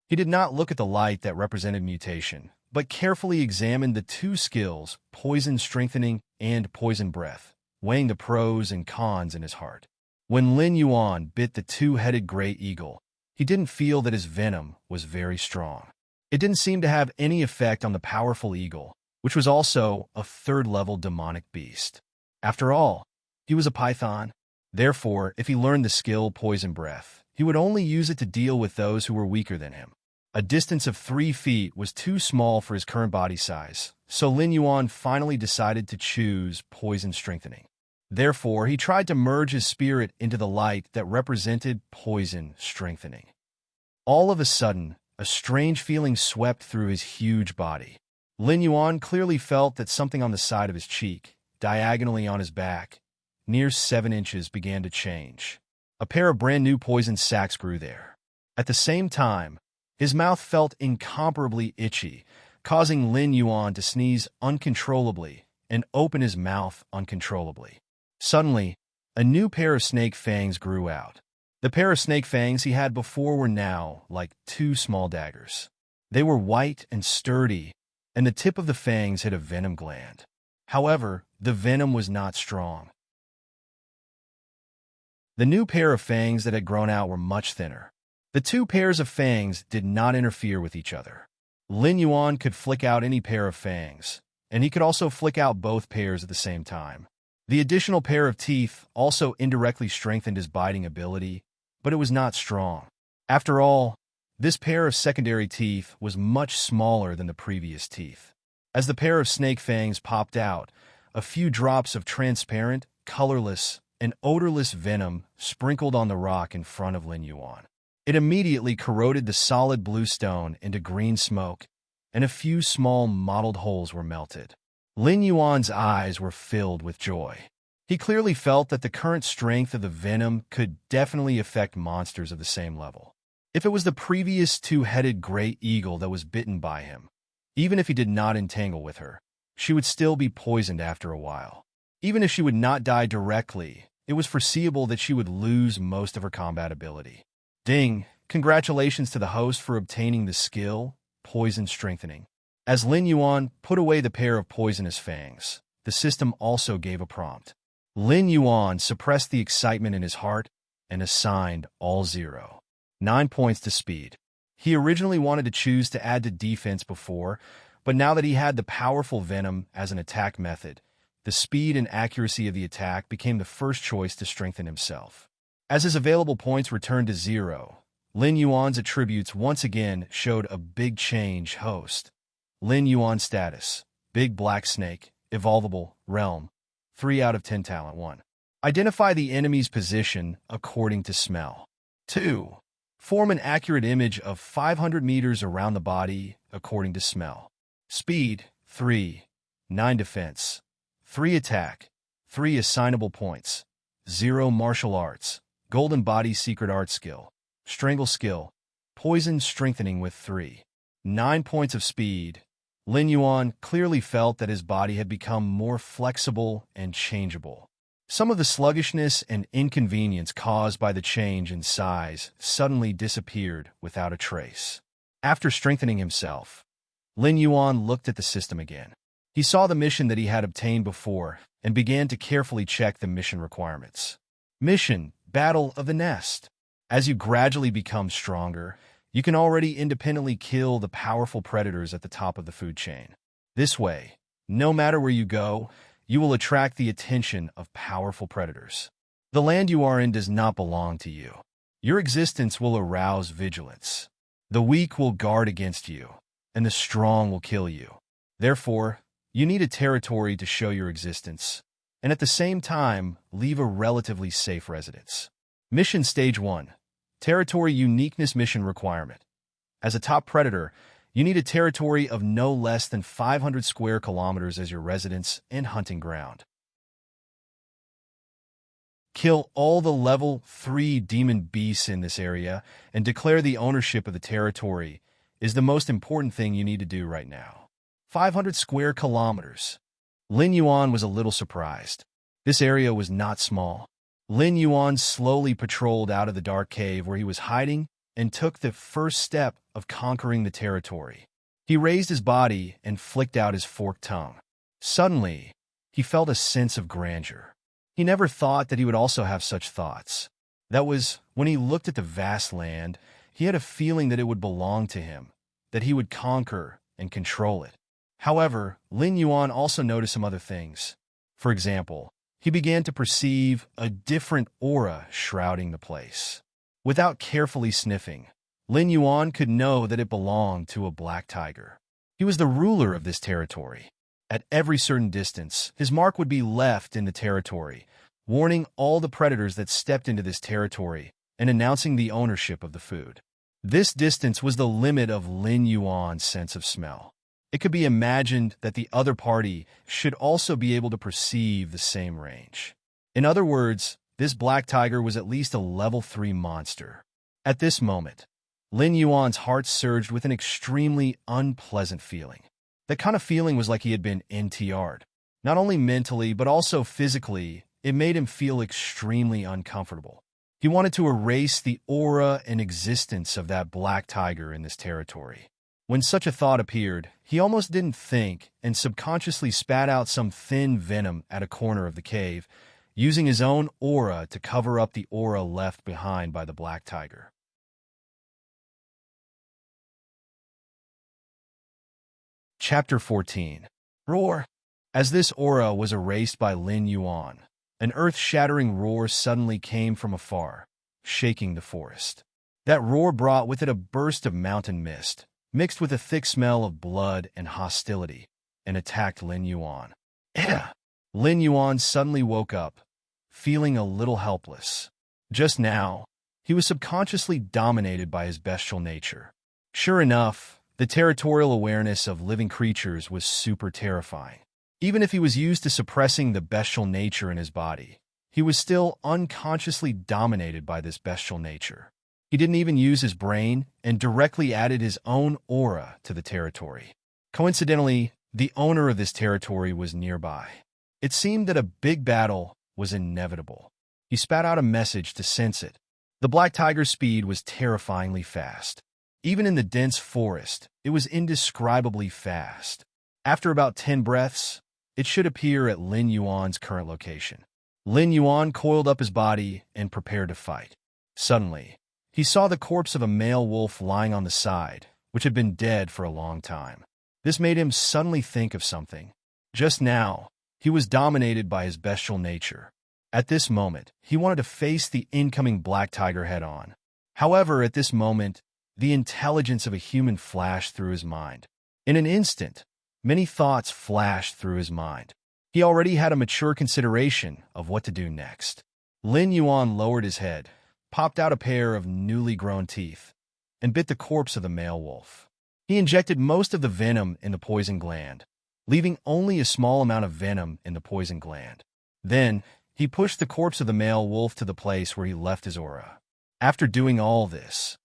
He did not look at the light that represented mutation, but carefully examined the 2 skills, poison strengthening and poison breath, weighing the pros and cons in his heart. When Lin Yuan bit the 2-headed gray eagle, he didn't feel that his venom was very strong. It didn't seem to have any effect on the powerful eagle, which was also a 3rd-level demonic beast. After all, he was a python. Therefore, if he learned the skill poison breath, he would only use it to deal with those who were weaker than him. A distance of 3 feet was too small for his current body size, so Lin Yuan finally decided to choose poison strengthening. Therefore, he tried to merge his spirit into the light that represented poison strengthening. All of a sudden, a strange feeling swept through his huge body. Lin Yuan clearly felt that something on the side of his cheek, diagonally on his back, near 7 inches, began to change. A pair of brand new poison sacs grew there. At the same time, His mouth felt incomparably itchy, causing Lin Yuan to sneeze uncontrollably and open his mouth uncontrollably. Suddenly, a new pair of snake fangs grew out. The pair of snake fangs he had before were now like two small daggers. They were white and sturdy, and the tip of the fangs hit a venom gland. However, the venom was not strong. The new pair of fangs that had grown out were much thinner. The two pairs of fangs did not interfere with each other. Lin Yuan could flick out any pair of fangs, and he could also flick out both pairs at the same time. The additional pair of teeth also indirectly strengthened his biting ability, but it was not strong. After all, this pair of secondary teeth was much smaller than the previous teeth. As the pair of snake fangs popped out, a few drops of transparent, colorless, and odorless venom sprinkled on the rock in front of Lin Yuan. It immediately corroded the solid blue stone into green smoke, and a few small mottled holes were melted. Lin Yuan's eyes were filled with joy. He clearly felt that the current strength of the venom could definitely affect monsters of the same level. If it was the previous two-headed gray eagle that was bitten by him, even if he did not entangle with her, she would still be poisoned after a while. Even if she would not die directly, it was foreseeable that she would lose most of her combat ability. Ding! Congratulations to the host for obtaining the skill, Poison Strengthening. As Lin Yuan put away the pair of poisonous fangs, the system also gave a prompt. Lin Yuan suppressed the excitement in his heart and assigned all 0. 9 points to speed. He originally wanted to choose to add to defense before, but now that he had the powerful venom as an attack method, the speed and accuracy of the attack became the first choice to strengthen himself. As his available points returned to 0, Lin Yuan's attributes once again showed a big change. Host. Lin Yuan status. Big Black Snake. Evolvable. Realm. 3 out of 10 talent 1. Identify the enemy's position according to smell. 2. Form an accurate image of 500 meters around the body according to smell. Speed. 3. 9 defense. 3 attack. 3 assignable points. 0 martial arts. Golden body secret art skill. Strangle skill. Poison strengthening with 3. 9 points of speed. Lin Yuan clearly felt that his body had become more flexible and changeable. Some of the sluggishness and inconvenience caused by the change in size suddenly disappeared without a trace. After strengthening himself, Lin Yuan looked at the system again. He saw the mission that he had obtained before and began to carefully check the mission requirements. Mission: Battle of the Nest. As you gradually become stronger, you can already independently kill the powerful predators at the top of the food chain. This way, no matter where you go, you will attract the attention of powerful predators. The land you are in does not belong to you. Your existence will arouse vigilance. The weak will guard against you, and the strong will kill you. Therefore, you need a territory to show your existence, and at the same time, leave a relatively safe residence. Mission Stage 1. Territory Uniqueness Mission Requirement. As a top predator, you need a territory of no less than 500 square kilometers as your residence and hunting ground. Kill all the level 3 demon beasts in this area and declare the ownership of the territory is the most important thing you need to do right now. 500 square kilometers. Lin Yuan was a little surprised. This area was not small. Lin Yuan slowly patrolled out of the dark cave where he was hiding and took the first step of conquering the territory. He raised his body and flicked out his forked tongue. Suddenly, he felt a sense of grandeur. He never thought that he would also have such thoughts. That was, when he looked at the vast land, he had a feeling that it would belong to him, that he would conquer and control it. However, Lin Yuan also noticed some other things. For example, he began to perceive a different aura shrouding the place. Without carefully sniffing, Lin Yuan could know that it belonged to a black tiger. He was the ruler of this territory. At every certain distance, his mark would be left in the territory, warning all the predators that stepped into this territory and announcing the ownership of the food. This distance was the limit of Lin Yuan's sense of smell. It could be imagined that the other party should also be able to perceive the same range. In other words, this black tiger was at least a level 3 monster. At this moment, Lin Yuan's heart surged with an extremely unpleasant feeling. That kind of feeling was like he had been NTR'd. Not only mentally, but also physically, it made him feel extremely uncomfortable. He wanted to erase the aura and existence of that black tiger in this territory. When such a thought appeared, he almost didn't think and subconsciously spat out some thin venom at a corner of the cave, using his own aura to cover up the aura left behind by the black tiger. Chapter 14. Roar. As this aura was erased by Lin Yuan, an earth-shattering roar suddenly came from afar, shaking the forest. That roar brought with it a burst of mountain mist, mixed with a thick smell of blood and hostility, and attacked Lin Yuan. Lin Yuan suddenly woke up, feeling a little helpless. Just now, he was subconsciously dominated by his bestial nature. Sure enough, the territorial awareness of living creatures was super terrifying. Even if he was used to suppressing the bestial nature in his body, he was still unconsciously dominated by this bestial nature. He didn't even use his brain and directly added his own aura to the territory. Coincidentally, the owner of this territory was nearby. It seemed that a big battle was inevitable. He spat out a message to sense it. The black tiger's speed was terrifyingly fast. Even in the dense forest, it was indescribably fast. After about 10 breaths, it should appear at Lin Yuan's current location. Lin Yuan coiled up his body and prepared to fight. Suddenly, he saw the corpse of a male wolf lying on the side, which had been dead for a long time. This made him suddenly think of something. Just now, he was dominated by his bestial nature. At this moment, he wanted to face the incoming black tiger head-on. However, at this moment, the intelligence of a human flashed through his mind. In an instant, many thoughts flashed through his mind. He already had a mature consideration of what to do next. Lin Yuan lowered his head, popped out a pair of newly grown teeth, and bit the corpse of the male wolf. He injected most of the venom in the poison gland, leaving only a small amount of venom in the poison gland. Then, he pushed the corpse of the male wolf to the place where he left his aura. After doing all this,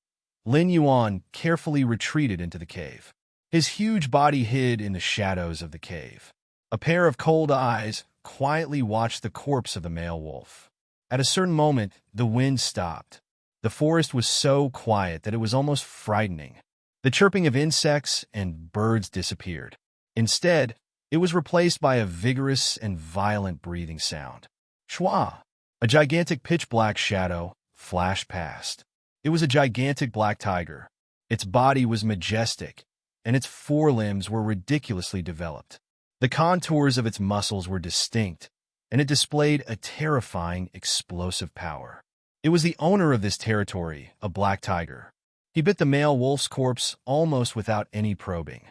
Lin Yuan carefully retreated into the cave. His huge body hid in the shadows of the cave. A pair of cold eyes quietly watched the corpse of the male wolf. At a certain moment, the wind stopped. The forest was so quiet that it was almost frightening. The chirping of insects and birds disappeared. Instead, it was replaced by a vigorous and violent breathing sound. Shwa! A gigantic pitch-black shadow flashed past. It was a gigantic black tiger. Its body was majestic, and its forelimbs were ridiculously developed. The contours of its muscles were distinct, and it displayed a terrifying, explosive power. It was the owner of this territory, a black tiger. He bit the male wolf's corpse almost without any probing.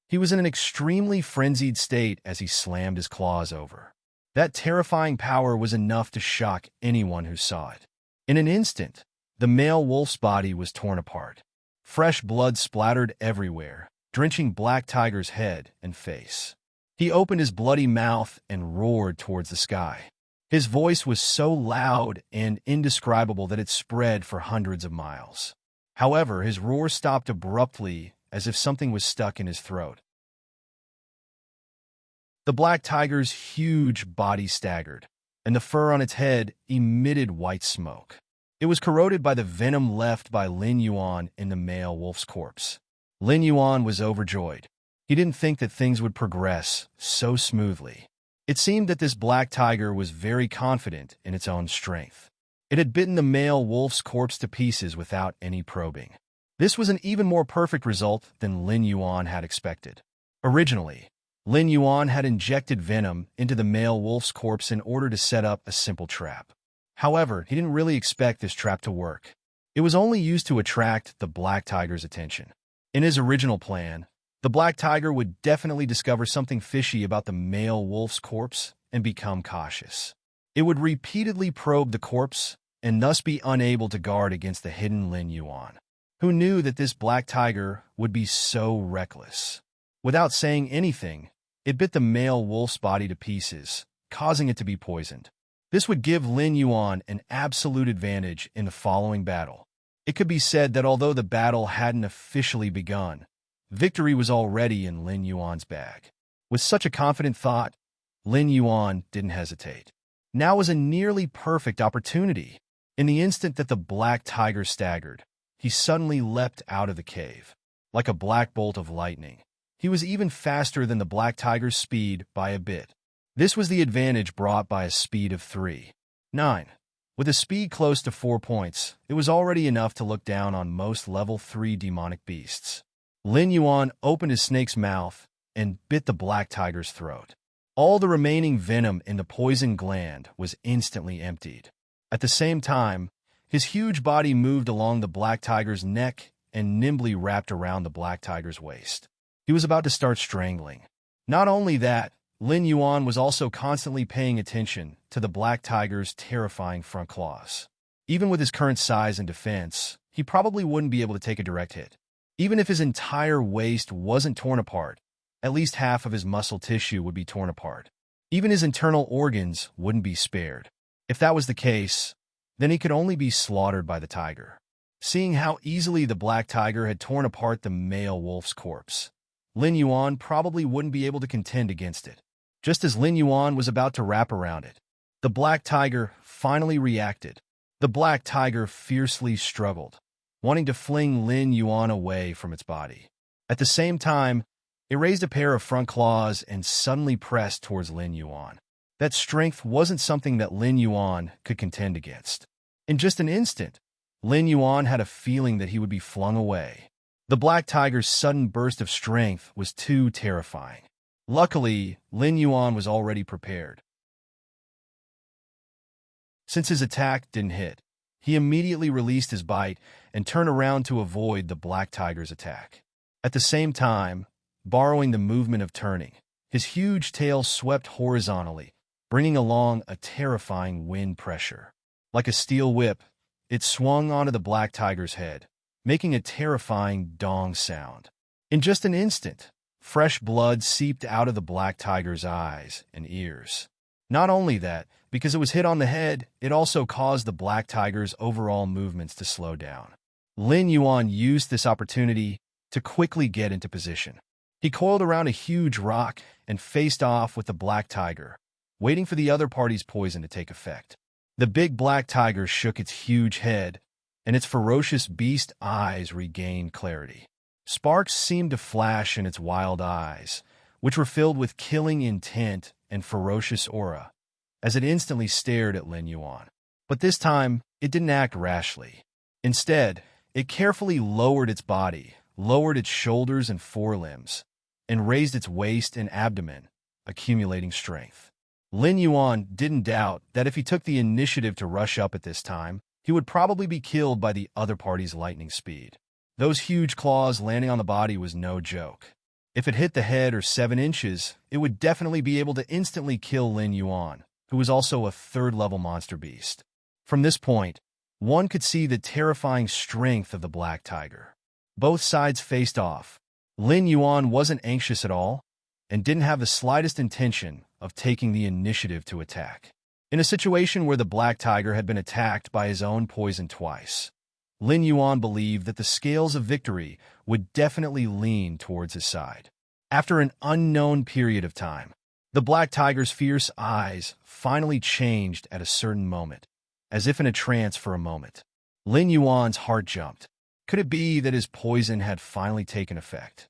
He was in an extremely frenzied state as he slammed his claws over. That terrifying power was enough to shock anyone who saw it. In an instant, the male wolf's body was torn apart. Fresh blood splattered everywhere, drenching Black Tiger's head and face. He opened his bloody mouth and roared towards the sky. His voice was so loud and indescribable that it spread for hundreds of miles. However, his roar stopped abruptly as if something was stuck in his throat. The black tiger's huge body staggered, and the fur on its head emitted white smoke. It was corroded by the venom left by Lin Yuan in the male wolf's corpse. Lin Yuan was overjoyed. He didn't think that things would progress so smoothly. It seemed that this black tiger was very confident in its own strength. It had bitten the male wolf's corpse to pieces without any probing. This was an even more perfect result than Lin Yuan had expected. Originally, Lin Yuan had injected venom into the male wolf's corpse in order to set up a simple trap. However, he didn't really expect this trap to work. It was only used to attract the black tiger's attention. In his original plan, the black tiger would definitely discover something fishy about the male wolf's corpse and become cautious. It would repeatedly probe the corpse and thus be unable to guard against the hidden Lin Yuan. Who knew that this black tiger would be so reckless? Without saying anything, it bit the male wolf's body to pieces, causing it to be poisoned. This would give Lin Yuan an absolute advantage in the following battle. It could be said that although the battle hadn't officially begun, victory was already in Lin Yuan's bag. With such a confident thought, Lin Yuan didn't hesitate. Now was a nearly perfect opportunity. In the instant that the black tiger staggered, he suddenly leapt out of the cave. Like a black bolt of lightning. He was even faster than the black tiger's speed by a bit. This was the advantage brought by a speed of 3.9. With a speed close to 4 points, it was already enough to look down on most level 3 demonic beasts. Lin Yuan opened his snake's mouth and bit the black tiger's throat. All the remaining venom in the poison gland was instantly emptied. At the same time, his huge body moved along the black tiger's neck and nimbly wrapped around the black tiger's waist. He was about to start strangling. Not only that, Lin Yuan was also constantly paying attention to the black tiger's terrifying front claws. Even with his current size and defense, he probably wouldn't be able to take a direct hit. Even if his entire waist wasn't torn apart, at least half of his muscle tissue would be torn apart. Even his internal organs wouldn't be spared. If that was the case, then he could only be slaughtered by the tiger. Seeing how easily the black tiger had torn apart the male wolf's corpse, Lin Yuan probably wouldn't be able to contend against it. Just as Lin Yuan was about to wrap around it, the black tiger finally reacted. The black tiger fiercely struggled, wanting to fling Lin Yuan away from its body. At the same time, it raised a pair of front claws and suddenly pressed towards Lin Yuan. That strength wasn't something that Lin Yuan could contend against. In just an instant, Lin Yuan had a feeling that he would be flung away. The black tiger's sudden burst of strength was too terrifying. Luckily, Lin Yuan was already prepared. Since his attack didn't hit, he immediately released his bite and turned around to avoid the black tiger's attack. At the same time, borrowing the movement of turning, his huge tail swept horizontally, bringing along a terrifying wind pressure. Like a steel whip, it swung onto the black tiger's head, making a terrifying dong sound. In just an instant, fresh blood seeped out of the black tiger's eyes and ears. Not only that, because it was hit on the head, it also caused the black tiger's overall movements to slow down. Lin Yuan used this opportunity to quickly get into position. He coiled around a huge rock and faced off with the black tiger, waiting for the other party's poison to take effect. The big black tiger shook its huge head, and its ferocious beast eyes regained clarity. Sparks seemed to flash in its wild eyes, which were filled with killing intent and ferocious aura, as it instantly stared at Lin Yuan. But this time, it didn't act rashly. Instead, it carefully lowered its body, lowered its shoulders and forelimbs, and raised its waist and abdomen, accumulating strength. Lin Yuan didn't doubt that if he took the initiative to rush up at this time, he would probably be killed by the other party's lightning speed. Those huge claws landing on the body was no joke. If it hit the head or 7 inches, it would definitely be able to instantly kill Lin Yuan, who was also a 3rd-level monster beast. From this point, one could see the terrifying strength of the black tiger. Both sides faced off. Lin Yuan wasn't anxious at all, and didn't have the slightest intention of taking the initiative to attack. In a situation where the black tiger had been attacked by his own poison twice, Lin Yuan believed that the scales of victory would definitely lean towards his side. After an unknown period of time, the black tiger's fierce eyes finally changed at a certain moment, as if in a trance for a moment. Lin Yuan's heart jumped. Could it be that his poison had finally taken effect?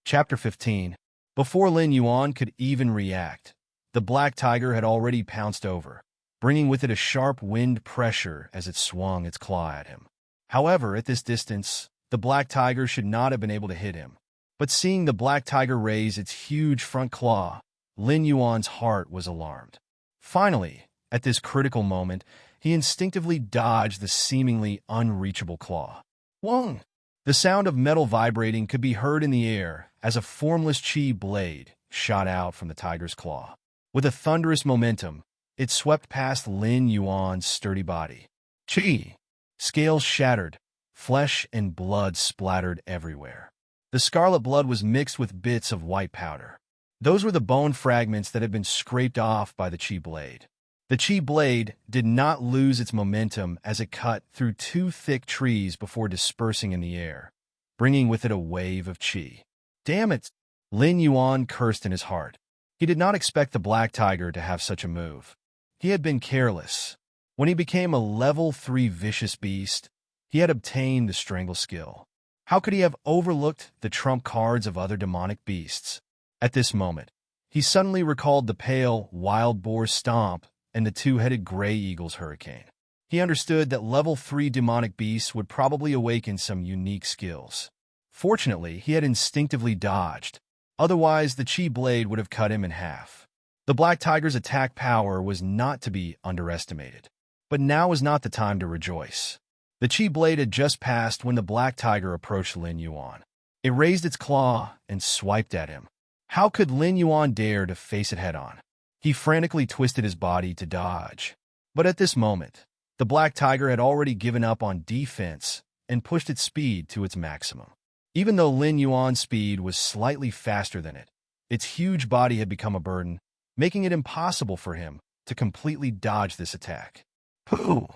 Chapter 15. Before Lin Yuan could even react, the black tiger had already pounced over, bringing with it a sharp wind pressure as it swung its claw at him. However, at this distance, the black tiger should not have been able to hit him. But seeing the black tiger raise its huge front claw, Lin Yuan's heart was alarmed. Finally, at this critical moment, he instinctively dodged the seemingly unreachable claw. Wong! The sound of metal vibrating could be heard in the air as a formless chi blade shot out from the tiger's claw. With a thunderous momentum, it swept past Lin Yuan's sturdy body. Chi! Scales shattered, flesh and blood splattered everywhere. The scarlet blood was mixed with bits of white powder. Those were the bone fragments that had been scraped off by the chi blade. The chi blade did not lose its momentum as it cut through two thick trees before dispersing in the air, bringing with it a wave of chi. Damn it! Lin Yuan cursed in his heart. He did not expect the black tiger to have such a move. He had been careless. When he became a level 3 vicious beast, he had obtained the strangle skill. How could he have overlooked the trump cards of other demonic beasts? At this moment, he suddenly recalled the pale, wild boar stomp and the two-headed gray eagle's hurricane. He understood that level 3 demonic beasts would probably awaken some unique skills. Fortunately, he had instinctively dodged. Otherwise, the chi blade would have cut him in half. The black tiger's attack power was not to be underestimated. But now was not the time to rejoice. The chi blade had just passed when the black tiger approached Lin Yuan. It raised its claw and swiped at him. How could Lin Yuan dare to face it head-on? He frantically twisted his body to dodge. But at this moment, the black tiger had already given up on defense and pushed its speed to its maximum. Even though Lin Yuan's speed was slightly faster than it, its huge body had become a burden, making it impossible for him to completely dodge this attack. Pooh!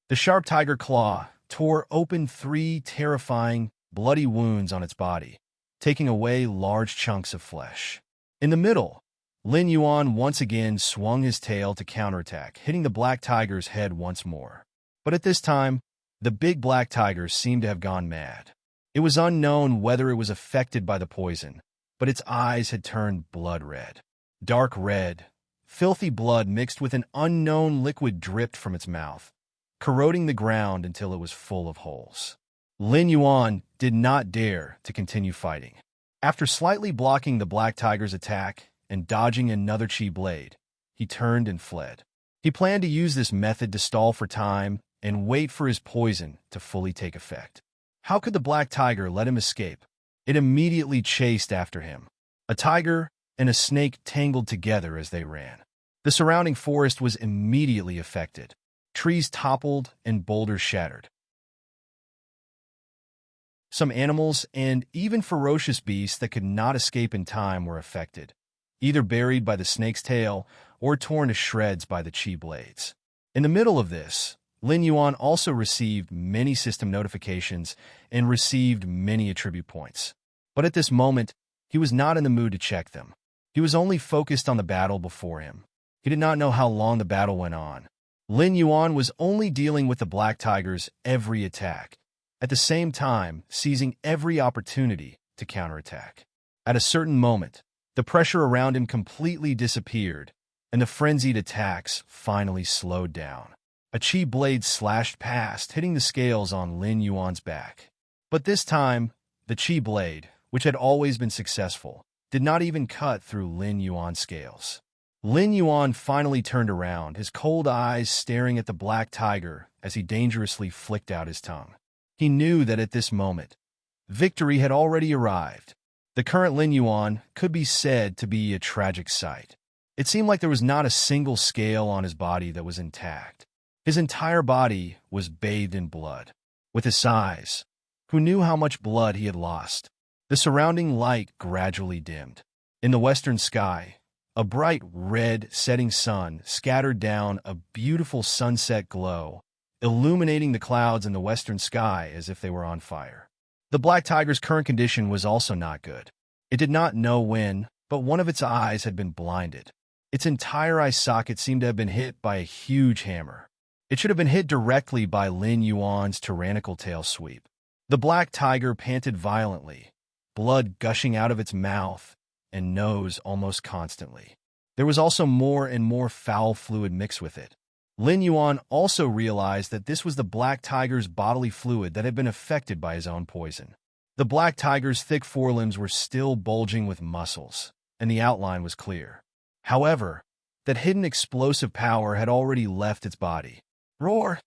The sharp tiger claw tore open 3 terrifying, bloody wounds on its body, taking away large chunks of flesh. In the middle, Lin Yuan once again swung his tail to counterattack, hitting the black tiger's head once more. But at this time, the big black tiger seemed to have gone mad. It was unknown whether it was affected by the poison, but its eyes had turned blood red. Dark red, filthy blood mixed with an unknown liquid dripped from its mouth, corroding the ground until it was full of holes. Lin Yuan did not dare to continue fighting. After slightly blocking the black tiger's attack and dodging another chi blade, he turned and fled. He planned to use this method to stall for time and wait for his poison to fully take effect. How could the black tiger let him escape? It immediately chased after him. A tiger and a snake tangled together as they ran. The surrounding forest was immediately affected. Trees toppled and boulders shattered. Some animals and even ferocious beasts that could not escape in time were affected, either buried by the snake's tail or torn to shreds by the chi blades. In the middle of this, Lin Yuan also received many system notifications and received many attribute points. But at this moment, he was not in the mood to check them. He was only focused on the battle before him. He did not know how long the battle went on. Lin Yuan was only dealing with the black tiger's every attack, at the same time seizing every opportunity to counterattack. At a certain moment, the pressure around him completely disappeared, and the frenzied attacks finally slowed down. A chi blade slashed past, hitting the scales on Lin Yuan's back. But this time, the chi blade, which had always been successful, did not even cut through Lin Yuan's scales. Lin Yuan finally turned around, his cold eyes staring at the black tiger as he dangerously flicked out his tongue. He knew that at this moment, victory had already arrived. The current Lin Yuan could be said to be a tragic sight. It seemed like there was not a single scale on his body that was intact. His entire body was bathed in blood. With his size, who knew how much blood he had lost? The surrounding light gradually dimmed. In the western sky, a bright red setting sun scattered down a beautiful sunset glow, illuminating the clouds in the western sky as if they were on fire. The black tiger's current condition was also not good. It did not know when, but one of its eyes had been blinded. Its entire eye socket seemed to have been hit by a huge hammer. It should have been hit directly by Lin Yuan's tyrannical tail sweep. The black tiger panted violently, blood gushing out of its mouth and nose almost constantly. There was also more and more foul fluid mixed with it. Lin Yuan also realized that this was the black tiger's bodily fluid that had been affected by his own poison. The black tiger's thick forelimbs were still bulging with muscles, and the outline was clear. However, that hidden explosive power had already left its body. Roar!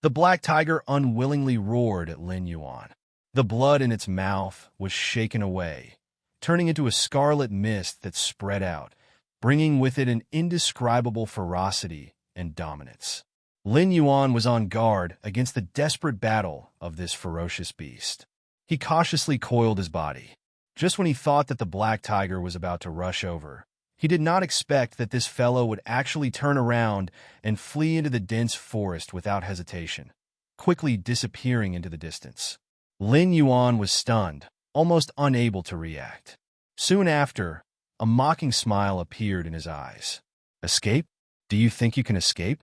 The black tiger unwillingly roared at Lin Yuan. The blood in its mouth was shaken away, turning into a scarlet mist that spread out, bringing with it an indescribable ferocity and dominance. Lin Yuan was on guard against the desperate battle of this ferocious beast. He cautiously coiled his body. Just when he thought that the black tiger was about to rush over, He did not expect that this fellow would actually turn around and flee into the dense forest without hesitation, quickly disappearing into the distance. Lin Yuan was stunned, almost unable to react. Soon after, a mocking smile appeared in his eyes. Escape? Do you think you can escape?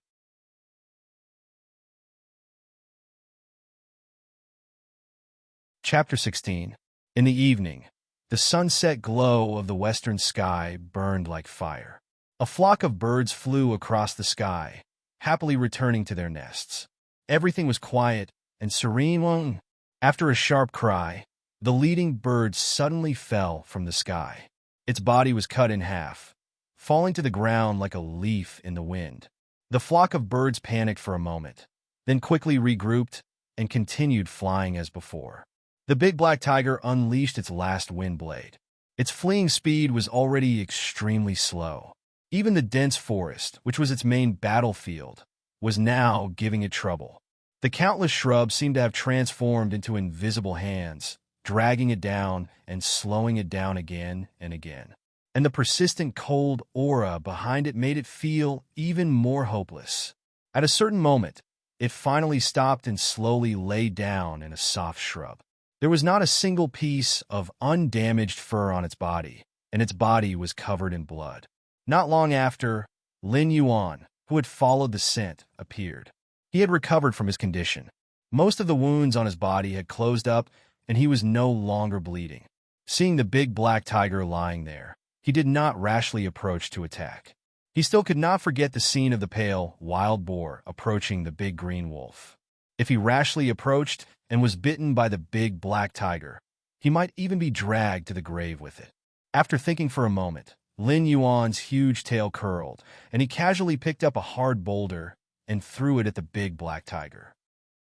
Chapter 16. In the evening, the sunset glow of the western sky burned like fire. A flock of birds flew across the sky, happily returning to their nests. Everything was quiet and serene. After a sharp cry, the leading bird suddenly fell from the sky. Its body was cut in half, falling to the ground like a leaf in the wind. The flock of birds panicked for a moment, then quickly regrouped and continued flying as before. The big black tiger unleashed its last wind blade. Its fleeing speed was already extremely slow. Even the dense forest, which was its main battlefield, was now giving it trouble. The countless shrubs seemed to have transformed into invisible hands, dragging it down and slowing it down again and again. And the persistent cold aura behind it made it feel even more hopeless. At a certain moment, it finally stopped and slowly lay down in a soft shrub. There was not a single piece of undamaged fur on its body, and its body was covered in blood. Not long after, Lin Yuan, who had followed the scent, appeared. He had recovered from his condition. Most of the wounds on his body had closed up, and he was no longer bleeding. Seeing the big black tiger lying there, he did not rashly approach to attack. He still could not forget the scene of the pale, wild boar approaching the big green wolf. If he rashly approached and was bitten by the big black tiger, he might even be dragged to the grave with it. After thinking for a moment, Lin Yuan's huge tail curled, and he casually picked up a hard boulder and threw it at the big black tiger.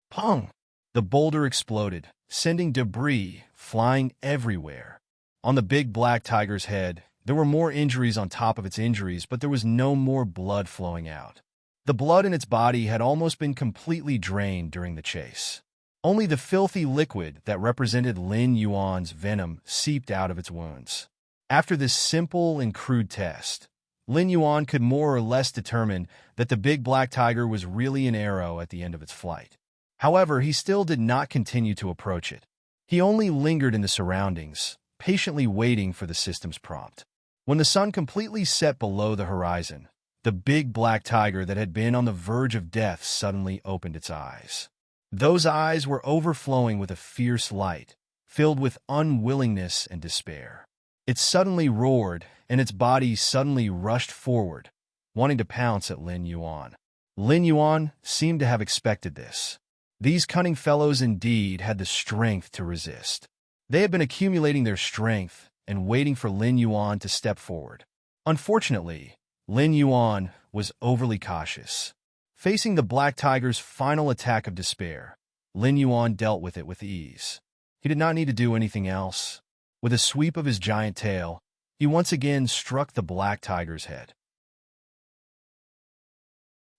Pong! The boulder exploded, sending debris flying everywhere. On the big black tiger's head, there were more injuries on top of its injuries, but there was no more blood flowing out. The blood in its body had almost been completely drained during the chase. Only the filthy liquid that represented Lin Yuan's venom seeped out of its wounds. After this simple and crude test, Lin Yuan could more or less determine that the big black tiger was really an arrow at the end of its flight. However, he still did not continue to approach it. He only lingered in the surroundings, patiently waiting for the system's prompt. When the sun completely set below the horizon, the big black tiger that had been on the verge of death suddenly opened its eyes. Those eyes were overflowing with a fierce light, filled with unwillingness and despair. It suddenly roared, and its body suddenly rushed forward, wanting to pounce at Lin Yuan. Lin Yuan seemed to have expected this. These cunning fellows indeed had the strength to resist. They had been accumulating their strength and waiting for Lin Yuan to step forward. Unfortunately, Lin Yuan was overly cautious. Facing the black tiger's final attack of despair, Lin Yuan dealt with it with ease. He did not need to do anything else. With a sweep of his giant tail, he once again struck the black tiger's head.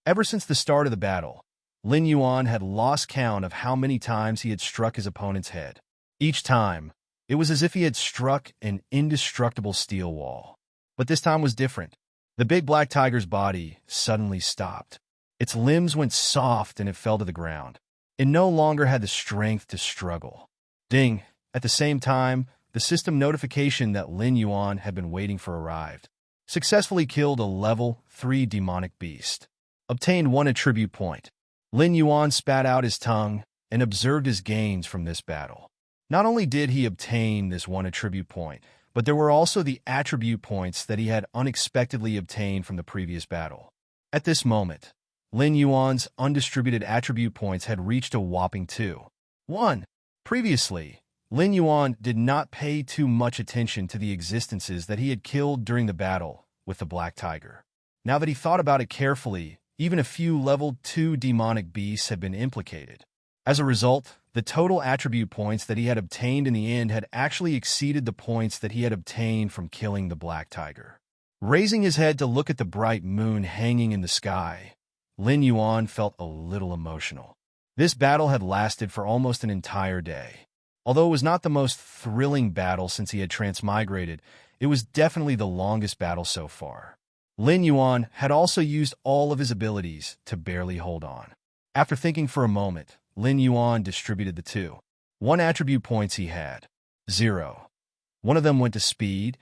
Ever since the start of the battle, Lin Yuan had lost count of how many times he had struck his opponent's head. Each time, it was as if he had struck an indestructible steel wall. But this time was different. The big black tiger's body suddenly stopped. Its limbs went soft and it fell to the ground. It no longer had the strength to struggle. Ding! At the same time, the system notification that Lin Yuan had been waiting for arrived. Successfully killed a level 3 demonic beast. Obtained 1 attribute point. Lin Yuan spat out his tongue and observed his gains from this battle. Not only did he obtain this 1 attribute point, but there were also the attribute points that he had unexpectedly obtained from the previous battle. At this moment, Lin Yuan's undistributed attribute points had reached a whopping 2. 1. Previously, Lin Yuan did not pay too much attention to the existences that he had killed during the battle with the black tiger. Now that he thought about it carefully, even a few level 2 demonic beasts had been implicated. As a result, the total attribute points that he had obtained in the end had actually exceeded the points that he had obtained from killing the black tiger. Raising his head to look at the bright moon hanging in the sky, Lin Yuan felt a little emotional. This battle had lasted for almost an entire day. Although it was not the most thrilling battle since he had transmigrated, It was definitely the longest battle so far. Lin Yuan had also used all of his abilities to barely hold on. After thinking for a moment, Lin Yuan distributed the two. 1 attribute points he had. 0. One of them went to speed,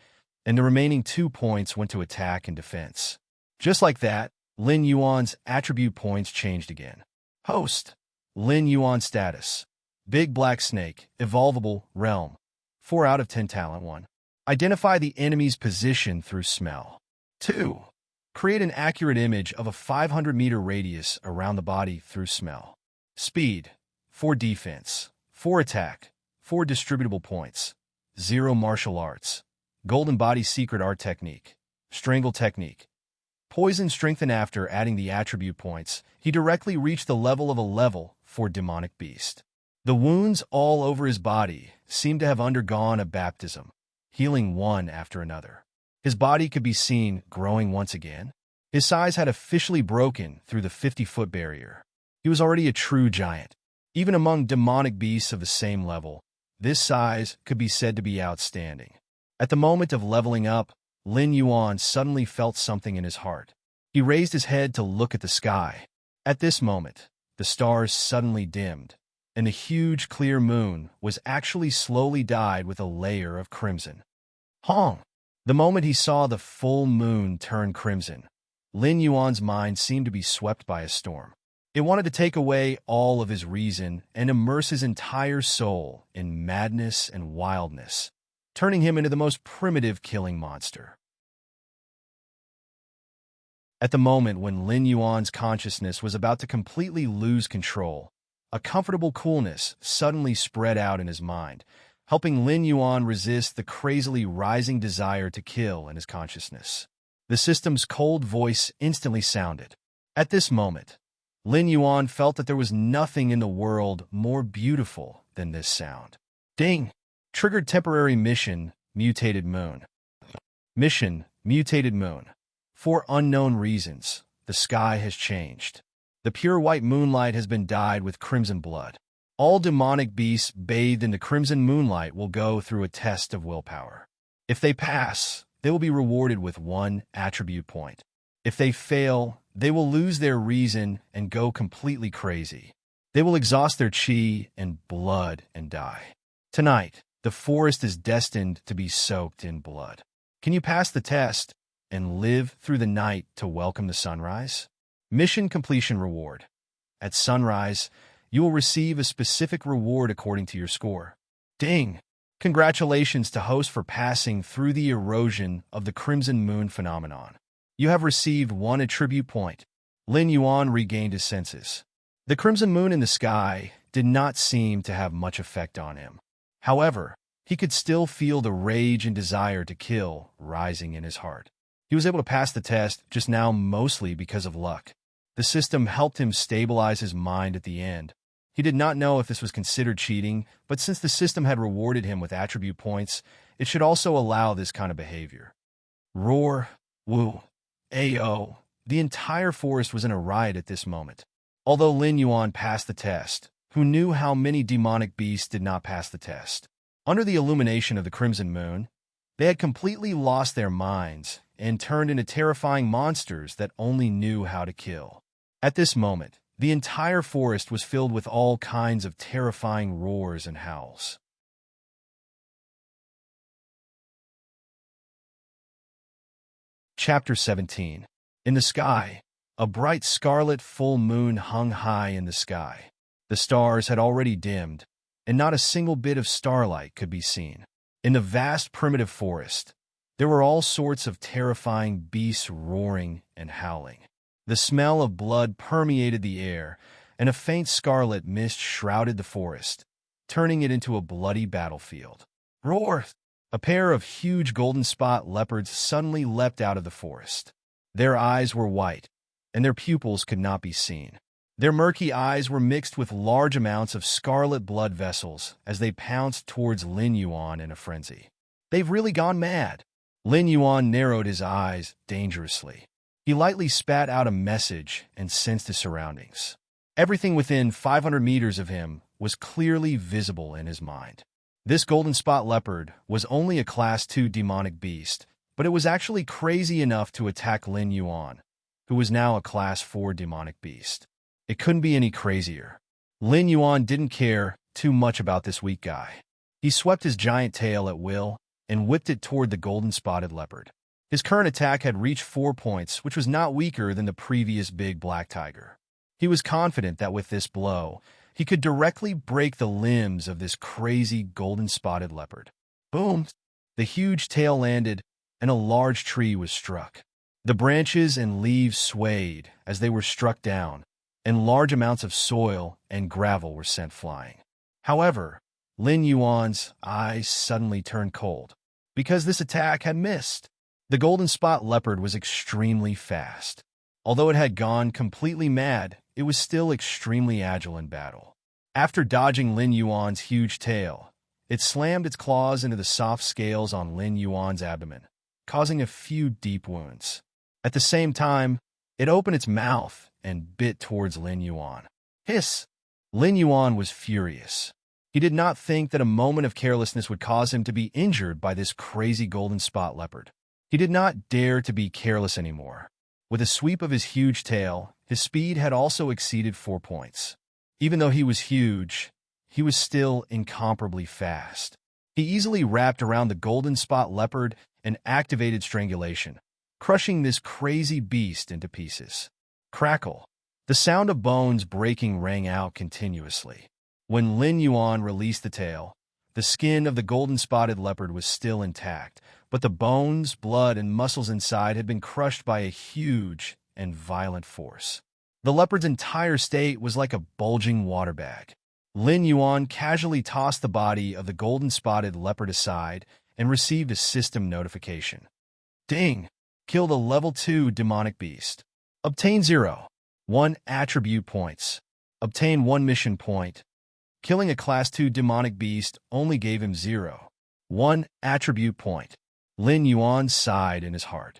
and the remaining 2 points went to attack and defense. Just like that, Lin Yuan's attribute points changed again. Host. Lin Yuan status. Big Black Snake, Evolvable, Realm. 4 out of 10 Talent 1. Identify the enemy's position through smell. 2. Create an accurate image of a 500-meter radius around the body through smell. Speed. 4 defense. 4 attack. 4 distributable points. 0 martial arts. Golden Body Secret Art Technique. Strangle Technique. Poison strengthen. After adding the attribute points, he directly reached the level of a level 4 demonic beast. The wounds all over his body seemed to have undergone a baptism, healing one after another. His body could be seen growing once again. His size had officially broken through the 50-foot barrier. He was already a true giant. Even among demonic beasts of the same level, this size could be said to be outstanding. At the moment of leveling up, Lin Yuan suddenly felt something in his heart. He raised his head to look at the sky. At this moment, the stars suddenly dimmed, and the huge clear moon was actually slowly dyed with a layer of crimson. Hong! The moment he saw the full moon turn crimson, Lin Yuan's mind seemed to be swept by a storm. It wanted to take away all of his reason and immerse his entire soul in madness and wildness, turning him into the most primitive killing monster. At the moment when Lin Yuan's consciousness was about to completely lose control, a comfortable coolness suddenly spread out in his mind, helping Lin Yuan resist the crazily rising desire to kill in his consciousness. The system's cold voice instantly sounded. At this moment, Lin Yuan felt that there was nothing in the world more beautiful than this sound. Ding! Triggered temporary mission, mutated moon. Mission, mutated moon. For unknown reasons, the sky has changed. The pure white moonlight has been dyed with crimson blood. All demonic beasts bathed in the crimson moonlight will go through a test of willpower. If they pass, they will be rewarded with 1 attribute point. If they fail, they will lose their reason and go completely crazy. They will exhaust their chi and blood and die. Tonight, the forest is destined to be soaked in blood. Can you pass the test and live through the night to welcome the sunrise? Mission completion reward. At sunrise, you will receive a specific reward according to your score. Ding! Congratulations to host for passing through the erosion of the Crimson Moon phenomenon. You have received 1 attribute point. Lin Yuan regained his senses. The crimson moon in the sky did not seem to have much effect on him. However, he could still feel the rage and desire to kill rising in his heart. He was able to pass the test just now mostly because of luck. The system helped him stabilize his mind at the end. He did not know if this was considered cheating, but since the system had rewarded him with attribute points, it should also allow this kind of behavior. Roar, woo, ayo. The entire forest was in a riot at this moment. Although Lin Yuan passed the test, who knew how many demonic beasts did not pass the test? Under the illumination of the crimson moon, they had completely lost their minds and turned into terrifying monsters that only knew how to kill. At this moment, the entire forest was filled with all kinds of terrifying roars and howls. Chapter 17. In the sky, a bright scarlet full moon hung high in the sky. The stars had already dimmed, and not a single bit of starlight could be seen. In the vast primitive forest, there were all sorts of terrifying beasts roaring and howling. The smell of blood permeated the air, and a faint scarlet mist shrouded the forest, turning it into a bloody battlefield. Roar! A pair of huge golden spot leopards suddenly leapt out of the forest. Their eyes were white, and their pupils could not be seen. Their murky eyes were mixed with large amounts of scarlet blood vessels as they pounced towards Lin Yuan in a frenzy. They've really gone mad. Lin Yuan narrowed his eyes dangerously. He lightly spat out a message and sensed his surroundings. Everything within 500 meters of him was clearly visible in his mind. This golden spot leopard was only a Class 2 demonic beast, but it was actually crazy enough to attack Lin Yuan, who was now a Class 4 demonic beast. It couldn't be any crazier. Lin Yuan didn't care too much about this weak guy. He swept his giant tail at will and whipped it toward the golden spotted leopard. His current attack had reached 4 points, which was not weaker than the previous big black tiger. He was confident that with this blow, he could directly break the limbs of this crazy golden spotted leopard. Boom! The huge tail landed, and a large tree was struck. The branches and leaves swayed as they were struck down, and large amounts of soil and gravel were sent flying. However, Lin Yuan's eyes suddenly turned cold, because this attack had missed. The golden spot leopard was extremely fast. Although it had gone completely mad, it was still extremely agile in battle. After dodging Lin Yuan's huge tail, it slammed its claws into the soft scales on Lin Yuan's abdomen, causing a few deep wounds. At the same time, it opened its mouth and bit towards Lin Yuan. Hiss! Lin Yuan was furious. He did not think that a moment of carelessness would cause him to be injured by this crazy golden spot leopard. He did not dare to be careless anymore. With a sweep of his huge tail, his speed had also exceeded 4 points. Even though he was huge, he was still incomparably fast. He easily wrapped around the golden spot leopard and activated strangulation, crushing this crazy beast into pieces. Crackle! The sound of bones breaking rang out continuously. When Lin Yuan released the tail, the skin of the golden spotted leopard was still intact, but the bones, blood, and muscles inside had been crushed by a huge and violent force. The leopard's entire state was like a bulging water bag. Lin Yuan casually tossed the body of the golden spotted leopard aside and received a system notification. Ding! Killed a level 2 demonic beast. Obtain 0.1 attribute points. Obtain 1 mission point. Killing a Class 2 demonic beast only gave him 0.1 attribute point. Lin Yuan sighed in his heart.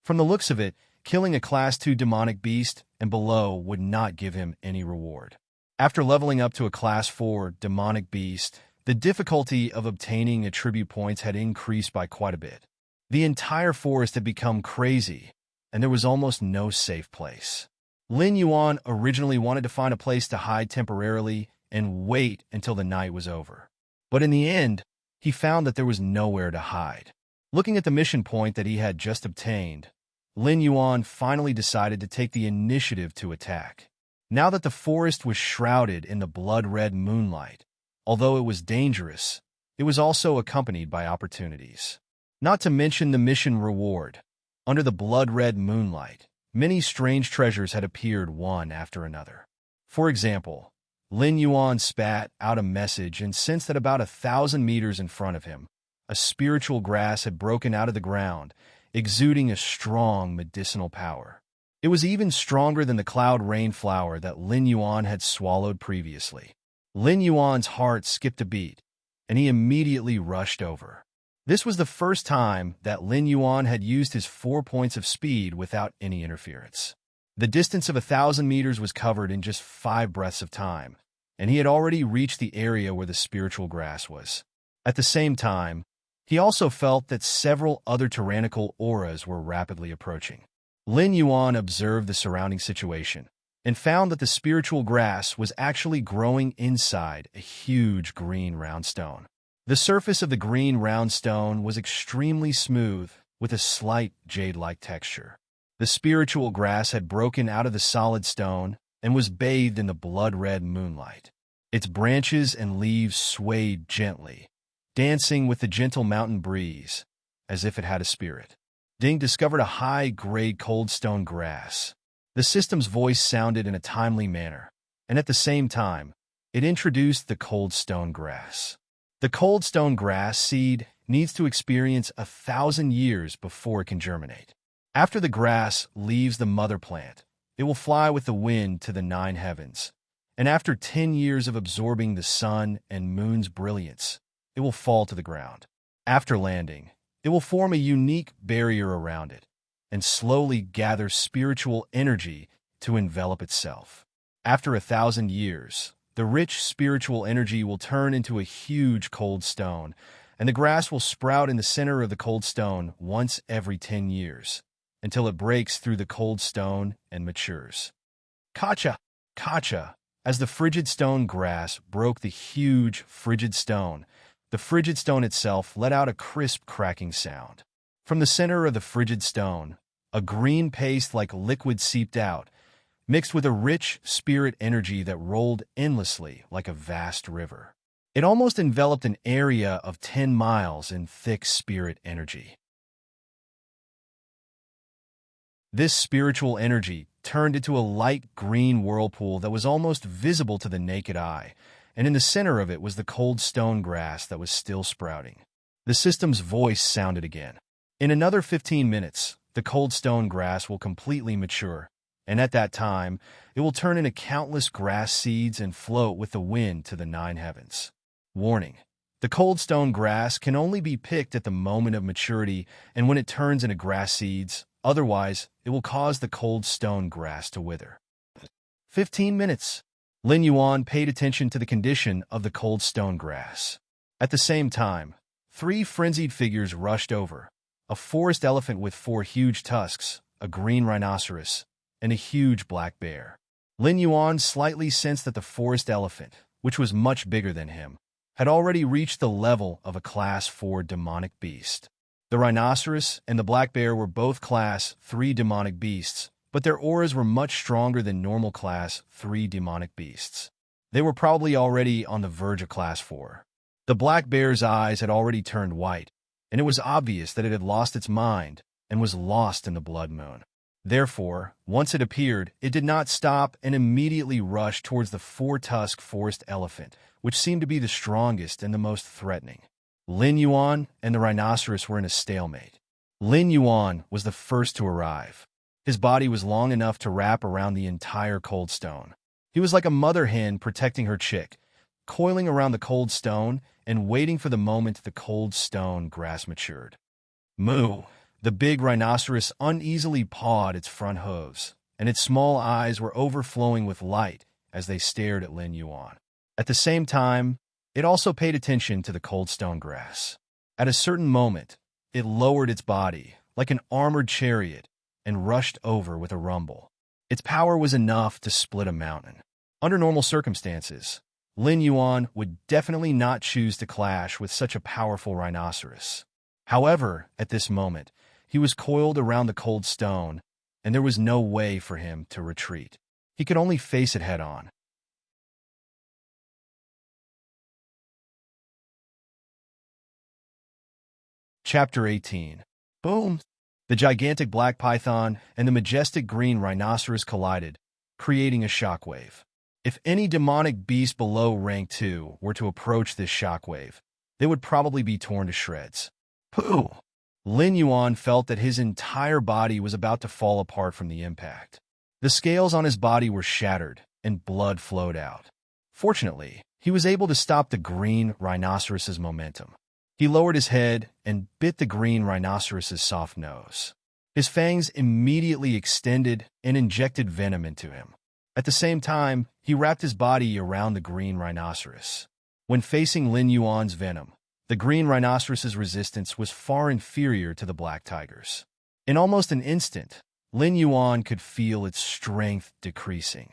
From the looks of it, killing a Class 2 demonic beast and below would not give him any reward. After leveling up to a Class 4 demonic beast, the difficulty of obtaining attribute points had increased by quite a bit. The entire forest had become crazy, and there was almost no safe place. Lin Yuan originally wanted to find a place to hide temporarily and wait until the night was over. But in the end, he found that there was nowhere to hide. Looking at the mission point that he had just obtained, Lin Yuan finally decided to take the initiative to attack. Now that the forest was shrouded in the blood-red moonlight, although it was dangerous, it was also accompanied by opportunities. Not to mention the mission reward. Under the blood-red moonlight, many strange treasures had appeared one after another. For example, Lin Yuan spat out a message and sensed that about 1,000 meters in front of him, a spiritual grass had broken out of the ground, exuding a strong medicinal power. It was even stronger than the cloud rain flower that Lin Yuan had swallowed previously. Lin Yuan's heart skipped a beat, and he immediately rushed over. This was the first time that Lin Yuan had used his 4 points of speed without any interference. The distance of 1,000 meters was covered in just 5 breaths of time, and he had already reached the area where the spiritual grass was. At the same time, he also felt that several other tyrannical auras were rapidly approaching. Lin Yuan observed the surrounding situation and found that the spiritual grass was actually growing inside a huge green round stone. The surface of the green round stone was extremely smooth, with a slight jade-like texture. The spiritual grass had broken out of the solid stone and was bathed in the blood-red moonlight. Its branches and leaves swayed gently, dancing with the gentle mountain breeze, as if it had a spirit. Ding discovered a high-grade cold stone grass. The system's voice sounded in a timely manner, and at the same time, it introduced the cold stone grass. The cold stone grass seed needs to experience 1,000 years before it can germinate. After the grass leaves the mother plant, it will fly with the wind to the 9 heavens, and after 10 years of absorbing the sun and moon's brilliance, it will fall to the ground. After landing, it will form a unique barrier around it and slowly gather spiritual energy to envelop itself. After 1,000 years, the rich spiritual energy will turn into a huge cold stone, and the grass will sprout in the center of the cold stone once every 10 years, until it breaks through the cold stone and matures. Kacha! Kacha! As the frigid stone grass broke the huge, frigid stone, the frigid stone itself let out a crisp cracking sound. From the center of the frigid stone, a green paste like liquid seeped out, mixed with a rich spirit energy that rolled endlessly like a vast river. It almost enveloped an area of 10 miles in thick spirit energy. This spiritual energy turned into a light green whirlpool that was almost visible to the naked eye, and in the center of it was the cold stone grass that was still sprouting. The system's voice sounded again. In another 15 minutes, the cold stone grass will completely mature, and at that time, it will turn into countless grass seeds and float with the wind to the 9 heavens. Warning: the cold stone grass can only be picked at the moment of maturity and when it turns into grass seeds, otherwise it will cause the cold stone grass to wither. 15 minutes. Lin Yuan paid attention to the condition of the cold stone grass. At the same time, 3 frenzied figures rushed over: a forest elephant with 4 huge tusks, a green rhinoceros, and a huge black bear. Lin Yuan slightly sensed that the forest elephant, which was much bigger than him, had already reached the level of a Class 4 demonic beast. The rhinoceros and the black bear were both Class 3 demonic beasts, but their auras were much stronger than normal Class 3 demonic beasts. They were probably already on the verge of Class 4. The black bear's eyes had already turned white, and it was obvious that it had lost its mind and was lost in the blood moon. Therefore, once it appeared, it did not stop and immediately rushed towards the 4-tusked forest elephant, which seemed to be the strongest and the most threatening. Lin Yuan and the rhinoceros were in a stalemate. Lin Yuan was the first to arrive. His body was long enough to wrap around the entire cold stone. He was like a mother hen protecting her chick, coiling around the cold stone and waiting for the moment the cold stone grass matured. Moo! The big rhinoceros uneasily pawed its front hooves, and its small eyes were overflowing with light as they stared at Lin Yuan. At the same time, it also paid attention to the cold stone grass. At a certain moment, it lowered its body, like an armored chariot, and rushed over with a rumble. Its power was enough to split a mountain. Under normal circumstances, Lin Yuan would definitely not choose to clash with such a powerful rhinoceros. However, at this moment, he was coiled around the cold stone, and there was no way for him to retreat. He could only face it head-on. Chapter 18. Boom! The gigantic black python and the majestic green rhinoceros collided, creating a shockwave. If any demonic beast below rank 2 were to approach this shockwave, they would probably be torn to shreds. Pooh! Lin Yuan felt that his entire body was about to fall apart from the impact. The scales on his body were shattered, and blood flowed out. Fortunately, he was able to stop the green rhinoceros's momentum. He lowered his head and bit the green rhinoceros's soft nose. His fangs immediately extended and injected venom into him. At the same time, he wrapped his body around the green rhinoceros. When facing Lin Yuan's venom, the green rhinoceros's resistance was far inferior to the black tiger's. In almost an instant, Lin Yuan could feel its strength decreasing.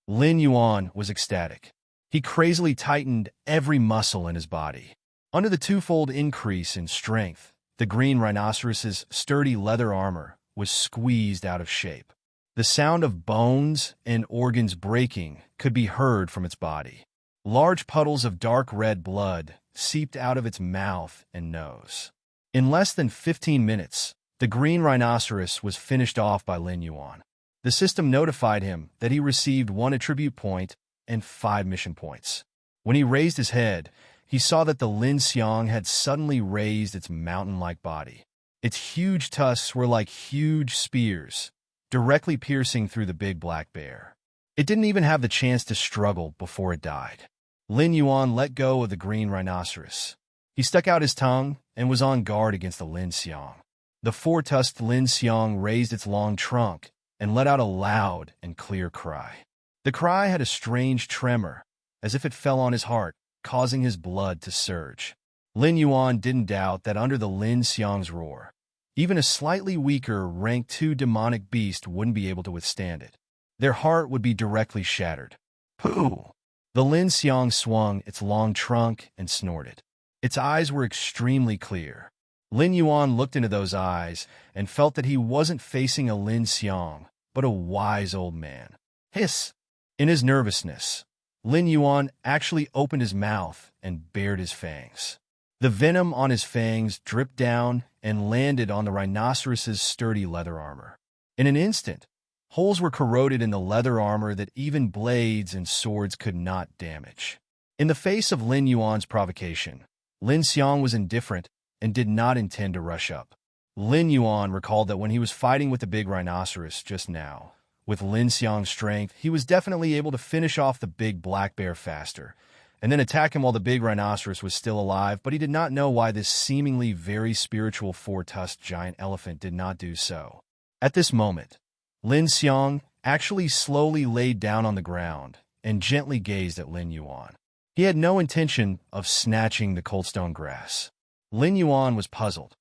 Lin Yuan was ecstatic. He crazily tightened every muscle in his body. Under the twofold increase in strength, the green rhinoceros's sturdy leather armor was squeezed out of shape. The sound of bones and organs breaking could be heard from its body. Large puddles of dark red blood seeped out of its mouth and nose. In less than 15 minutes, the green rhinoceros was finished off by Lin Yuan. The system notified him that he received 1 attribute point and 5 mission points. When he raised his head, he saw that the Lin Xiang had suddenly raised its mountain-like body. Its huge tusks were like huge spears, directly piercing through the big black bear. It didn't even have the chance to struggle before it died. Lin Yuan let go of the green rhinoceros. He stuck out his tongue and was on guard against the Lin Xiang. The 4-tusked Lin Xiang raised its long trunk and let out a loud and clear cry. The cry had a strange tremor, as if it fell on his heart, causing his blood to surge. Lin Yuan didn't doubt that under the Lin Xiang's roar, even a slightly weaker rank 2 demonic beast wouldn't be able to withstand it. Their heart would be directly shattered. Pooh! The Lin Xiang swung its long trunk and snorted. Its eyes were extremely clear. Lin Yuan looked into those eyes and felt that he wasn't facing a Lin Xiang, but a wise old man. Hiss! In his nervousness, Lin Yuan actually opened his mouth and bared his fangs. The venom on his fangs dripped down and landed on the rhinoceros's sturdy leather armor. In an instant, holes were corroded in the leather armor that even blades and swords could not damage. In the face of Lin Yuan's provocation, Lin Xiang was indifferent and did not intend to rush up. Lin Yuan recalled that when he was fighting with the big rhinoceros just now, with Lin Xiang's strength, he was definitely able to finish off the big black bear faster, and then attack him while the big rhinoceros was still alive, but he did not know why this seemingly very spiritual four-tusked giant elephant did not do so. At this moment, Lin Xiang actually slowly laid down on the ground and gently gazed at Lin Yuan. He had no intention of snatching the cold stone grass. Lin Yuan was puzzled.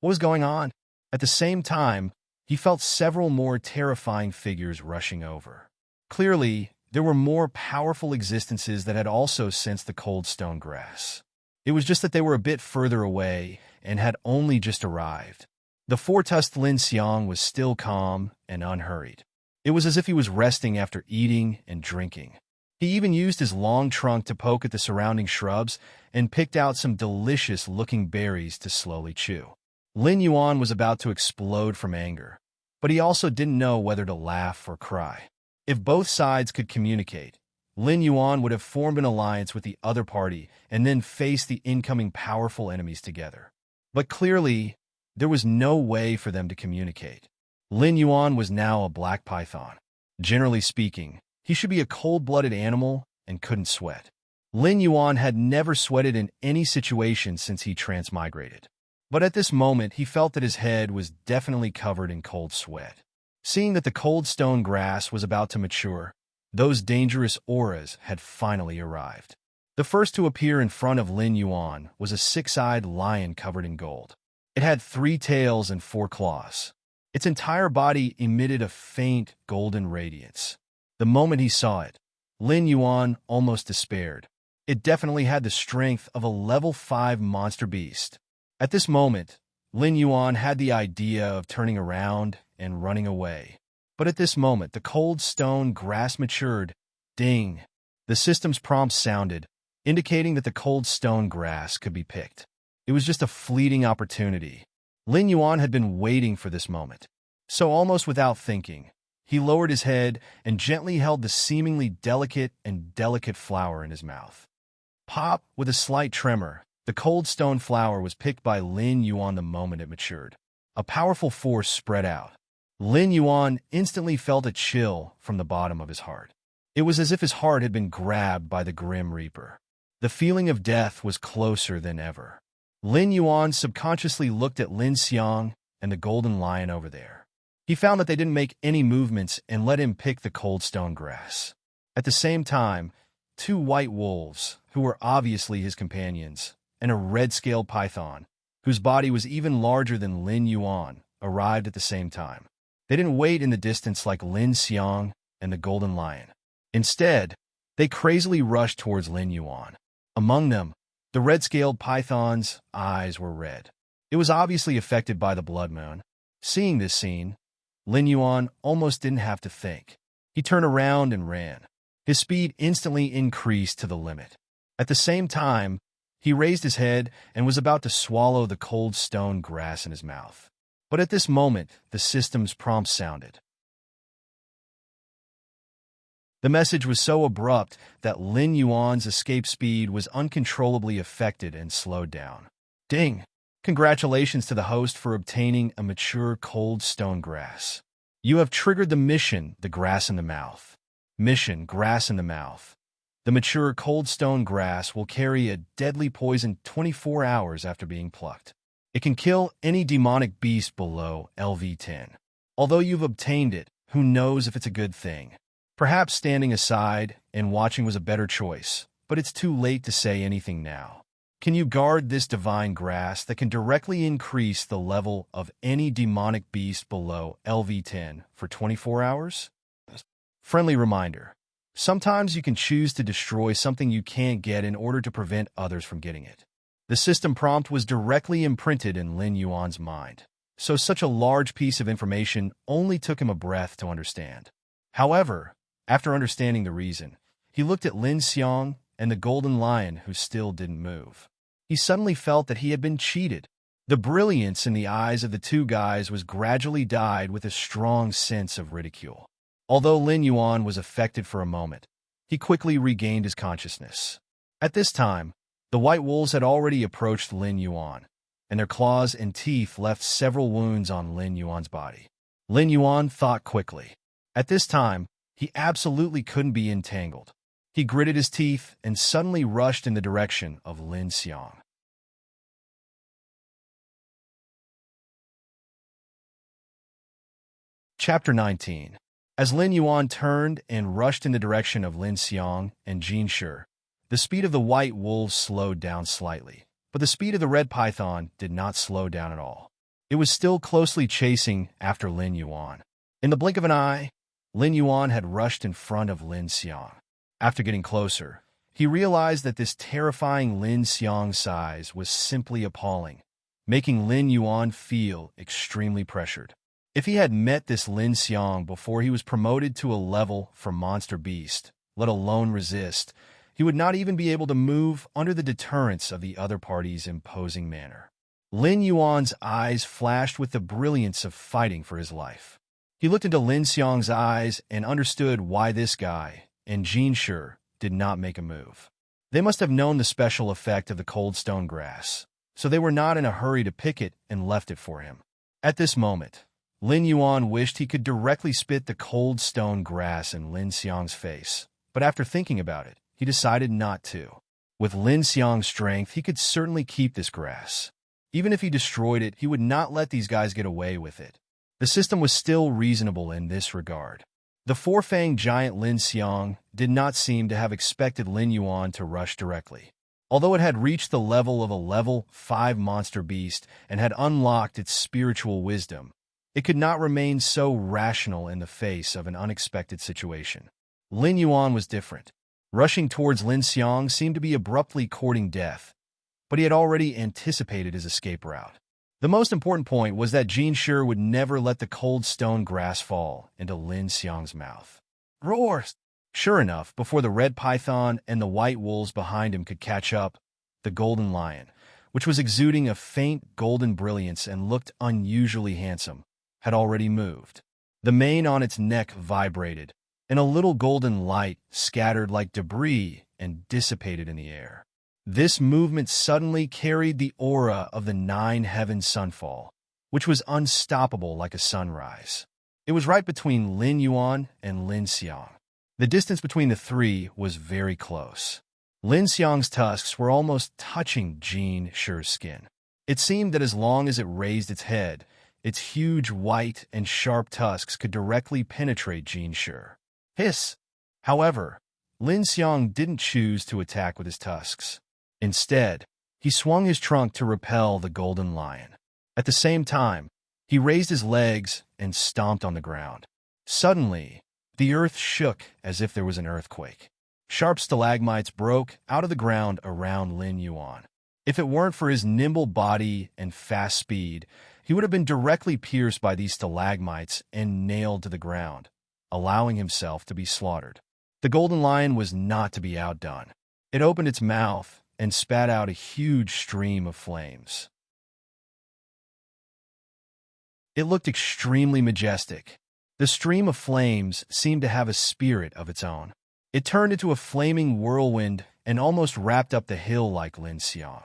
What was going on? At the same time, he felt several more terrifying figures rushing over. Clearly, there were more powerful existences that had also sensed the cold stone grass. It was just that they were a bit further away and had only just arrived. The four-tusked Lin Xiang was still calm and unhurried. It was as if he was resting after eating and drinking. He even used his long trunk to poke at the surrounding shrubs and picked out some delicious-looking berries to slowly chew. Lin Yuan was about to explode from anger, but he also didn't know whether to laugh or cry. If both sides could communicate, Lin Yuan would have formed an alliance with the other party and then faced the incoming powerful enemies together. But clearly, there was no way for them to communicate. Lin Yuan was now a black python. Generally speaking, he should be a cold-blooded animal and couldn't sweat. Lin Yuan had never sweated in any situation since he transmigrated. But at this moment, he felt that his head was definitely covered in cold sweat. Seeing that the cold stone grass was about to mature, those dangerous auras had finally arrived. The first to appear in front of Lin Yuan was a six-eyed lion covered in gold. It had 3 tails and 4 claws. Its entire body emitted a faint golden radiance. The moment he saw it, Lin Yuan almost despaired. It definitely had the strength of a level 5 monster beast. At this moment, Lin Yuan had the idea of turning around and running away. But at this moment, the cold stone grass matured. Ding! The system's prompt sounded, indicating that the cold stone grass could be picked. It was just a fleeting opportunity. Lin Yuan had been waiting for this moment. So almost without thinking, he lowered his head and gently held the seemingly delicate flower in his mouth. Pop! With a slight tremor, the cold stone flower was picked by Lin Yuan the moment it matured. A powerful force spread out. Lin Yuan instantly felt a chill from the bottom of his heart. It was as if his heart had been grabbed by the Grim Reaper. The feeling of death was closer than ever. Lin Yuan subconsciously looked at Lin Xiang and the golden lion over there. He found that they didn't make any movements and let him pick the cold stone grass. At the same time, 2 white wolves, who were obviously his companions, and a red-scaled python, whose body was even larger than Lin Yuan, arrived at the same time. They didn't wait in the distance like Lin Xiang and the golden lion. Instead, they crazily rushed towards Lin Yuan. Among them, the red-scaled python's eyes were red. It was obviously affected by the blood moon. Seeing this scene, Lin Yuan almost didn't have to think. He turned around and ran. His speed instantly increased to the limit. At the same time, he raised his head and was about to swallow the cold stone grass in his mouth. But at this moment, the system's prompt sounded. The message was so abrupt that Lin Yuan's escape speed was uncontrollably affected and slowed down. Ding! Congratulations to the host for obtaining a mature cold stone grass. You have triggered the mission, the grass in the mouth. Mission, grass in the mouth. The mature cold stone grass will carry a deadly poison 24 hours after being plucked. It can kill any demonic beast below LV10. Although you've obtained it, who knows if it's a good thing? Perhaps standing aside and watching was a better choice, but it's too late to say anything now. Can you guard this divine grass that can directly increase the level of any demonic beast below LV10 for 24 hours? Friendly reminder. Sometimes you can choose to destroy something you can't get in order to prevent others from getting it. The system prompt was directly imprinted in Lin Yuan's mind, so such a large piece of information only took him a breath to understand. However, after understanding the reason, he looked at Lin Xiang and the golden lion who still didn't move. He suddenly felt that he had been cheated. The brilliance in the eyes of the two guys was gradually dyed with a strong sense of ridicule. Although Lin Yuan was affected for a moment, he quickly regained his consciousness. At this time, the white wolves had already approached Lin Yuan, and their claws and teeth left several wounds on Lin Yuan's body. Lin Yuan thought quickly. At this time, he absolutely couldn't be entangled. He gritted his teeth and suddenly rushed in the direction of Lin Xiang. Chapter 19. As Lin Yuan turned and rushed in the direction of Lin Xiang and Jin Shi, the speed of the white wolves slowed down slightly, but the speed of the red python did not slow down at all. It was still closely chasing after Lin Yuan. In the blink of an eye, Lin Yuan had rushed in front of Lin Xiang. After getting closer, he realized that this terrifying Lin Xiang's size was simply appalling, making Lin Yuan feel extremely pressured. If he had met this Lin Xiang before he was promoted to a level for monster beast, let alone resist, he would not even be able to move under the deterrence of the other party's imposing manner. Lin Yuan's eyes flashed with the brilliance of fighting for his life. He looked into Lin Xiang's eyes and understood why this guy and Jin Shi did not make a move. They must have known the special effect of the cold stone grass, so they were not in a hurry to pick it and left it for him. At this moment, Lin Yuan wished he could directly spit the cold stone grass in Lin Xiang's face, but after thinking about it, he decided not to. With Lin Xiang's strength, he could certainly keep this grass. Even if he destroyed it, he would not let these guys get away with it. The system was still reasonable in this regard. The four-fanged giant Lin Xiang did not seem to have expected Lin Yuan to rush directly. Although it had reached the level of a level 5 monster beast and had unlocked its spiritual wisdom, it could not remain so rational in the face of an unexpected situation. Lin Yuan was different. Rushing towards Lin Xiang seemed to be abruptly courting death, but he had already anticipated his escape route. The most important point was that Jin Shi would never let the cold stone grass fall into Lin Xiang's mouth. Roar! Sure enough, before the red python and the white wolves behind him could catch up, the golden lion, which was exuding a faint golden brilliance and looked unusually handsome, had already moved. The mane on its neck vibrated, and a little golden light scattered like debris and dissipated in the air. This movement suddenly carried the aura of the 9-heaven sunfall, which was unstoppable like a sunrise. It was right between Lin Yuan and Lin Xiang. The distance between the three was very close. Lin Xiang's tusks were almost touching Jin Shi's skin. It seemed that as long as it raised its head, its huge white and sharp tusks could directly penetrate Jin Shi. Hiss! However, Lin Xiang didn't choose to attack with his tusks. Instead, he swung his trunk to repel the golden lion. At the same time, he raised his legs and stomped on the ground. Suddenly, the earth shook as if there was an earthquake. Sharp stalagmites broke out of the ground around Lin Yuan. If it weren't for his nimble body and fast speed, he would have been directly pierced by these stalagmites and nailed to the ground, allowing himself to be slaughtered. The golden lion was not to be outdone. It opened its mouth and spat out a huge stream of flames. It looked extremely majestic. The stream of flames seemed to have a spirit of its own. It turned into a flaming whirlwind and almost wrapped up the hill like Lin Xiang.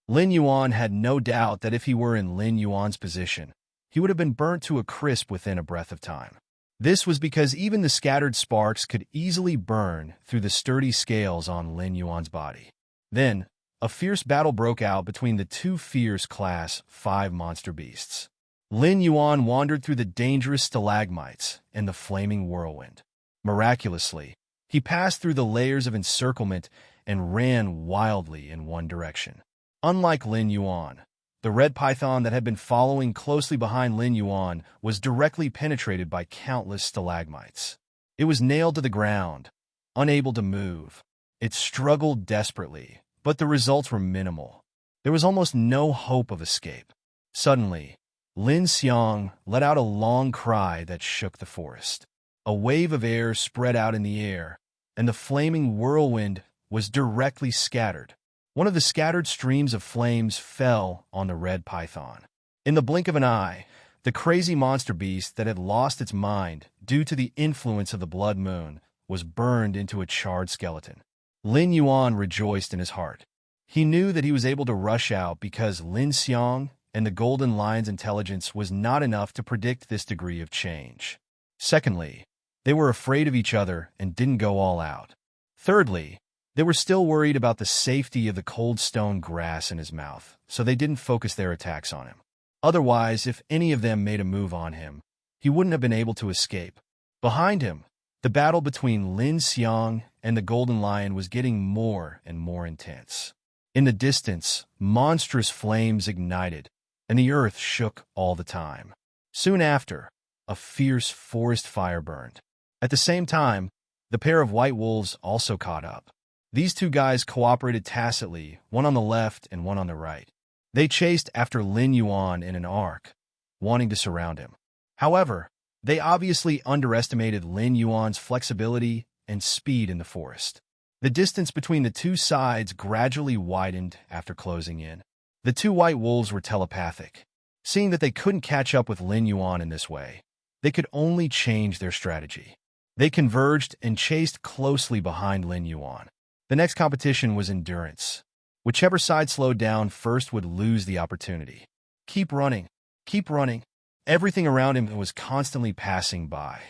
Lin Yuan had no doubt that if he were in Lin Yuan's position, he would have been burnt to a crisp within a breath of time. This was because even the scattered sparks could easily burn through the sturdy scales on Lin Yuan's body. Then, a fierce battle broke out between the two fierce Class 5 monster beasts. Lin Yuan wandered through the dangerous stalagmites and the flaming whirlwind. Miraculously, he passed through the layers of encirclement and ran wildly in one direction. Unlike Lin Yuan, the red python that had been following closely behind Lin Yuan was directly penetrated by countless stalagmites. It was nailed to the ground, unable to move. It struggled desperately, but the results were minimal. There was almost no hope of escape. Suddenly, Lin Xiang let out a long cry that shook the forest. A wave of air spread out in the air, and the flaming whirlwind was directly scattered. One of the scattered streams of flames fell on the red python. In the blink of an eye, the crazy monster beast that had lost its mind due to the influence of the blood moon was burned into a charred skeleton. Lin Yuan rejoiced in his heart. He knew that he was able to rush out because Lin Xiang and the Golden Lion's intelligence was not enough to predict this degree of change. Secondly, they were afraid of each other and didn't go all out. Thirdly, they were still worried about the safety of the cold stone grass in his mouth, so they didn't focus their attacks on him. Otherwise, if any of them made a move on him, he wouldn't have been able to escape. Behind him, the battle between Lin Xiang and the Golden Lion was getting more and more intense. In the distance, monstrous flames ignited, and the earth shook all the time. Soon after, a fierce forest fire burned. At the same time, the pair of white wolves also caught up. These two guys cooperated tacitly, one on the left and one on the right. They chased after Lin Yuan in an arc, wanting to surround him. However, they obviously underestimated Lin Yuan's flexibility and speed in the forest. The distance between the two sides gradually widened after closing in. The two white wolves were telepathic. Seeing that they couldn't catch up with Lin Yuan in this way, they could only change their strategy. They converged and chased closely behind Lin Yuan. The next competition was endurance. Whichever side slowed down first would lose the opportunity. Keep running. Keep running. Everything around him was constantly passing by.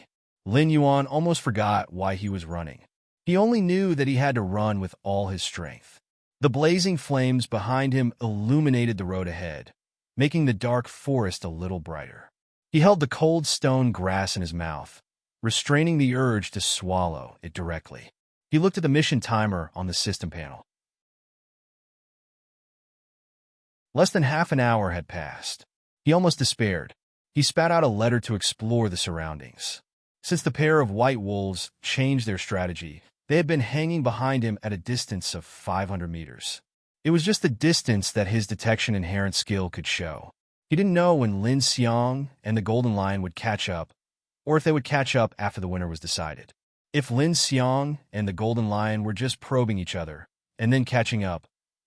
Lin Yuan almost forgot why he was running. He only knew that he had to run with all his strength. The blazing flames behind him illuminated the road ahead, making the dark forest a little brighter. He held the cold stone grass in his mouth, restraining the urge to swallow it directly. He looked at the mission timer on the system panel. Less than half an hour had passed. He almost despaired. He spat out a letter to explore the surroundings. Since the pair of white wolves changed their strategy, they had been hanging behind him at a distance of 500 meters. It was just the distance that his detection inherent skill could show. He didn't know when Lin Xiang and the Golden Lion would catch up, or if they would catch up after the winner was decided. If Lin Xiang and the Golden Lion were just probing each other, and then catching up,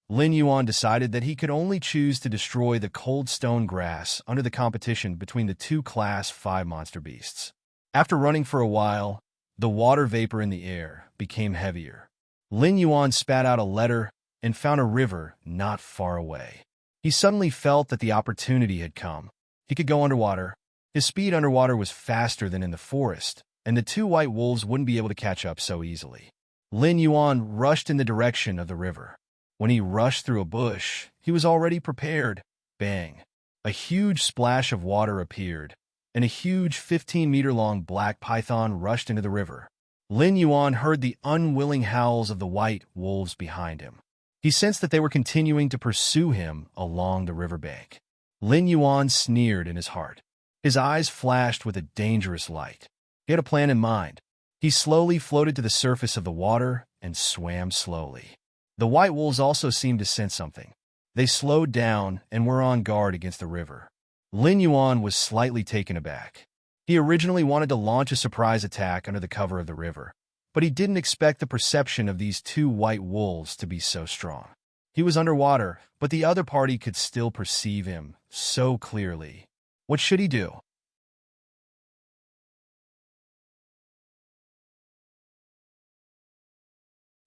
Lin Yuan decided that he could only choose to destroy the cold stone grass under the competition between the two Class 5 monster beasts. After running for a while, the water vapor in the air became heavier. Lin Yuan spat out a letter and found a river not far away. He suddenly felt that the opportunity had come. He could go underwater. His speed underwater was faster than in the forest, and the two white wolves wouldn't be able to catch up so easily. Lin Yuan rushed in the direction of the river. When he rushed through a bush, he was already prepared. Bang! A huge splash of water appeared, and a huge 15-meter-long black python rushed into the river. Lin Yuan heard the unwilling howls of the white wolves behind him. He sensed that they were continuing to pursue him along the riverbank. Lin Yuan sneered in his heart. His eyes flashed with a dangerous light. He had a plan in mind. He slowly floated to the surface of the water and swam slowly. The white wolves also seemed to sense something. They slowed down and were on guard against the river. Lin Yuan was slightly taken aback. He originally wanted to launch a surprise attack under the cover of the river, but he didn't expect the perception of these two white wolves to be so strong. He was underwater, but the other party could still perceive him so clearly. What should he do?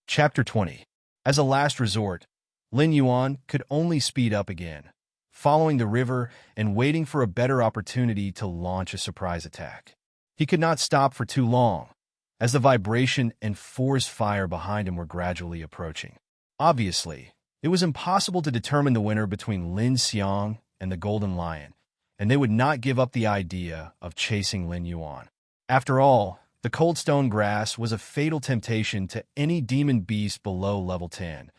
Chapter 20. As a last resort, Lin Yuan could only speed up again, following the river and waiting for a better opportunity to launch a surprise attack. He could not stop for too long, as the vibration and forest fire behind him were gradually approaching. Obviously, it was impossible to determine the winner between Lin Xiang and the Golden Lion, and they would not give up the idea of chasing Lin Yuan. After all, The cold stone grass was a fatal temptation to any demon beast below level 10,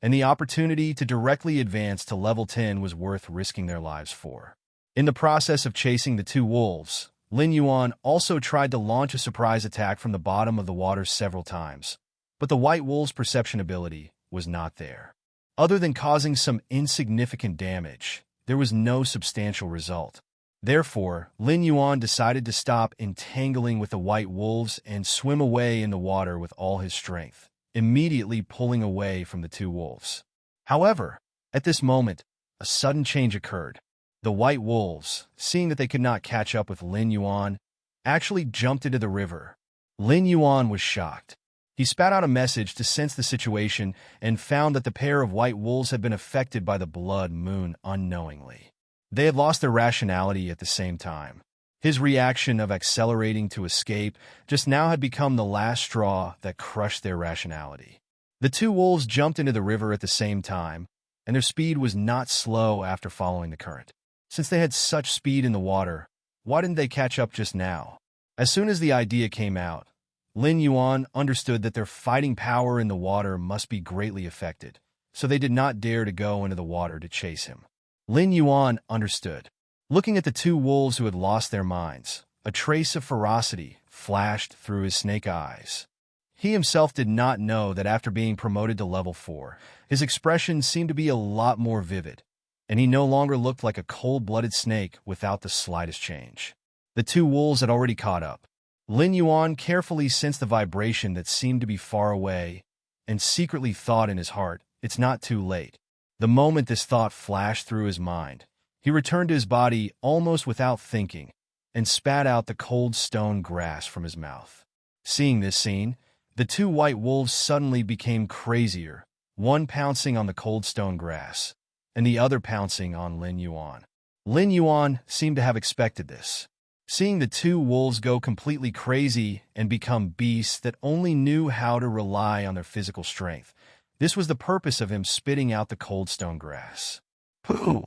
and the opportunity to directly advance to level 10 was worth risking their lives for. In the process of chasing the two wolves, Lin Yuan also tried to launch a surprise attack from the bottom of the water several times, but the white wolf's perception ability was not there. Other than causing some insignificant damage, there was no substantial result. Therefore, Lin Yuan decided to stop entangling with the white wolves and swim away in the water with all his strength, immediately pulling away from the two wolves. However, at this moment, a sudden change occurred. The white wolves, seeing that they could not catch up with Lin Yuan, actually jumped into the river. Lin Yuan was shocked. He spat out a message to sense the situation and found that the pair of white wolves had been affected by the blood moon unknowingly. They had lost their rationality at the same time. His reaction of accelerating to escape just now had become the last straw that crushed their rationality. The two wolves jumped into the river at the same time, and their speed was not slow after following the current. Since they had such speed in the water, why didn't they catch up just now? As soon as the idea came out, Lin Yuan understood that their fighting power in the water must be greatly affected, so they did not dare to go into the water to chase him. Lin Yuan understood. Looking at the two wolves who had lost their minds, a trace of ferocity flashed through his snake eyes. He himself did not know that after being promoted to level 4, his expression seemed to be a lot more vivid, and he no longer looked like a cold-blooded snake without the slightest change. The two wolves had already caught up. Lin Yuan carefully sensed the vibration that seemed to be far away, and secretly thought in his heart, "It's not too late." The moment this thought flashed through his mind, he returned to his body almost without thinking, and spat out the cold stone grass from his mouth. Seeing this scene, the two white wolves suddenly became crazier, one pouncing on the cold stone grass, and the other pouncing on Lin Yuan. Lin Yuan seemed to have expected this. Seeing the two wolves go completely crazy and become beasts that only knew how to rely on their physical strength, this was the purpose of him spitting out the cold stone grass. Pooh!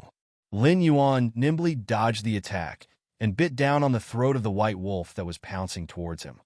Lin Yuan nimbly dodged the attack and bit down on the throat of the white wolf that was pouncing towards him.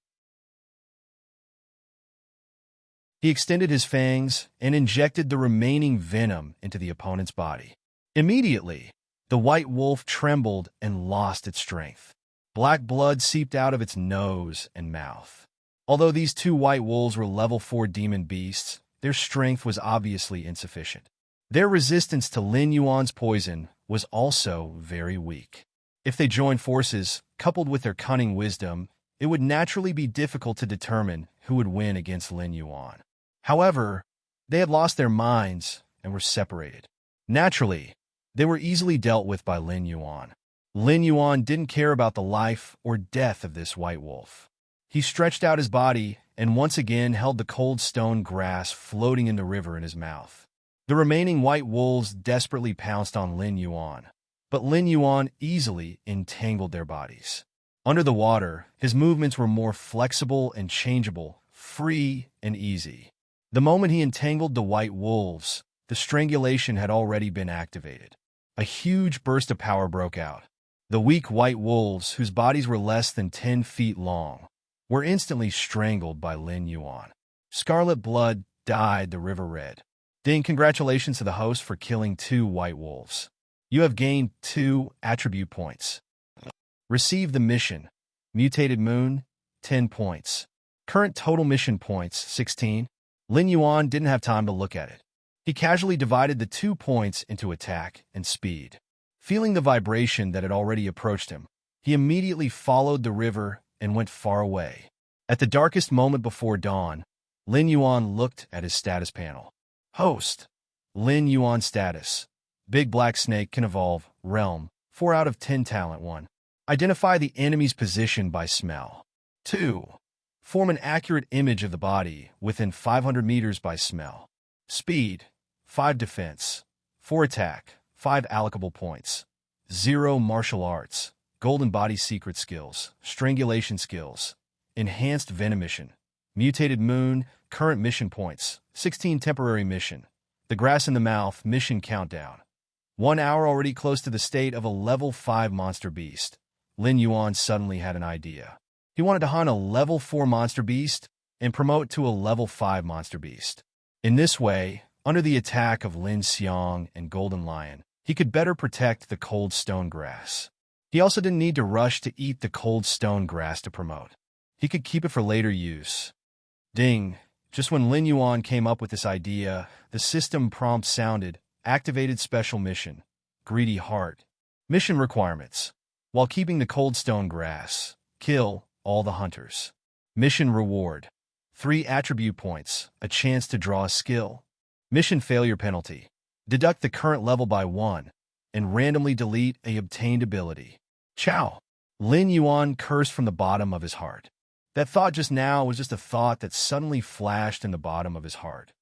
He extended his fangs and injected the remaining venom into the opponent's body. Immediately, the white wolf trembled and lost its strength. Black blood seeped out of its nose and mouth. Although these two white wolves were level 4 demon beasts, their strength was obviously insufficient. Their resistance to Lin Yuan's poison was also very weak. If they joined forces, coupled with their cunning wisdom, it would naturally be difficult to determine who would win against Lin Yuan. However, they had lost their minds and were separated. Naturally, they were easily dealt with by Lin Yuan. Lin Yuan didn't care about the life or death of this white wolf. He stretched out his body and once again held the cold stone grass floating in the river in his mouth. The remaining white wolves desperately pounced on Lin Yuan, but Lin Yuan easily entangled their bodies. Under the water, his movements were more flexible and changeable, free and easy. The moment he entangled the white wolves, the strangulation had already been activated. A huge burst of power broke out. The weak white wolves, whose bodies were less than 10 feet long, were instantly strangled by Lin Yuan. Scarlet blood dyed the river red. Ding, congratulations to the host for killing 2 white wolves. You have gained 2 attribute points. Receive the mission. Mutated Moon, 10 points. Current total mission points, 16. Lin Yuan didn't have time to look at it. He casually divided the 2 points into attack and speed. Feeling the vibration that had already approached him, he immediately followed the river and went far away. At the darkest moment before dawn, Lin Yuan looked at his status panel. Host. Lin Yuan status. Big Black Snake can evolve. Realm. 4 out of 10 talent 1. Identify the enemy's position by smell. 2. Form an accurate image of the body within 500 meters by smell. Speed. 5 defense. 4 attack. 5 allocable points. 0 martial arts. Golden body secret skills. Strangulation skills. Enhanced venomition. Mutated Moon. Current mission points. 16 temporary mission. The Grass in the Mouth mission countdown. 1 hour already close to the state of a level 5 monster beast. Lin Yuan suddenly had an idea. He wanted to hunt a level 4 monster beast and promote to a level 5 monster beast. In this way, under the attack of Lin Xiang and Golden Lion, he could better protect the cold stone grass. He also didn't need to rush to eat the cold stone grass to promote. He could keep it for later use. Ding! Just when Lin Yuan came up with this idea, the system prompt sounded, activated special mission, greedy heart. Mission requirements. While keeping the cold stone grass, kill all the hunters. Mission reward. 3 attribute points, a chance to draw a skill. Mission failure penalty. Deduct the current level by 1, and randomly delete a obtained ability. Chow! Lin Yuan cursed from the bottom of his heart. That thought just now was just a thought that suddenly flashed in the bottom of his heart.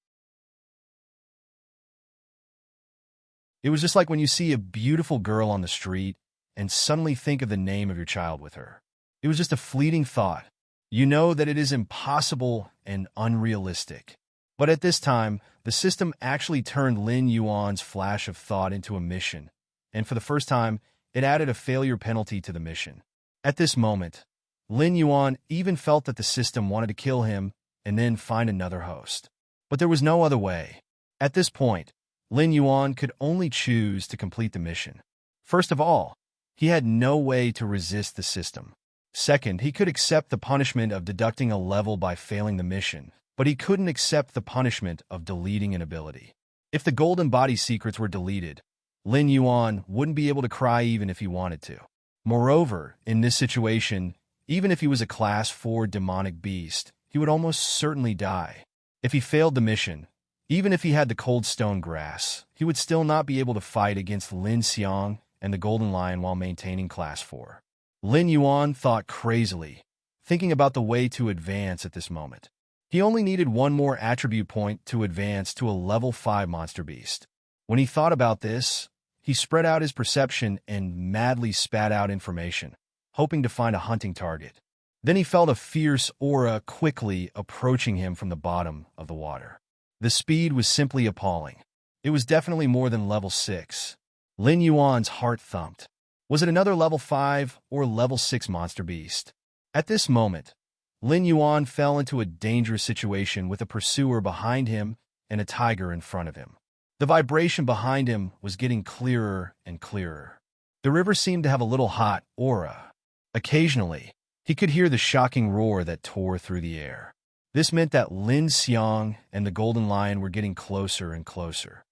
It was just like when you see a beautiful girl on the street and suddenly think of the name of your child with her. It was just a fleeting thought. You know that it is impossible and unrealistic. But at this time, the system actually turned Lin Yuan's flash of thought into a mission, and for the first time, it added a failure penalty to the mission. At this moment, Lin Yuan even felt that the system wanted to kill him and then find another host. But there was no other way. At this point, Lin Yuan could only choose to complete the mission. First of all, he had no way to resist the system. Second, he could accept the punishment of deducting a level by failing the mission, but he couldn't accept the punishment of deleting an ability. If the golden body secrets were deleted, Lin Yuan wouldn't be able to cry even if he wanted to. Moreover, in this situation, even if he was a class 4 demonic beast, he would almost certainly die. If he failed the mission, even if he had the cold stone grass, he would still not be able to fight against Lin Xiang and the Golden Lion while maintaining class 4. Lin Yuan thought crazily, thinking about the way to advance at this moment. He only needed 1 more attribute point to advance to a level 5 monster beast. When he thought about this, he spread out his perception and madly spat out information, hoping to find a hunting target. Then he felt a fierce aura quickly approaching him from the bottom of the water. The speed was simply appalling. It was definitely more than level 6. Lin Yuan's heart thumped. Was it another level 5 or level 6 monster beast? At this moment, Lin Yuan fell into a dangerous situation with a pursuer behind him and a tiger in front of him. The vibration behind him was getting clearer and clearer. The river seemed to have a little hot aura. Occasionally, he could hear the shocking roar that tore through the air. This meant that Lin Xiang and the Golden Lion were getting closer and closer.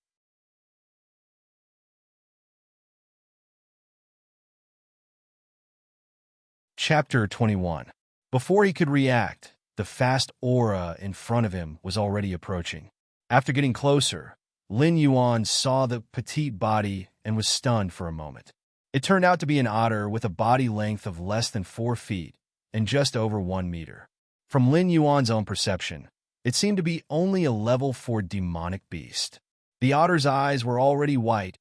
Chapter 21. Before he could react, the fast aura in front of him was already approaching. After getting closer, Lin Yuan saw the petite body and was stunned for a moment. It turned out to be an otter with a body length of less than 4 feet and just over 1 meter. From Lin Yuan's own perception, it seemed to be only a level 4 demonic beast. The otter's eyes were already white,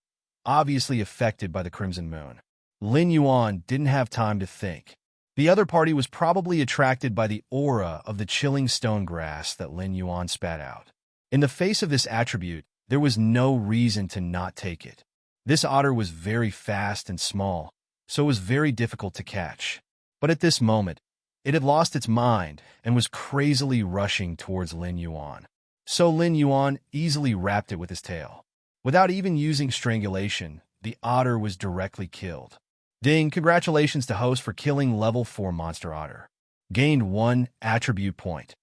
obviously affected by the crimson moon. Lin Yuan didn't have time to think. The other party was probably attracted by the aura of the chilling stone grass that Lin Yuan spat out. In the face of this attribute, there was no reason to not take it. This otter was very fast and small, so it was very difficult to catch. But at this moment, it had lost its mind and was crazily rushing towards Lin Yuan. So Lin Yuan easily wrapped it with his tail. Without even using strangulation, the otter was directly killed. Ding, congratulations to host for killing level 4 monster otter. Gained 1 attribute point.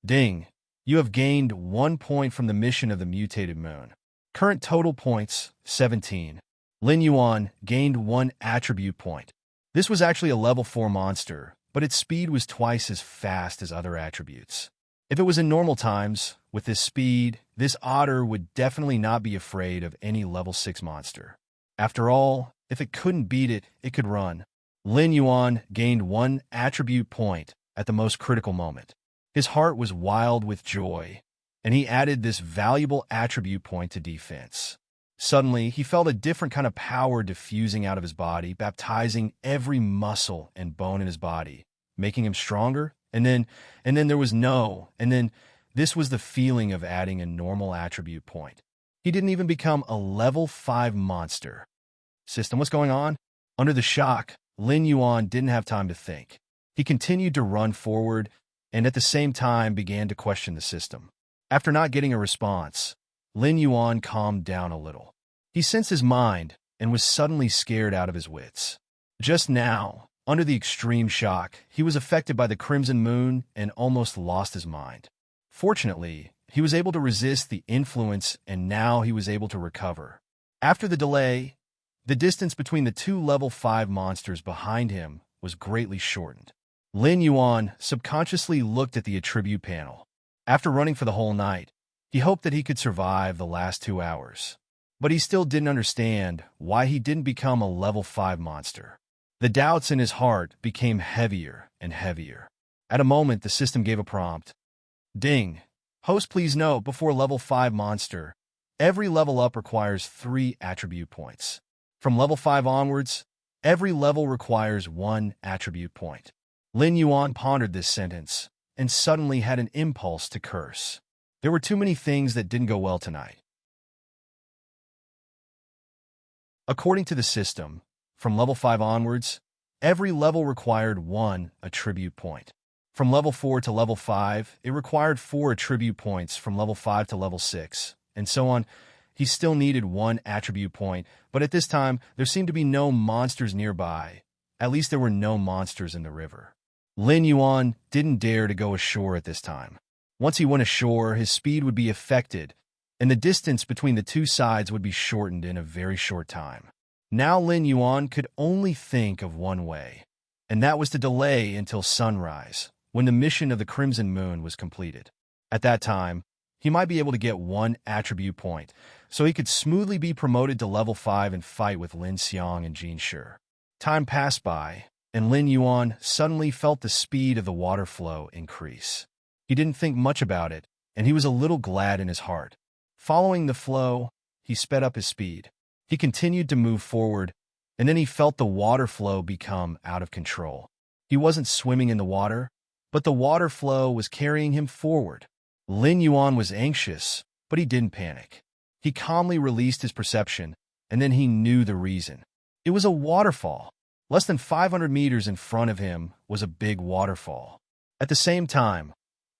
Ding, you have gained 1 point from the mission of the mutated moon. Current total points, 17. Lin Yuan gained 1 attribute point. This was actually a level 4 monster, but its speed was twice as fast as other attributes. If it was in normal times, with this speed, this otter would definitely not be afraid of any level 6 monster. After all, if it couldn't beat it, it could run. Lin Yuan gained 1 attribute point at the most critical moment. His heart was wild with joy, and he added this valuable attribute point to defense. Suddenly, he felt a different kind of power diffusing out of his body, baptizing every muscle and bone in his body, making him stronger. And then this was the feeling of adding a normal attribute point. He didn't even become a level 5 monster. System, what's going on? Under the shock, Lin Yuan didn't have time to think. He continued to run forward and at the same time began to question the system. After not getting a response, Lin Yuan calmed down a little. He sensed his mind and was suddenly scared out of his wits. Just now, under the extreme shock, he was affected by the crimson moon and almost lost his mind. Fortunately, he was able to resist the influence and now he was able to recover. After the delay, the distance between the two level 5 monsters behind him was greatly shortened. Lin Yuan subconsciously looked at the attribute panel. After running for the whole night, he hoped that he could survive the last 2 hours. But he still didn't understand why he didn't become a level 5 monster. The doubts in his heart became heavier and heavier. At a moment, the system gave a prompt. Ding. Host, please note, before level 5 monster, every level up requires 3 attribute points. From level 5 onwards, every level requires 1 attribute point. Lin Yuan pondered this sentence and suddenly had an impulse to curse. There were too many things that didn't go well tonight. According to the system, from level 5 onwards, every level required 1 attribute point. From level 4 to level 5, it required 4 attribute points from level 5 to level 6, and so on. He still needed 1 attribute point, but at this time, there seemed to be no monsters nearby. At least there were no monsters in the river. Lin Yuan didn't dare to go ashore at this time. Once he went ashore, his speed would be affected, and the distance between the two sides would be shortened in a very short time. Now Lin Yuan could only think of one way, and that was to delay until sunrise, when the mission of the Crimson Moon was completed. At that time, he might be able to get 1 attribute point, so he could smoothly be promoted to level 5 and fight with Lin Xiang and Jin Shi. Time passed by, and Lin Yuan suddenly felt the speed of the water flow increase. He didn't think much about it, and he was a little glad in his heart. Following the flow, he sped up his speed. He continued to move forward, and then he felt the water flow become out of control. He wasn't swimming in the water, but the water flow was carrying him forward. Lin Yuan was anxious, but he didn't panic. He calmly released his perception, and then he knew the reason. It was a waterfall. Less than 500 meters in front of him was a big waterfall. At the same time,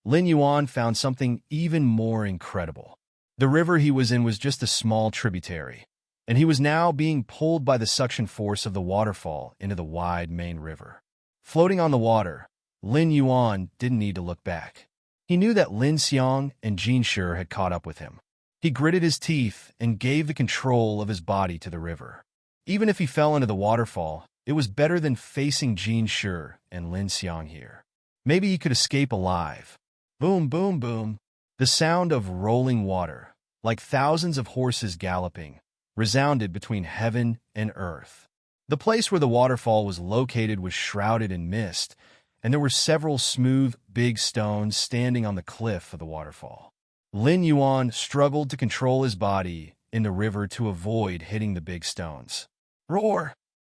Lin Yuan found something even more incredible. The river he was in was just a small tributary, and he was now being pulled by the suction force of the waterfall into the wide main river. Floating on the water, Lin Yuan didn't need to look back. He knew that Lin Xiang and Jin Shi had caught up with him. He gritted his teeth and gave the control of his body to the river. Even if he fell into the waterfall, it was better than facing Jin Shi and Lin Xiang here. Maybe he could escape alive. Boom, boom, boom. The sound of rolling water, like thousands of horses galloping, resounded between heaven and earth. The place where the waterfall was located was shrouded in mist, and there were several smooth, big stones standing on the cliff of the waterfall. Lin Yuan struggled to control his body in the river to avoid hitting the big stones. Roar!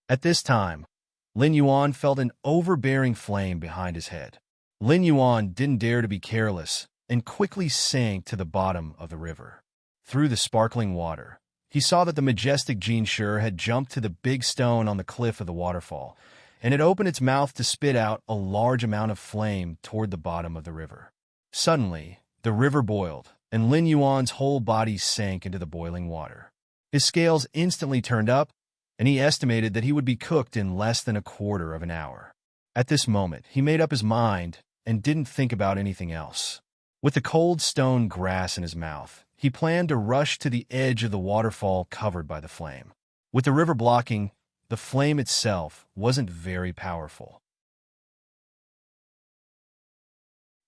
At this time, Lin Yuan felt an overbearing flame behind his head. Lin Yuan didn't dare to be careless and quickly sank to the bottom of the river. Through the sparkling water, he saw that the majestic Jin Shi had jumped to the big stone on the cliff of the waterfall, and it opened its mouth to spit out a large amount of flame toward the bottom of the river. Suddenly, the river boiled, and Lin Yuan's whole body sank into the boiling water. His scales instantly turned up, and he estimated that he would be cooked in less than a quarter of an hour. At this moment, he made up his mind and didn't think about anything else. With the cold stone grass in his mouth, he planned to rush to the edge of the waterfall covered by the flame. With the river blocking, the flame itself wasn't very powerful.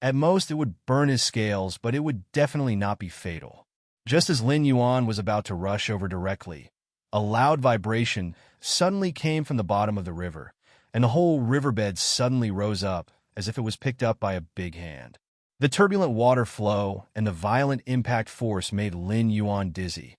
At most, it would burn his scales, but it would definitely not be fatal. Just as Lin Yuan was about to rush over directly, a loud vibration suddenly came from the bottom of the river, and the whole riverbed suddenly rose up as if it was picked up by a big hand. The turbulent water flow and the violent impact force made Lin Yuan dizzy,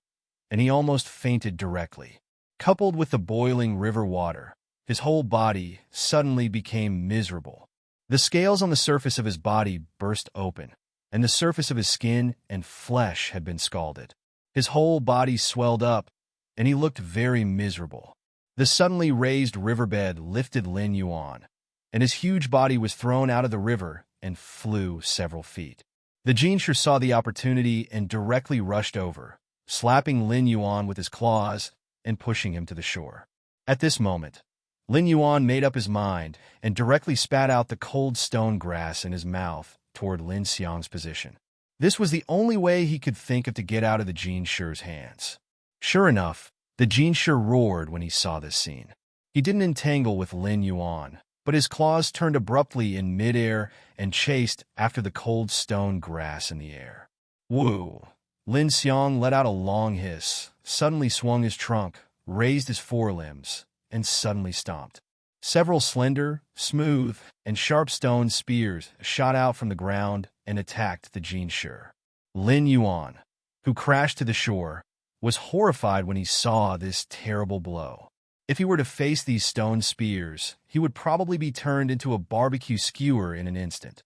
and he almost fainted directly. Coupled with the boiling river water, his whole body suddenly became miserable. The scales on the surface of his body burst open, and the surface of his skin and flesh had been scalded. His whole body swelled up, and he looked very miserable. The suddenly raised riverbed lifted Lin Yuan, and his huge body was thrown out of the river and flew several feet. The Jinshi saw the opportunity and directly rushed over, slapping Lin Yuan with his claws and pushing him to the shore. At this moment, Lin Yuan made up his mind and directly spat out the cold stone grass in his mouth toward Lin Xiang's position. This was the only way he could think of to get out of the Jinshi's hands. Sure enough, the Jinshi roared when he saw this scene. He didn't entangle with Lin Yuan, but his claws turned abruptly in midair and chased after the cold stone grass in the air. Woo! Lin Xiang let out a long hiss, suddenly swung his trunk, raised his forelimbs, and suddenly stomped. Several slender, smooth, and sharp stone spears shot out from the ground and attacked the Jinshi. Lin Yuan, who crashed to the shore, was horrified when he saw this terrible blow. If he were to face these stone spears, he would probably be turned into a barbecue skewer in an instant.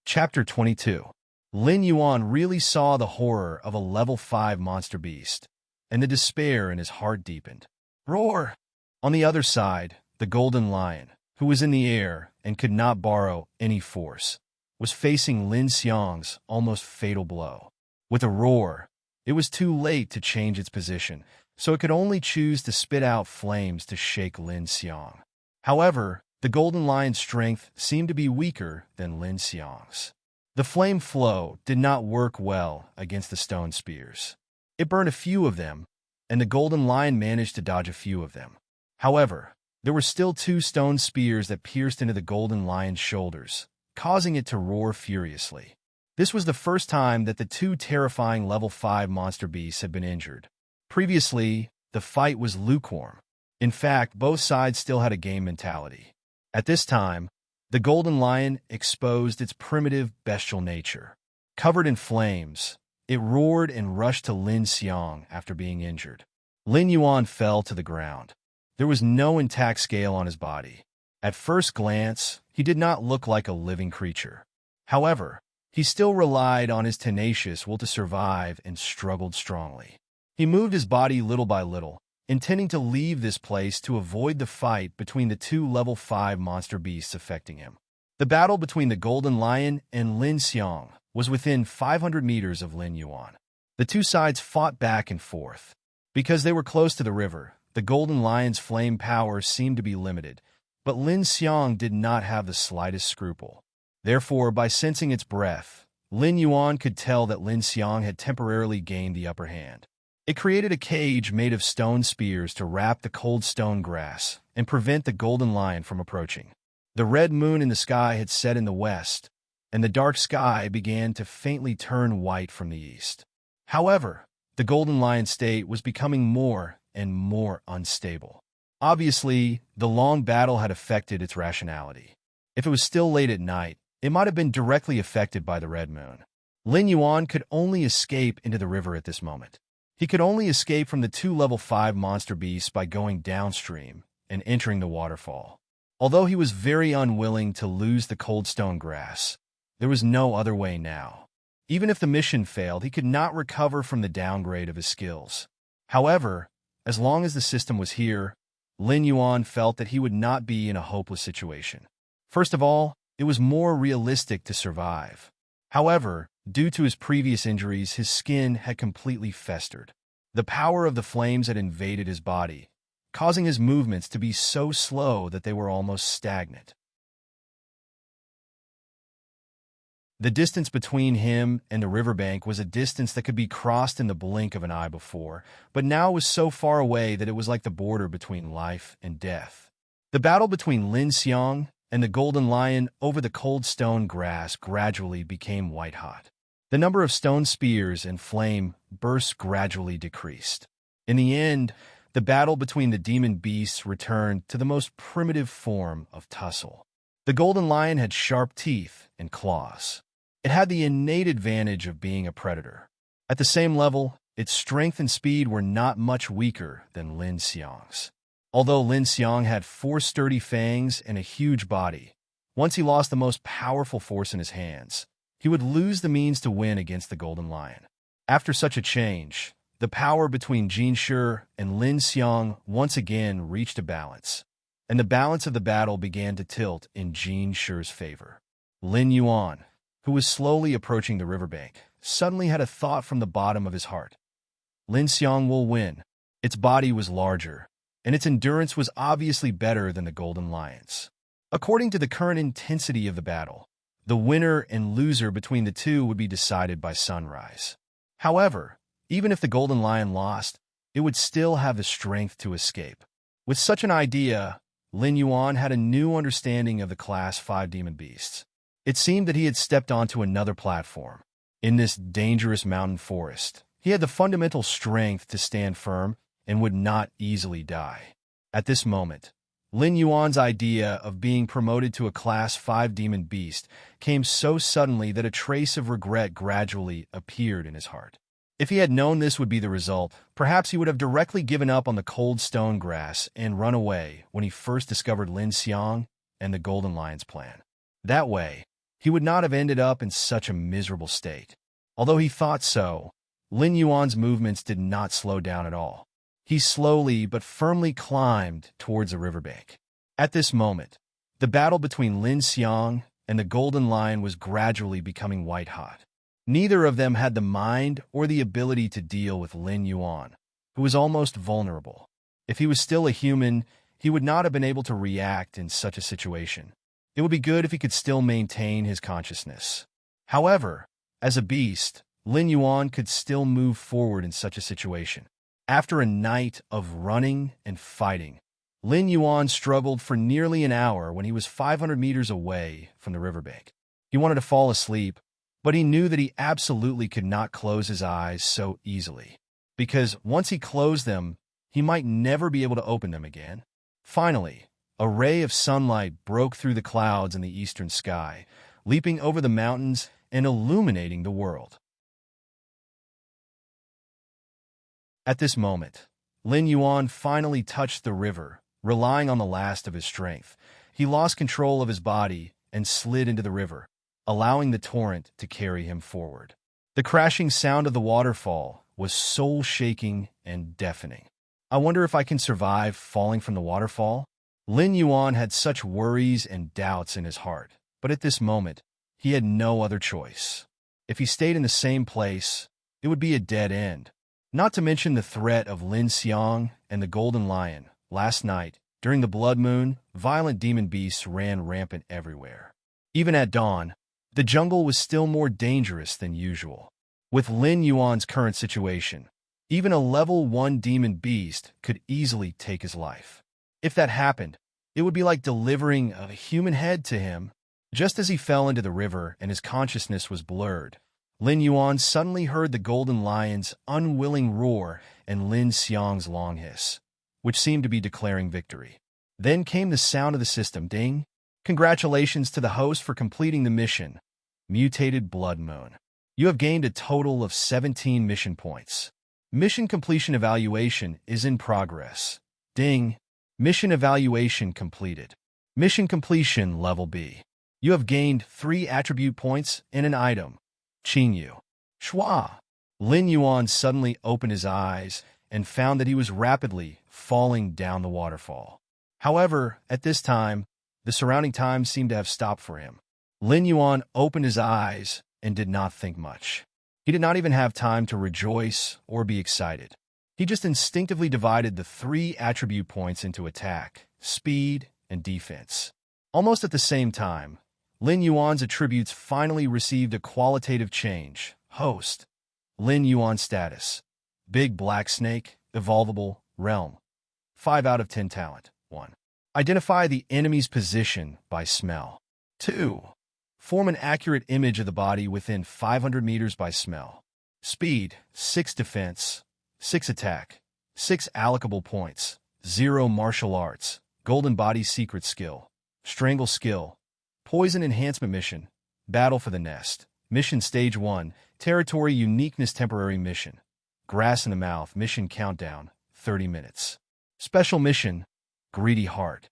Chapter 22. Lin Yuan really saw the horror of a level 5 monster beast, and the despair in his heart deepened. Roar! On the other side, the golden lion, who was in the air and could not borrow any force, was facing Lin Xiang's almost fatal blow. With a roar, it was too late to change its position, so it could only choose to spit out flames to shake Lin Xiang. However, the golden lion's strength seemed to be weaker than Lin Xiang's. The flame flow did not work well against the stone spears. It burned a few of them, and the golden lion managed to dodge a few of them. However, there were still 2 stone spears that pierced into the golden lion's shoulders, causing it to roar furiously. This was the first time that the 2 terrifying level 5 monster beasts had been injured. Previously, the fight was lukewarm. In fact, both sides still had a game mentality. At this time, the golden lion exposed its primitive bestial nature. Covered in flames, it roared and rushed to Lin Xiang after being injured. Lin Yuan fell to the ground. There was no intact scale on his body. At first glance, he did not look like a living creature. However, he still relied on his tenacious will to survive and struggled strongly. He moved his body little by little, intending to leave this place to avoid the fight between the 2 level 5 monster beasts affecting him. The battle between the golden lion and Lin Xiang was within 500 meters of Lin Yuan. The 2 sides fought back and forth. Because they were close to the river, the golden lion's flame power seemed to be limited, but Lin Xiang did not have the slightest scruple. Therefore, by sensing its breath, Lin Yuan could tell that Lin Xiang had temporarily gained the upper hand. It created a cage made of stone spears to wrap the cold stone grass and prevent the golden lion from approaching. The red moon in the sky had set in the west, and the dark sky began to faintly turn white from the east. However, the golden lion's state was becoming more and more unstable. Obviously, the long battle had affected its rationality. If it was still late at night, it might have been directly affected by the red moon. Lin Yuan could only escape into the river at this moment. He could only escape from the 2 level 5 monster beasts by going downstream and entering the waterfall. Although he was very unwilling to lose the cold stone grass, there was no other way now. Even if the mission failed, he could not recover from the downgrade of his skills. However, as long as the system was here, Lin Yuan felt that he would not be in a hopeless situation. First of all, it was more realistic to survive. However, due to his previous injuries, his skin had completely festered. The power of the flames had invaded his body, causing his movements to be so slow that they were almost stagnant. The distance between him and the riverbank was a distance that could be crossed in the blink of an eye before, but now was so far away that it was like the border between life and death. The battle between Lin Xiang and the golden lion over the cold stone grass gradually became white-hot. The number of stone spears and flame bursts gradually decreased. In the end, the battle between the demon beasts returned to the most primitive form of tussle. The golden lion had sharp teeth and claws. It had the innate advantage of being a predator. At the same level, its strength and speed were not much weaker than Lin Xiang's. Although Lin Xiang had 4 sturdy fangs and a huge body, once he lost the most powerful force in his hands, he would lose the means to win against the golden lion. After such a change, the power between Jin Shi and Lin Xiang once again reached a balance, and the balance of the battle began to tilt in Jin Shi's favor. Lin Yuan, who was slowly approaching the riverbank, suddenly had a thought from the bottom of his heart. Lin Xiang will win. Its body was larger, and its endurance was obviously better than the Golden Lion's. According to the current intensity of the battle, the winner and loser between the two would be decided by sunrise. However, even if the Golden Lion lost, it would still have the strength to escape. With such an idea, Lin Yuan had a new understanding of the Class 5 demon beasts. It seemed that he had stepped onto another platform. In this dangerous mountain forest, he had the fundamental strength to stand firm and would not easily die. At this moment, Lin Yuan's idea of being promoted to a Class 5 demon beast came so suddenly that a trace of regret gradually appeared in his heart. If he had known this would be the result, perhaps he would have directly given up on the cold stone grass and run away when he first discovered Lin Xiang and the Golden Lion's plan. That way, he would not have ended up in such a miserable state. Although he thought so, Lin Yuan's movements did not slow down at all. He slowly but firmly climbed towards the riverbank. At this moment, the battle between Lin Xiang and the Golden Lion was gradually becoming white-hot. Neither of them had the mind or the ability to deal with Lin Yuan, who was almost vulnerable. If he was still a human, he would not have been able to react in such a situation. It would be good if he could still maintain his consciousness. However, as a beast, Lin Yuan could still move forward in such a situation. After a night of running and fighting, Lin Yuan struggled for nearly an hour when he was 500 meters away from the riverbank. He wanted to fall asleep, but he knew that he absolutely could not close his eyes so easily, because once he closed them, he might never be able to open them again. Finally, a ray of sunlight broke through the clouds in the eastern sky, leaping over the mountains and illuminating the world. At this moment, Lin Yuan finally touched the river, relying on the last of his strength. He lost control of his body and slid into the river, allowing the torrent to carry him forward. The crashing sound of the waterfall was soul-shaking and deafening. I wonder if I can survive falling from the waterfall? Lin Yuan had such worries and doubts in his heart, but at this moment, he had no other choice. If he stayed in the same place, it would be a dead end. Not to mention the threat of Lin Xiang and the Golden Lion. Last night, during the blood moon, violent demon beasts ran rampant everywhere. Even at dawn, the jungle was still more dangerous than usual. With Lin Yuan's current situation, even a level 1 demon beast could easily take his life. If that happened, it would be like delivering a human head to him. Just as he fell into the river and his consciousness was blurred, Lin Yuan suddenly heard the Golden Lion's unwilling roar and Lin Xiang's long hiss, which seemed to be declaring victory. Then came the sound of the system ding. Congratulations to the host for completing the mission. Mutated Blood Moon. You have gained a total of 17 mission points. Mission completion evaluation is in progress. Ding. Mission evaluation completed. Mission completion level B. You have gained 3 attribute points and an item. Qingyu. Shua. Lin Yuan suddenly opened his eyes and found that he was rapidly falling down the waterfall. However, at this time, the surrounding time seemed to have stopped for him. Lin Yuan opened his eyes and did not think much. He did not even have time to rejoice or be excited. He just instinctively divided the 3 attribute points into attack, speed, and defense. Almost at the same time, Lin Yuan's attributes finally received a qualitative change. Host. Lin Yuan status. Big Black Snake, Evolvable, Realm. 5 out of 10 talent. 1. Identify the enemy's position by smell. 2. Form an accurate image of the body within 500 meters by smell. Speed, 6 defense, 6 attack, 6 allocable points, 0 martial arts, golden body secret skill, strangle skill, poison enhancement mission, battle for the nest, mission stage 1, territory uniqueness temporary mission, grass in the mouth mission countdown, 30 minutes. Special mission, greedy heart.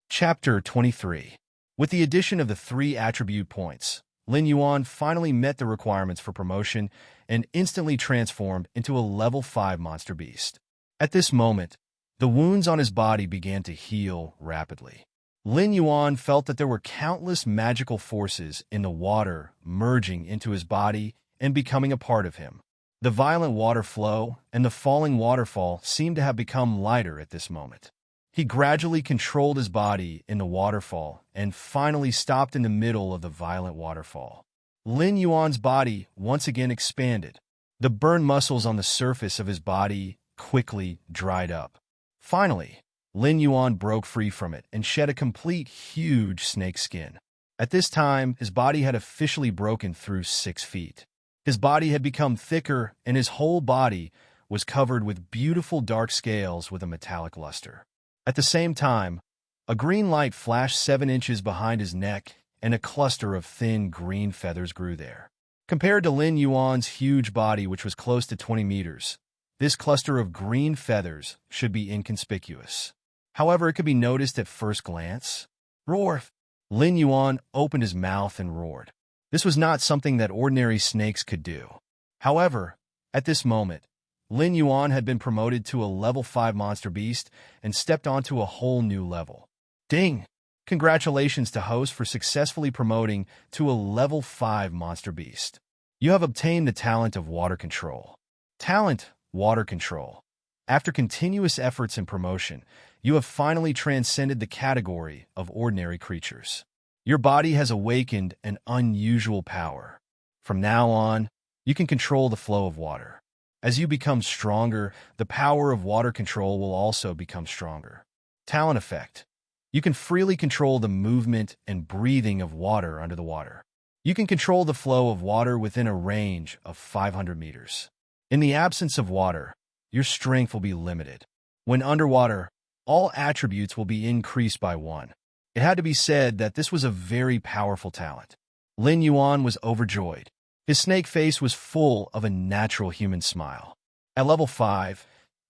Chapter 23. With the addition of the 3 attribute points, Lin Yuan finally met the requirements for promotion and instantly transformed into a level 5 monster beast. At this moment, the wounds on his body began to heal rapidly. Lin Yuan felt that there were countless magical forces in the water merging into his body and becoming a part of him. The violent water flow and the falling waterfall seemed to have become lighter at this moment. He gradually controlled his body in the waterfall and finally stopped in the middle of the violent waterfall. Lin Yuan's body once again expanded. The burned muscles on the surface of his body quickly dried up. Finally, Lin Yuan broke free from it and shed a complete huge snake skin. At this time, his body had officially broken through 6 feet. His body had become thicker and his whole body was covered with beautiful dark scales with a metallic luster. At the same time, a green light flashed 7 inches behind his neck and a cluster of thin green feathers grew there. Compared to Lin Yuan's huge body, which was close to 20 meters, this cluster of green feathers should be inconspicuous. However, it could be noticed at first glance. Roar! Lin Yuan opened his mouth and roared. This was not something that ordinary snakes could do. However, at this moment, Lin Yuan had been promoted to a level 5 monster beast and stepped onto a whole new level. Ding! Congratulations to host for successfully promoting to a level 5 monster beast. You have obtained the talent of water control. Talent, water control. After continuous efforts and promotion, you have finally transcended the category of ordinary creatures. Your body has awakened an unusual power. From now on, you can control the flow of water. As you become stronger, the power of water control will also become stronger. Talent effect. You can freely control the movement and breathing of water under the water. You can control the flow of water within a range of 500 meters. In the absence of water, your strength will be limited. When underwater, all attributes will be increased by 1. It had to be said that this was a very powerful talent. Lin Yuan was overjoyed. His snake face was full of a natural human smile. At level 5,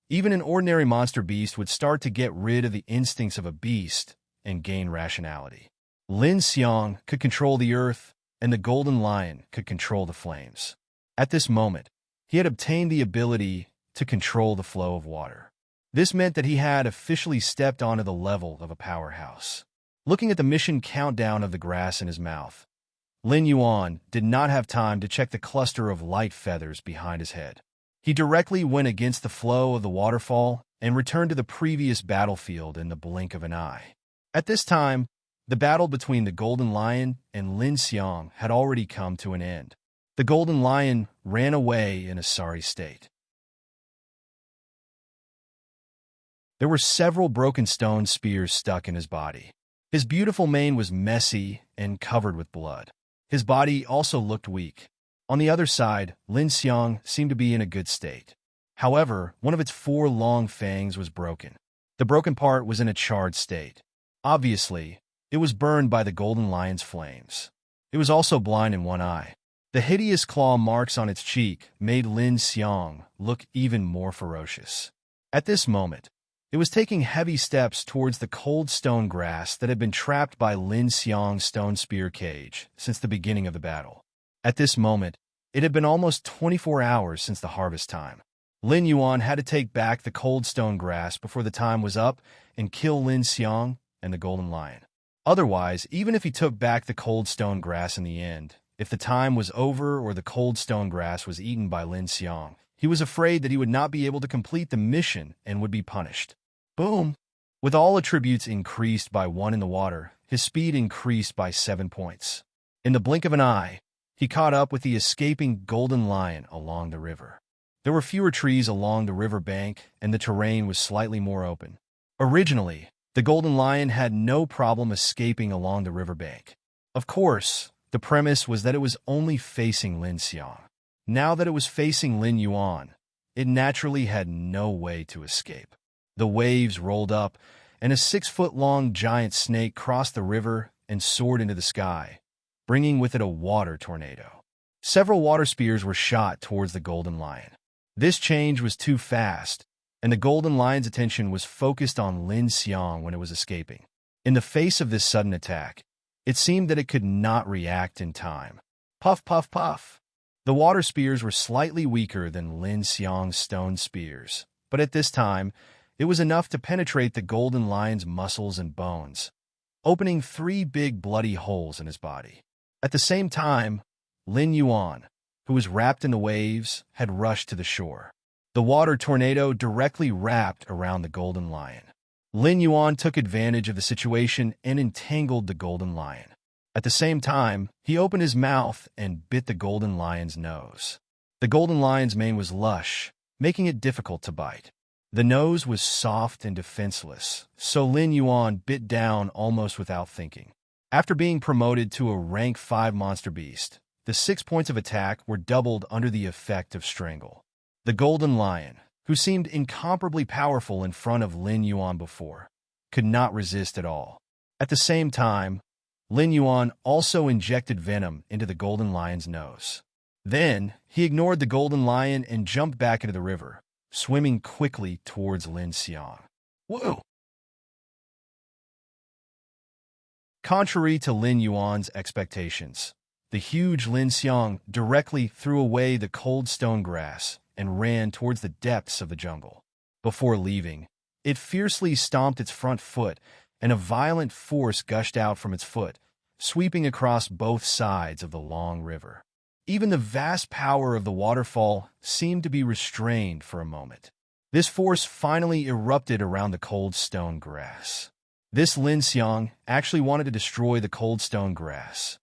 even an ordinary monster beast would start to get rid of the instincts of a beast and gain rationality. Lin Xiang could control the earth, and the golden lion could control the flames. At this moment, he had obtained the ability to control the flow of water. This meant that he had officially stepped onto the level of a powerhouse. Looking at the mission countdown of the grass in his mouth, Lin Yuan did not have time to check the cluster of light feathers behind his head. He directly went against the flow of the waterfall and returned to the previous battlefield in the blink of an eye. At this time, the battle between the Golden Lion and Lin Xiang had already come to an end. The Golden Lion ran away in a sorry state. There were several broken stone spears stuck in his body. His beautiful mane was messy and covered with blood. His body also looked weak. On the other side, Lin Xiang seemed to be in a good state. However, one of its 4 long fangs was broken. The broken part was in a charred state. Obviously, it was burned by the Golden Lion's flames. It was also blind in one eye. The hideous claw marks on its cheek made Lin Xiang look even more ferocious. At this moment, it was taking heavy steps towards the cold stone grass that had been trapped by Lin Xiang's stone spear cage since the beginning of the battle. At this moment, it had been almost 24 hours since the harvest time. Lin Yuan had to take back the cold stone grass before the time was up and kill Lin Xiang and the Golden Lion. Otherwise, even if he took back the cold stone grass in the end, if the time was over or the cold stone grass was eaten by Lin Xiang, he was afraid that he would not be able to complete the mission and would be punished. Boom! With all attributes increased by 1 in the water, his speed increased by 7 points. In the blink of an eye, he caught up with the escaping Golden Lion along the river. There were fewer trees along the river bank, and the terrain was slightly more open. Originally, the Golden Lion had no problem escaping along the river bank. Of course, the premise was that it was only facing Lin Xiang. Now that it was facing Lin Yuan, it naturally had no way to escape. The waves rolled up, and a 6-foot-long giant snake crossed the river and soared into the sky, bringing with it a water tornado. Several water spears were shot towards the Golden Lion. This change was too fast, and the Golden Lion's attention was focused on Lin Xiang when it was escaping. In the face of this sudden attack, It seemed that it could not react in time. Puff, puff, puff. The water spears were slightly weaker than Lin Xiang's stone spears, but at this time, it was enough to penetrate the golden lion's muscles and bones, opening 3 big bloody holes in his body. At the same time, Lin Yuan, who was wrapped in the waves, had rushed to the shore. The water tornado directly wrapped around the golden lion. Lin Yuan took advantage of the situation and entangled the golden lion. At the same time, he opened his mouth and bit the golden lion's nose. The golden lion's mane was lush, making it difficult to bite. The nose was soft and defenseless, so Lin Yuan bit down almost without thinking. After being promoted to a rank 5 monster beast, the 6 points of attack were doubled under the effect of strangle. The golden lion, who seemed incomparably powerful in front of Lin Yuan before, could not resist at all. At the same time, Lin Yuan also injected venom into the golden lion's nose. Then, he ignored the golden lion and jumped back into the river, swimming quickly towards Lin Xiang. Whoa! Contrary to Lin Yuan's expectations, the huge Lin Xiang directly threw away the cold stone grass and ran towards the depths of the jungle. Before leaving, it fiercely stomped its front foot, and a violent force gushed out from its foot, sweeping across both sides of the long river. Even the vast power of the waterfall seemed to be restrained for a moment. This force finally erupted around the cold stone grass. This Lin Xiang actually wanted to destroy the cold stone grass.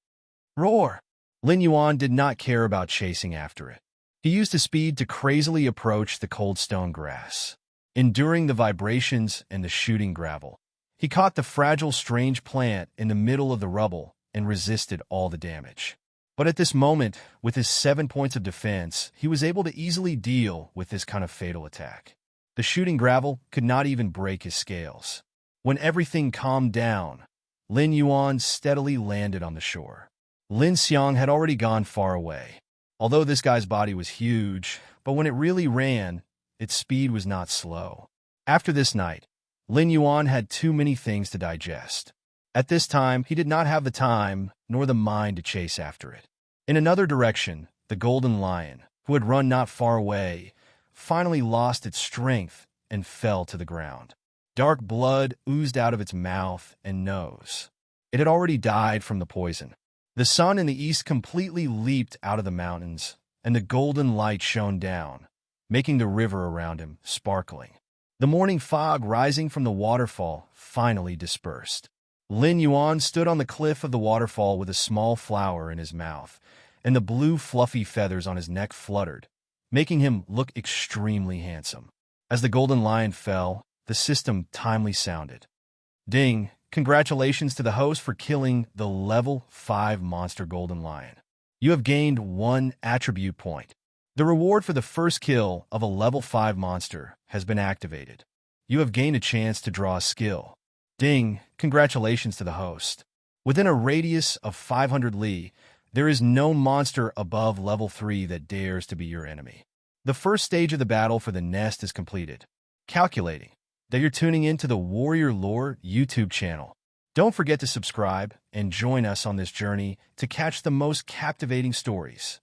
Roar! Lin Yuan did not care about chasing after it. He used his speed to crazily approach the cold stone grass. Enduring the vibrations and the shooting gravel, he caught the fragile, strange plant in the middle of the rubble and resisted all the damage. But at this moment, with his 7 points of defense, he was able to easily deal with this kind of fatal attack. The shooting gravel could not even break his scales. When everything calmed down, Lin Yuan steadily landed on the shore. Lin Xiang had already gone far away. Although this guy's body was huge, but when it really ran, its speed was not slow. After this night, Lin Yuan had too many things to digest. At this time, he did not have the time nor the mind to chase after it. In another direction, the golden lion, who had run not far away, finally lost its strength and fell to the ground. Dark blood oozed out of its mouth and nose. It had already died from the poison. The sun in the east completely leaped out of the mountains, and the golden light shone down, making the river around him sparkling. The morning fog rising from the waterfall finally dispersed. Lin Yuan stood on the cliff of the waterfall with a small flower in his mouth, and the blue fluffy feathers on his neck fluttered, making him look extremely handsome. As the golden lion fell, the system timely sounded. Ding! Congratulations to the host for killing the level 5 monster golden lion. You have gained 1 attribute point. The reward for the first kill of a level 5 monster has been activated. You have gained a chance to draw a skill. Ding! Congratulations to the host. Within a radius of 500 li, there is no monster above level 3 that dares to be your enemy. The first stage of the battle for the nest is completed. Calculating that you're tuning into the Warrior Lore YouTube channel. Don't forget to subscribe and join us on this journey to catch the most captivating stories.